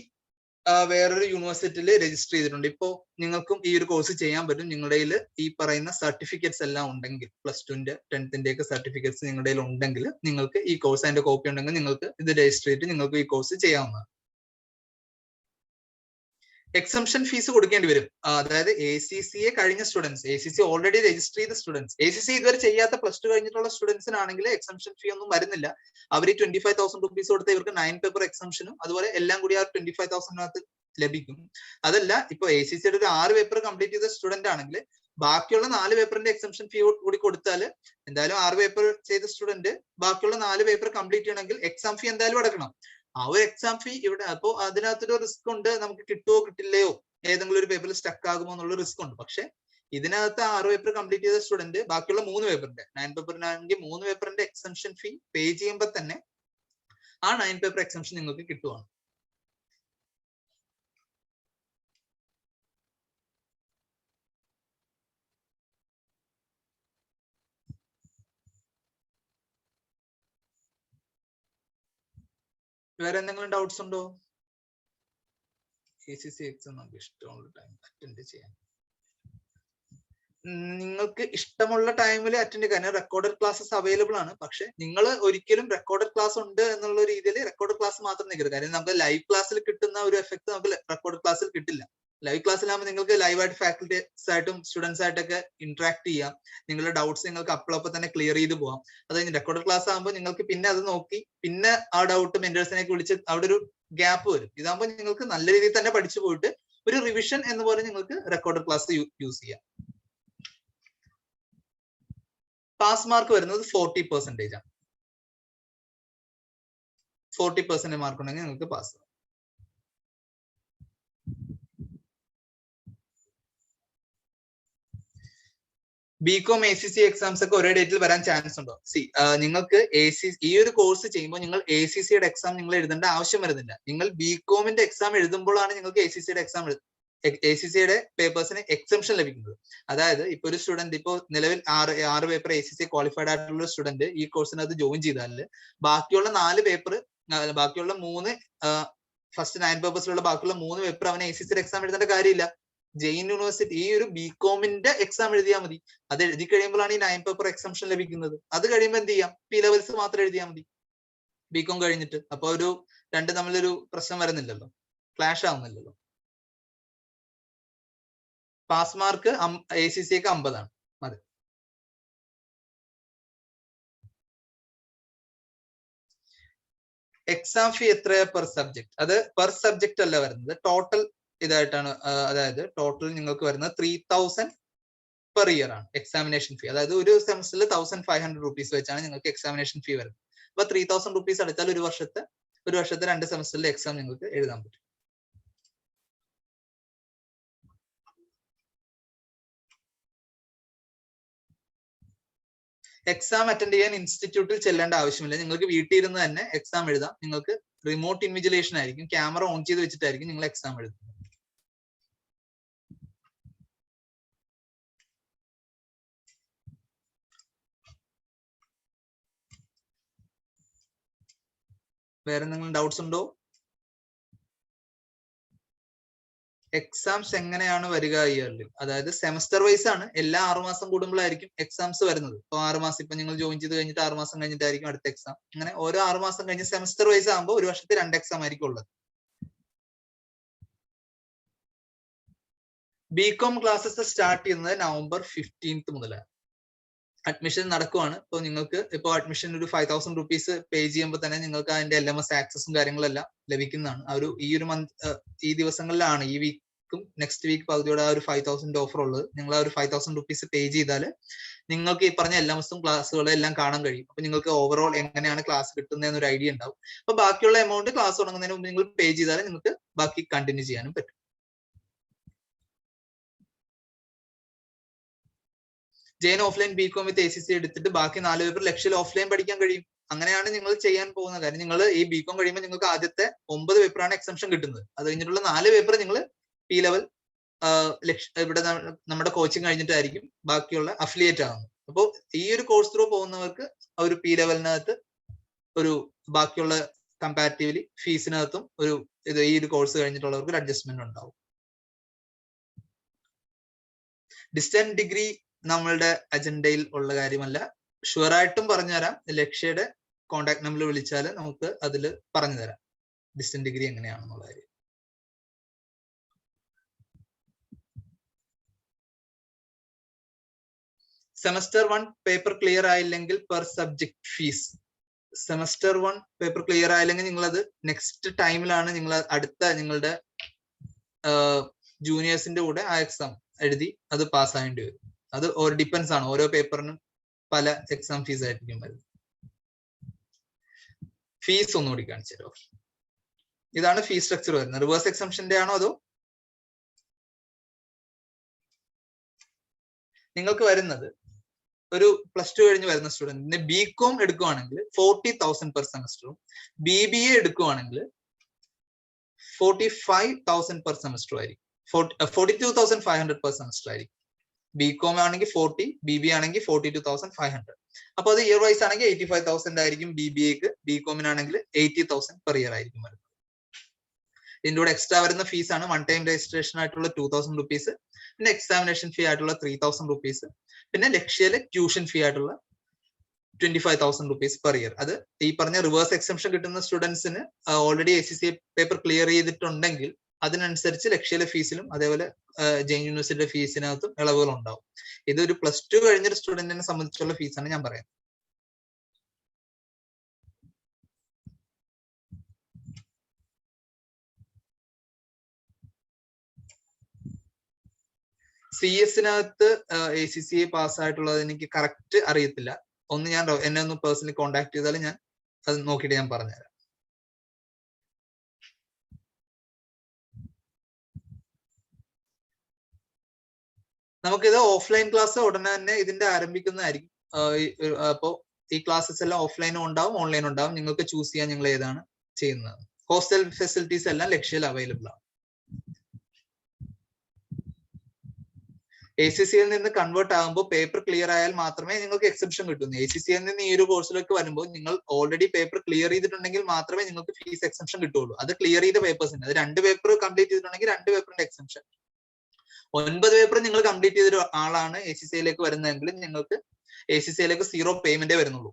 വേറൊരു യൂണിവേഴ്സിറ്റിയിൽ രജിസ്റ്റർ ചെയ്തിട്ടുണ്ട്. ഇപ്പോൾ നിങ്ങൾക്കും ഈ ഒരു കോഴ്സ് ചെയ്യാൻ പറ്റും. നിങ്ങളുടെ ഈ പറയുന്ന സർട്ടിഫിക്കറ്റ്സ് എല്ലാം ഉണ്ടെങ്കിൽ +2ന്റെ 10th ഒക്കെ സർട്ടിഫിക്കറ്റ്സ് നിങ്ങളുടെ ഉണ്ടെങ്കിൽ നിങ്ങൾക്ക് ഈ കോഴ്സ് അതിന്റെ കോപ്പി ഉണ്ടെങ്കിൽ നിങ്ങൾക്ക് ഇത് രജിസ്റ്റർ ചെയ്തിട്ട് നിങ്ങൾക്ക് ഈ കോഴ്സ് ചെയ്യാവുന്നതാണ്. എക്സംഷൻ ഫീസ് കൊടുക്കേണ്ടി വരും. അതായത് ACCA കഴിഞ്ഞ സ്റ്റുഡൻസ്, ACCA ഓൾറെഡി രജിസ്റ്റർ ചെയ്ത സ്റ്റുഡൻസ്, ACCA ഇതുവരെ ചെയ്യാത്ത +2 കഴിഞ്ഞിട്ടുള്ള സ്റ്റുഡൻസിനാണെങ്കിൽ എക്സംഷൻ ഫീ ഒന്നും വരുന്നില്ല. അവർ 25,000 rupees കൊടുത്ത് ഇവർക്ക് 9 പേപ്പർ എക്സംഷനും അതുപോലെ എല്ലാം കൂടി ആ 25,000 ലഭിക്കും. അതല്ല ഇപ്പൊ ACCയുടെ ഒരു 6 പേപ്പർ കംപ്ലീറ്റ് ചെയ്ത സ്റ്റുഡന്റ് ആണെങ്കിൽ ബാക്കിയുള്ള 4 പേപ്പറിന്റെ എക്സംഷൻ ഫീ കൂടി കൊടുത്താൽ എന്തായാലും 6 പേപ്പർ ചെയ്ത സ്റ്റുഡന്റ് ബാക്കിയുള്ള 4 പേപ്പർ കംപ്ലീറ്റ് ചെയ്യണമെങ്കിൽ എക്സാം ഫീ എന്തായാലും അടക്കണം. ആ ഒരു എക്സാം ഫീ ഇവിടെ അപ്പോ അതിനകത്തൊരു റിസ്ക് ഉണ്ട്. നമുക്ക് കിട്ടുമോ കിട്ടില്ലയോ, ഏതെങ്കിലും ഒരു പേപ്പറിൽ സ്റ്റക്ക് ആകുമോ എന്നുള്ള റിസ്ക് ഉണ്ട്. പക്ഷെ ഇതിനകത്ത് 6 പേപ്പർ കംപ്ലീറ്റ് ചെയ്ത സ്റ്റുഡന്റ് ബാക്കിയുള്ള 3 പേപ്പറിന്റെ 9 പേപ്പറിനാണെങ്കിൽ 3 പേപ്പറിന്റെ എക്സംഷൻ ഫീ പേ ചെയ്യുമ്പോൾ തന്നെ ആ 9 പേപ്പർ എക്സംഷൻ നിങ്ങൾക്ക് കിട്ടുവാണ്. വേറെ എന്തെങ്കിലും ഡൗട്ട്സ് ഉണ്ടോ? ACC എക്സാം നമുക്ക് ഇഷ്ടമുള്ള ടൈം അറ്റൻഡ് ചെയ്യാം. നിങ്ങൾക്ക് ഇഷ്ടമുള്ള ടൈമിൽ അറ്റൻഡ് ചെയ്യാൻ റെക്കോർഡഡ് ക്ലാസ്സസ് അവൈലബിൾ ആണ്. പക്ഷെ നിങ്ങൾ ഒരിക്കലും റെക്കോർഡഡ് ക്ലാസ് ഉണ്ട് എന്നുള്ള രീതിയിൽ റെക്കോർഡഡ് ക്ലാസ് മാത്രം നിൽക്കരുത്. കാര്യം നമുക്ക് ലൈവ് ക്ലാസ്സിൽ കിട്ടുന്ന ഒരു എഫക്ട് നമുക്ക് റെക്കോർഡഡ് ക്ലാസ്സിൽ കിട്ടില്ല. ലൈവ് ക്ലാസ്സിലാകുമ്പോൾ നിങ്ങൾക്ക് ലൈവായിട്ട് ഫാക്കൽറ്റീസ് ആയിട്ടും സ്റ്റുഡൻസ് ആയിട്ടൊക്കെ ഇന്ററാക്ട് ചെയ്യാം. നിങ്ങളുടെ ഡൗട്ട്സ് നിങ്ങൾക്ക് അപ്പോഴപ്പോൾ തന്നെ ക്ലിയർ ചെയ്ത് പോകാം. അത് കഴിഞ്ഞ് റെക്കോർഡഡ് ക്ലാസ് ആകുമ്പോൾ നിങ്ങൾക്ക് പിന്നെ അത് നോക്കി പിന്നെ ആ ഡൗട്ട് മെന്റേഴ്സിനെയൊക്കെ വിളിച്ച് അവിടെ ഒരു ഗ്യാപ്പ് വരും. ഇതാകുമ്പോൾ നിങ്ങൾക്ക് നല്ല രീതിയിൽ തന്നെ പഠിച്ചു പോയിട്ട് ഒരു റിവിഷൻ എന്ന് പോലെ നിങ്ങൾക്ക് റെക്കോർഡഡ് ക്ലാസ് യൂസ് ചെയ്യാം. പാസ് മാർക്ക് വരുന്നത് 40% ആണ്. 40% മാർക്ക് ഉണ്ടെങ്കിൽ നിങ്ങൾക്ക് പാസ്. ബികോം ACC എക്സാംസ് ഒക്കെ ഒരേ ഡേറ്റിൽ വരാൻ ചാൻസ് ഉണ്ടോ? നിങ്ങൾക്ക് ഈ ഒരു കോഴ്സ് ചെയ്യുമ്പോൾ നിങ്ങൾ ACCയുടെ എക്സാം നിങ്ങൾ എഴുതേണ്ട ആവശ്യം വരുന്നില്ല. നിങ്ങൾ ബികോമിന്റെ എക്സാം എഴുതുമ്പോഴാണ് നിങ്ങൾക്ക് ACCയുടെ എക്സാം ACCയുടെ പേപ്പേഴ്സിന് എക്സംഷൻ ലഭിക്കുന്നത്. അതായത് ഇപ്പൊ ഒരു സ്റ്റുഡന്റ് ഇപ്പോൾ നിലവിൽ 6 പേപ്പർ ACC ക്വാളിഫൈഡ് ആയിട്ടുള്ള സ്റ്റുഡന്റ് ഈ കോഴ്സിനകത്ത് ജോയിൻ ചെയ്താൽ ബാക്കിയുള്ള 4 പേപ്പർ, ബാക്കിയുള്ള 3 ഫസ്റ്റ് 9 പേപ്പേഴ്സിലുള്ള ബാക്കിയുള്ള 3 പേപ്പർ അവന് ACCയുടെ എക്സാം എഴുതേണ്ട കാര്യമില്ല. ജെയിൻ യൂണിവേഴ്സിറ്റി ഈ ഒരു ബികോമിന്റെ എക്സാം എഴുതിയാൽ മതി. അത് എഴുതി കഴിയുമ്പോഴാണ് ഈ 9 പേപ്പർ എക്സംഷൻ ലഭിക്കുന്നത്. അത് കഴിയുമ്പോൾ എന്ത് ചെയ്യാം? P ലെവൽസ് മാത്രം എഴുതിയാൽ മതി ബികോം കഴിഞ്ഞിട്ട്. അപ്പൊ ഒരു രണ്ട് തമ്മിലൊരു പ്രശ്നം വരുന്നില്ലല്ലോ, ക്ലാഷ് ആവുന്നില്ലല്ലോ. പാസ് മാർക്ക് ACC ഒക്കെ 50 ആണ്. അതെ. എക്സാം ഫീ എത്രയാ പെർ സബ്ജക്ട്? അത് പെർ സബ്ജക്ട് അല്ല വരുന്നത്, ടോട്ടൽ ഇതായിട്ടാണ്. അതായത് ടോട്ടൽ നിങ്ങൾക്ക് വരുന്നത് 3000 പെർ ഇയർ ആണ് എക്സാമിനേഷൻ ഫീ. അതായത് ഒരു സെമസ്റ്ററിൽ 1500 rupees വെച്ചാണ് നിങ്ങൾക്ക് എക്സാമിനേഷൻ ഫീ വരുന്നത്. അപ്പൊ 3000 rupees അടച്ചാൽ ഒരു വർഷത്തെ 2 സെമസ്റ്ററിലെ എക്സാം നിങ്ങൾക്ക് എഴുതാൻ പറ്റും. എക്സാം അറ്റൻഡ് ചെയ്യാൻ ഇൻസ്റ്റിറ്റ്യൂട്ടിൽ ചെല്ലേണ്ട ആവശ്യമില്ല. നിങ്ങൾക്ക് വീട്ടിൽ ഇരുന്ന് തന്നെ എക്സാം എഴുതാം. നിങ്ങൾക്ക് റിമോട്ട് ഇൻവിജിലേഷൻ ആയിരിക്കും. ക്യാമറ ഓൺ ചെയ്ത് വെച്ചിട്ടായിരിക്കും നിങ്ങൾ എക്സാം എഴുതുന്നത്. വേറെ എന്തെങ്കിലും ഡൗട്ട്സ് ഉണ്ടോ? എക്സാംസ് എങ്ങനെയാണ് വരിക ഇയർലി? അതായത് സെമസ്റ്റർ വൈസ് ആണ്. എല്ലാ 6 മാസം കൂടുമ്പോഴായിരിക്കും എക്സാംസ് വരുന്നത്. ഇപ്പൊ 6 മാസം ഇപ്പൊ നിങ്ങൾ ജോയിൻ ചെയ്ത് കഴിഞ്ഞിട്ട് 6 മാസം കഴിഞ്ഞിട്ടായിരിക്കും അടുത്ത എക്സാം. അങ്ങനെ ഓരോ 6 മാസം കഴിഞ്ഞ് സെമസ്റ്റർ വൈസ് ആകുമ്പോൾ ഒരു വർഷത്തിൽ 2 എക്സാം ആയിരിക്കും ഉള്ളത്. ബികോം ക്ലാസ്സസ് സ്റ്റാർട്ട് ചെയ്യുന്നത് November 15th മുതലാണ്. അഡ്മിഷൻ നടക്കുവാണ്. ഇപ്പോൾ നിങ്ങൾക്ക് ഇപ്പോൾ അഡ്മിഷൻ ഒരു 5000 rupees പേ ചെയ്യുമ്പോൾ തന്നെ നിങ്ങൾക്ക് അതിന്റെ LMS ആക്സസും കാര്യങ്ങളെല്ലാം ലഭിക്കുന്നതാണ്. ഈ ഒരു മന്ത് ഈ ദിവസങ്ങളിലാണ്, ഈ വീക്കും നെക്സ്റ്റ് വീക്ക് പകുതിയോടെ ആ ഒരു 5000 ഓഫർ ഉള്ളത്. നിങ്ങൾ ആ ഒരു 5000 rupees പേ ചെയ്താൽ നിങ്ങൾക്ക് ഈ പറഞ്ഞ LMSും ക്ലാസ്സുകളും എല്ലാം കാണാൻ കഴിയും. അപ്പൊ നിങ്ങൾക്ക് ഓവറോൾ എങ്ങനെയാണ് ക്ലാസ് കിട്ടുന്നതെന്ന് ഒരു ഐഡിയ ഉണ്ടാവും. അപ്പൊ ബാക്കിയുള്ള എമൗണ്ട് ക്ലാസ് തുടങ്ങുന്നതിന് മുമ്പ് നിങ്ങൾ പേ ചെയ്താൽ നിങ്ങൾക്ക് ബാക്കി കണ്ടിന്യൂ ചെയ്യാനും പറ്റും. ജെയിൻ ഓഫ്ലൈൻ ബികോം വിത്ത് ACC എടുത്തിട്ട് ബാക്കി 4 പേപ്പർ ലക്ഷ്യയിൽ ഓഫ്ലൈൻ പഠിക്കാൻ കഴിയും. അങ്ങനെയാണ് നിങ്ങൾ ചെയ്യാൻ പോകുന്ന കാര്യം. നിങ്ങൾ ഈ ബികോം കഴിയുമ്പോൾ നിങ്ങൾക്ക് ആദ്യത്തെ 9 പേപ്പറാണ് എക്സംഷൻ കിട്ടുന്നത്. അത് കഴിഞ്ഞിട്ടുള്ള 4 പേപ്പർ നിങ്ങൾ P ലെവൽ ഇവിടെ നമ്മുടെ കോച്ചിങ് കഴിഞ്ഞിട്ടായിരിക്കും ബാക്കിയുള്ള അഫിലിയേറ്റ് ആകുന്നത്. അപ്പോൾ ഈ ഒരു കോഴ്സ് ത്രൂ പോകുന്നവർക്ക് ഒരു P ലെവലിനകത്ത് ഒരു ബാക്കിയുള്ള കമ്പാരിറ്റീവ്ലി ഫീസിനകത്തും ഈ ഒരു കോഴ്സ് കഴിഞ്ഞിട്ടുള്ളവർക്ക് ഒരു അഡ്ജസ്റ്റ്മെന്റ് ഉണ്ടാവും. ഡിസ്റ്റന്റ് ഡിഗ്രി നമ്മളുടെ അജണ്ടയിൽ ഉള്ള കാര്യമല്ല. ഷുവറായിട്ടും പറഞ്ഞുതരാം. ലക്ഷ്യയുടെ കോൺടാക്ട് നമ്പർ വിളിച്ചാൽ നമുക്ക് അതിൽ പറഞ്ഞു തരാം ഡിസ്റ്റന്റ് ഡിഗ്രി എങ്ങനെയാണെന്നുള്ള കാര്യം. സെമസ്റ്റർ 1 പേപ്പർ ക്ലിയർ ആയില്ലെങ്കിൽ per subject fees. Semester 1 paper clear ആയില്ലെങ്കിൽ നിങ്ങൾ അത് നെക്സ്റ്റ് ടൈമിലാണ് നിങ്ങൾ അടുത്ത നിങ്ങളുടെ ജൂനിയേഴ്സിന്റെ കൂടെ ആ എക്സാം എഴുതി അത് പാസ്സാകേണ്ടി വരും. അത് ഡിപ്പെൻസ് ആണ്. ഓരോ പേപ്പറിനും പല എക്സാം ഫീസ് ആയിരിക്കും വരുന്നത്. ഫീസ് ഒന്നുകൂടി കാണിച്ചു തരാം. ഇതാണ് ഫീസ് സ്ട്രക്ചർ വരുന്നത്. റിവേഴ്സ് എക്സംഷന്റെ ആണോ അതോ നിങ്ങൾക്ക് വരുന്നത് ഒരു +2 കഴിഞ്ഞ് വരുന്ന സ്റ്റുഡന്റിന് ബികോം എടുക്കുവാണെങ്കിൽ 40,000 പെർ സെമസ്റ്ററും BBA എടുക്കുവാണെങ്കിൽ 45,000 പെർ സെമസ്റ്ററും ആയിരിക്കും. 42,500 പെർ സെമസ്റ്റർ ആയിരിക്കും. ബികോം ആണെങ്കിൽ 40, BBA ആണെങ്കിൽ 42,500. അപ്പൊ അത് ഇയർ വൈസ് ആണെങ്കിൽ 85,000 ആയിരിക്കും BBAക്ക്, BCOMനാണെങ്കിൽ 80,000 പെർ ഇയർ ആയിരിക്കും വരുന്നത്. ഇതിന്റെ കൂടെ എക്സ്ട്രാ വരുന്ന ഫീസ് ആണ് വൺ ടൈം രജിസ്ട്രേഷൻ ആയിട്ടുള്ള 2,000 റുപ്പീസ്, പിന്നെ എക്സാമിനേഷൻ ഫീ ആയിട്ടുള്ള 3,000 റുപ്പീസ്, പിന്നെ ലക്ഷ്യയിലെ ട്യൂഷൻ ഫീ ആയിട്ടുള്ള 25,000 റുപ്പീസ് പെർ ഇയർ. അത് ഈ പറഞ്ഞ റിവേഴ്സ് എക്സംഷൻ കിട്ടുന്ന സ്റ്റുഡൻസിന് ഓൾറെഡി ACCA പേപ്പർ ക്ലിയർ ചെയ്തിട്ടുണ്ടെങ്കിൽ അതിനനുസരിച്ച് ലക്ഷ്യയിലെ ഫീസിലും അതേപോലെ ജെയിൻ യൂണിവേഴ്സിറ്റിയുടെ ഫീസിനകത്തും ഇളവുകൾ ഉണ്ടാവും. ഇത് ഒരു +2 കഴിഞ്ഞൊരു സ്റ്റുഡന്റിനെ സംബന്ധിച്ചുള്ള ഫീസാണ് ഞാൻ പറയുന്നത്. CS-നകത്ത് ACCA പാസ്സായിട്ടുള്ളത് എനിക്ക് കറക്റ്റ് അറിയത്തില്ല. ഒന്ന് ഞാൻ എന്നെ ഒന്ന് പേഴ്സണലി കോൺടാക്ട് ചെയ്താൽ ഞാൻ അത് നോക്കിയിട്ട് ഞാൻ പറഞ്ഞുതരാം. നമുക്കിത് ഓഫ്ലൈൻ ക്ലാസ് ഉടനെ തന്നെ ഇതിന്റെ ആരംഭിക്കുന്നതായിരിക്കും. അപ്പോൾ ഈ ക്ലാസ്സസ് എല്ലാം ഓഫ്ലൈനും ഉണ്ടാവും ഓൺലൈനും ഉണ്ടാവും. നിങ്ങൾക്ക് ചൂസ് ചെയ്യാൻ നിങ്ങൾ ഏതാണ് ചെയ്യുന്നത്. ഹോസ്റ്റൽ ഫെസിലിറ്റീസ് എല്ലാം ലക്ഷ്യയിൽ അവൈലബിൾ ആണ്. ACCയിൽ നിന്ന് കൺവേർട്ട് ആകുമ്പോൾ പേപ്പർ ക്ലിയർ ആയാൽ മാത്രമേ നിങ്ങൾക്ക് എക്സെപ്ഷൻ കിട്ടുന്നു. ACCയിൽ നിന്ന് ഈ ഒരു കോഴ്സിലേക്ക് വരുമ്പോൾ നിങ്ങൾ ഓൾറെഡി പേപ്പർ ക്ലിയർ ചെയ്തിട്ടുണ്ടെങ്കിൽ മാത്രമേ നിങ്ങൾക്ക് ഫീസ് എക്സെപ്ഷൻ കിട്ടുള്ളൂ. അത് ക്ലിയർ ചെയ്ത പേപ്പേഴ്സിന്, അത് 2 പേപ്പർ കംപ്ലീറ്റ് ചെയ്തിട്ടുണ്ടെങ്കിൽ 2 പേപ്പറിന്റെ എക്സെപ്ഷൻ. 9 പേപ്പർ നിങ്ങൾ കംപ്ലീറ്റ് ചെയ്ത ആളാണ് ACCയിലേക്ക് വരുന്നതെങ്കിൽ നിങ്ങൾക്ക് ACCയിലേക്ക് 0 പേയ്മെന്റേ വരുന്നുള്ളൂ.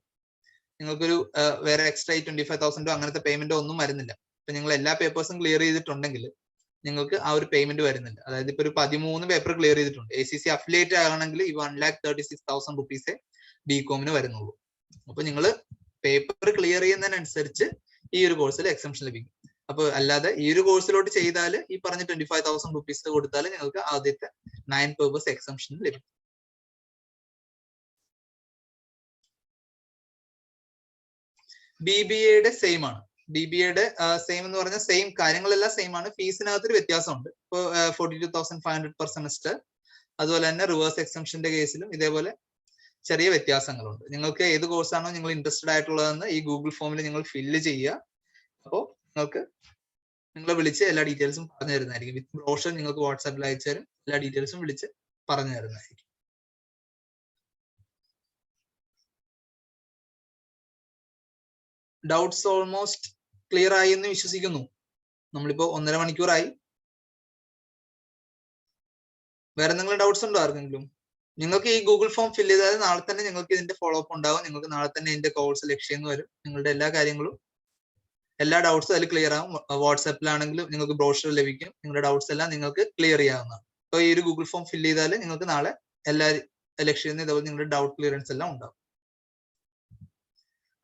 നിങ്ങൾക്കൊരു വേറെ എക്സ്ട്രാ 25,000 അങ്ങനത്തെ പേയ്മെന്റോ ഒന്നും വരുന്നില്ല. ഇപ്പൊ നിങ്ങൾ എല്ലാ പേപ്പേഴ്സും ക്ലിയർ ചെയ്തിട്ടുണ്ടെങ്കിൽ നിങ്ങൾക്ക് ആ ഒരു പേയ്മെന്റ് വരുന്നില്ല. അതായത് ഇപ്പൊ ഒരു 13 പേപ്പർ ക്ലിയർ ചെയ്തിട്ടുണ്ട്, ACC അഫിലിയേറ്റ് ആകണമെങ്കിൽ ഈ 1,36,000 റുപ്പീസേ BCOMന് വരുന്നുള്ളൂ. അപ്പൊ നിങ്ങൾ പേപ്പർ ക്ലിയർ ചെയ്യുന്നതിനനുസരിച്ച് ഈ ഒരു കോഴ്സിൽ എക്സംഷൻ ലഭിക്കും. അപ്പൊ അല്ലാതെ ഈ ഒരു കോഴ്സിലോട്ട് ചെയ്താൽ ഈ പറഞ്ഞ 25,000 റുപ്പീസ് കൊടുത്താൽ നിങ്ങൾക്ക് ആദ്യത്തെ 9 പേപ്പേഴ്സ് എക്സംഷൻ ലഭിക്കും. BBAയുടെ സെയിം ആണ്. BBAയുടെ സെയിം എന്ന് പറഞ്ഞാൽ സെയിം കാര്യങ്ങളെല്ലാം സെയിം ആണ്. ഫീസിനകത്തൊരു വ്യത്യാസമുണ്ട്. ഇപ്പോൾ 42,500 പെർ സെമസ്റ്റർ. അതുപോലെ തന്നെ റിവേഴ്സ് എക്സംഷന്റെ കേസിലും ഇതേപോലെ ചെറിയ വ്യത്യാസങ്ങളുണ്ട്. നിങ്ങൾക്ക് ഏത് കോഴ്സാണോ നിങ്ങൾ ഇൻട്രസ്റ്റഡ് ആയിട്ടുള്ളതെന്ന് ഈ ഗൂഗിൾ ഫോമിൽ നിങ്ങൾ ഫില്ല് ചെയ്യുക. അപ്പോൾ നിങ്ങൾക്ക് നിങ്ങളെ വിളിച്ച് എല്ലാ ഡീറ്റെയിൽസും പറഞ്ഞു തരുന്നതായിരിക്കും. വിത്ത് ബ്രോഷർ നിങ്ങൾക്ക് വാട്സാപ്പിൽ അയച്ചു തരും. എല്ലാ ഡീറ്റെയിൽസും വിളിച്ച് പറഞ്ഞു തരുന്നതായിരിക്കും. ഡൗട്ട്സ് ഓൾമോസ്റ്റ് ക്ലിയർ ആയി എന്ന് വിശ്വസിക്കുന്നു. നമ്മളിപ്പോ 1.5 മണിക്കൂറായി. വേറെ എന്തെങ്കിലും ഡൗട്ട്സ് ഉണ്ടോ ആർക്കെങ്കിലും? നിങ്ങൾക്ക് ഈ ഗൂഗിൾ ഫോം ഫില്ല് ചെയ്താൽ നാളെ തന്നെ നിങ്ങൾക്ക് ഇതിന്റെ ഫോളോ അപ്പ് ഉണ്ടാവും. നിങ്ങൾക്ക് നാളെ തന്നെ ഇതിന്റെ കോഴ്സ് ലക്ഷ്യം വരും. നിങ്ങളുടെ എല്ലാ കാര്യങ്ങളും, എല്ലാ ഡൗട്ട്സും അതിൽ ക്ലിയർ ആവും. വാട്സാപ്പിലാണെങ്കിലും നിങ്ങൾക്ക് ബ്രോഷർ ലഭിക്കും. നിങ്ങളുടെ ഡൗട്ട്സ് എല്ലാം നിങ്ങൾക്ക് ക്ലിയർ ചെയ്യാവുന്നതാണ്. അപ്പോൾ ഈ ഒരു ഗൂഗിൾ ഫോം ഫില്ല് ചെയ്താൽ നിങ്ങൾക്ക് നാളെ എല്ലാ ലക്ഷ്യം ഇതേപോലെ നിങ്ങളുടെ ഡൗട്ട് ക്ലിയറൻസ് എല്ലാം ഉണ്ടാവും.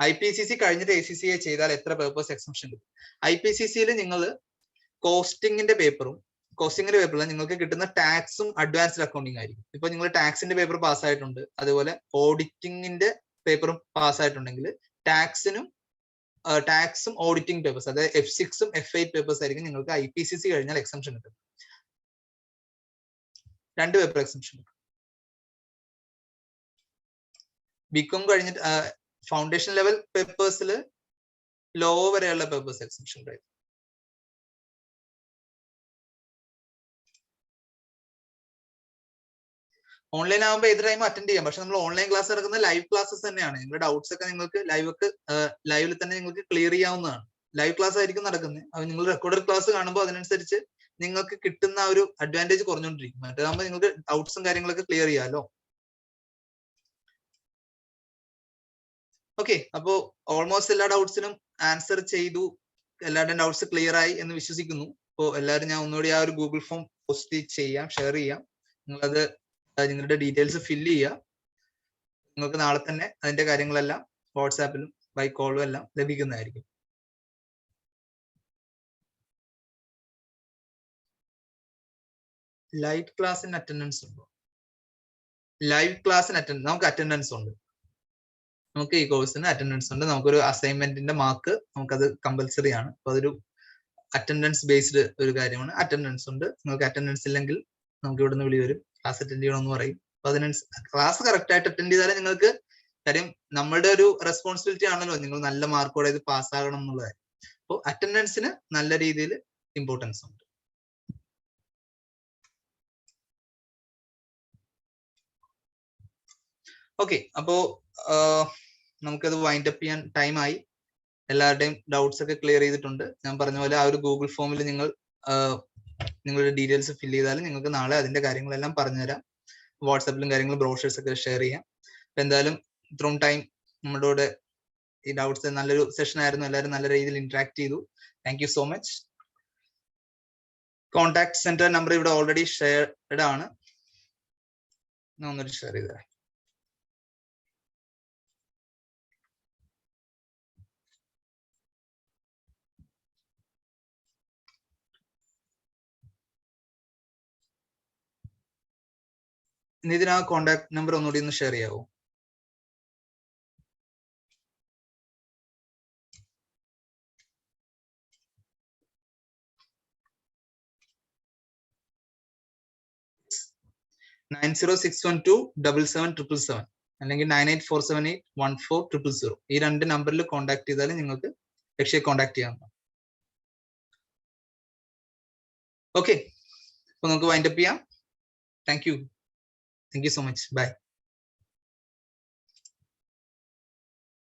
IPCC കഴിഞ്ഞിട്ട് ACCA ചെയ്താൽ എത്ര പേപ്പേഴ്സ് എക്സംഷൻ കിട്ടും? IPCCയിൽ നിങ്ങൾ കോസ്റ്റിംഗിന്റെ പേപ്പറും പേപ്പറിൽ നിങ്ങൾക്ക് കിട്ടുന്ന ടാക്സും അഡ്വാൻസ്ഡ് അക്കൗണ്ടിങ് ആയിരിക്കും. ഇപ്പൊ നിങ്ങൾ ടാക്സിന്റെ പേപ്പർ പാസ്സായിട്ടുണ്ട്, അതുപോലെ ഓഡിറ്റിംഗിന്റെ പേപ്പറും പാസ്സായിട്ടുണ്ടെങ്കിൽ ടാക്സും ഓഡിറ്റിംഗ് പേപ്പേഴ്സ്, അതായത് F6 ഉം F8 പേപ്പേഴ്സ് ആയിരിക്കും നിങ്ങൾക്ക് IPCC കഴിഞ്ഞാൽ എക്സംഷൻ കിട്ടും. 2 പേപ്പർ എക്സംഷൻ കിട്ടും. BCom കഴിഞ്ഞിട്ട് ഫൗണ്ടേഷൻ ലെവൽ പേപ്പേഴ്സിൽ ലോ വരെയുള്ള പേപ്പേഴ്സ് എക്സംഷൻ ആയിരിക്കും. ഓൺലൈൻ ആകുമ്പോൾ ഏത് ടൈം അറ്റൻഡ് ചെയ്യാം. പക്ഷെ നമ്മൾ ഓൺലൈൻ ക്ലാസ് നടക്കുന്ന ലൈവ് ക്ലാസ്സസ് തന്നെയാണ്. നിങ്ങളുടെ ഡൗട്ട്സ് ഒക്കെ നിങ്ങൾക്ക് ലൈവിൽ തന്നെ നിങ്ങൾക്ക് ക്ലിയർ ചെയ്യാവുന്നതാണ്. ലൈവ് ക്ലാസ് ആയിരിക്കും നടക്കുന്നത്. അത് നിങ്ങൾ റെക്കോർഡഡ് ക്ലാസ് കാണുമ്പോൾ അതിനനുസരിച്ച് നിങ്ങൾക്ക് കിട്ടുന്ന ഒരു അഡ്വാൻറ്റേജ് കുറഞ്ഞുകൊണ്ടിരിക്കും. മറ്റേതാകുമ്പോൾ നിങ്ങൾക്ക് ഡൗട്ട്സും കാര്യങ്ങളൊക്കെ ക്ലിയർ ചെയ്യാമല്ലോ. ഓക്കെ, അപ്പോ ഓൾമോസ്റ്റ് എല്ലാ ഡൗട്ട്സിനും ആൻസർ ചെയ്തു. എല്ലാവരുടെയും ഡൗട്ട്സ് ക്ലിയർ ആയി എന്ന് വിശ്വസിക്കുന്നു. അപ്പോൾ എല്ലാവരും ഞാൻ ഒന്നുകൂടി ആ ഒരു ഗൂഗിൾ ഫോം പോസ്റ്റ് ചെയ്യാം, ഷെയർ ചെയ്യാം. നിങ്ങളത് നിങ്ങളുടെ ഡീറ്റെയിൽസ് ഫില്ല് ചെയ്യുക. നിങ്ങൾക്ക് നാളെ തന്നെ അതിന്റെ കാര്യങ്ങളെല്ലാം വാട്സാപ്പിലും ബൈ കോളും എല്ലാം ലഭിക്കുന്നതായിരിക്കും. ലൈവ് ക്ലാസ്സിന് അറ്റൻഡൻസ് ഉണ്ടോ? ലൈവ് ക്ലാസ്സിന് നമുക്ക് അറ്റൻഡൻസ് ഉണ്ട്. നമുക്ക് ഈ കോഴ്സിന് അറ്റൻഡൻസ് ഉണ്ട്. നമുക്കൊരു അസൈൻമെന്റിന്റെ മാർക്ക് നമുക്കത് കമ്പൽസറി ആണ്. അപ്പൊ അതൊരു അറ്റൻഡൻസ് ബേസ്ഡ് ഒരു കാര്യമാണ്. അറ്റൻഡൻസ് ഉണ്ട്. നിങ്ങൾക്ക് അറ്റൻഡൻസ് ഇല്ലെങ്കിൽ നമുക്ക് ഇവിടുന്ന് വിളി വരും, ക്ലാസ് അറ്റൻഡ് ചെയ്യണമെന്ന് പറയും. അപ്പൊ ക്ലാസ് കറക്റ്റ് ആയിട്ട് അറ്റൻഡ് ചെയ്താലേ നിങ്ങൾക്ക്, കാര്യം നമ്മളുടെ ഒരു റെസ്പോൺസിബിലിറ്റി ആണല്ലോ നിങ്ങൾ നല്ല മാർക്കോടെ ഇത് പാസ്സാകണം എന്നുള്ളത്. അപ്പോൾ അറ്റൻഡൻസിന് നല്ല രീതിയിൽ ഇമ്പോർട്ടൻസ് ഉണ്ട്. ഓക്കെ, അപ്പോ നമുക്കത് വൈൻഡ് അപ്പ് ചെയ്യാൻ ടൈം ആയി. എല്ലാവരുടെയും ഡൗട്ട്സ് ഒക്കെ ക്ലിയർ ചെയ്തിട്ടുണ്ട്. ഞാൻ പറഞ്ഞ പോലെ ആ ഒരു ഗൂഗിൾ ഫോമിൽ നിങ്ങൾ നിങ്ങളുടെ ഡീറ്റെയിൽസ് ഫില്ല് ചെയ്താൽ നിങ്ങൾക്ക് നാളെ അതിന്റെ കാര്യങ്ങളെല്ലാം പറഞ്ഞുതരാം. വാട്സാപ്പിലും കാര്യങ്ങളും ബ്രോഷേഴ്സ് ഒക്കെ ഷെയർ ചെയ്യാം. അപ്പൊ എന്തായാലും ഇത്രയും ടൈം നമ്മുടെ കൂടെ ഈ ഡൗട്ട്സ് നല്ലൊരു സെഷൻ ആയിരുന്നു. എല്ലാവരും നല്ല രീതിയിൽ ഇന്ററാക്ട് ചെയ്തു. Thank you so much. Contact centre number ഇവിടെ ഓൾറെഡി ഷെയർഡ് ആണ്. ഞാൻ ഒന്നൊരു ഷെയർ ചെയ്തരാം. ഇതിന് ആ കോൺടാക്ട് നമ്പർ ഒന്നുകൂടി ഒന്ന് ഷെയർ ചെയ്യാവോ? നയൻ 061277777 അല്ലെങ്കിൽ 9847814000. ഈ 2 നമ്പറിൽ കോൺടാക്ട് ചെയ്താൽ നിങ്ങൾക്ക് ലക്ഷ്യെ കോൺടാക്ട് ചെയ്യാം. ഓക്കെ, അപ്പൊ നമുക്ക് വൈൻഡ് അപ്പ് ചെയ്യാം. Thank you so much. By.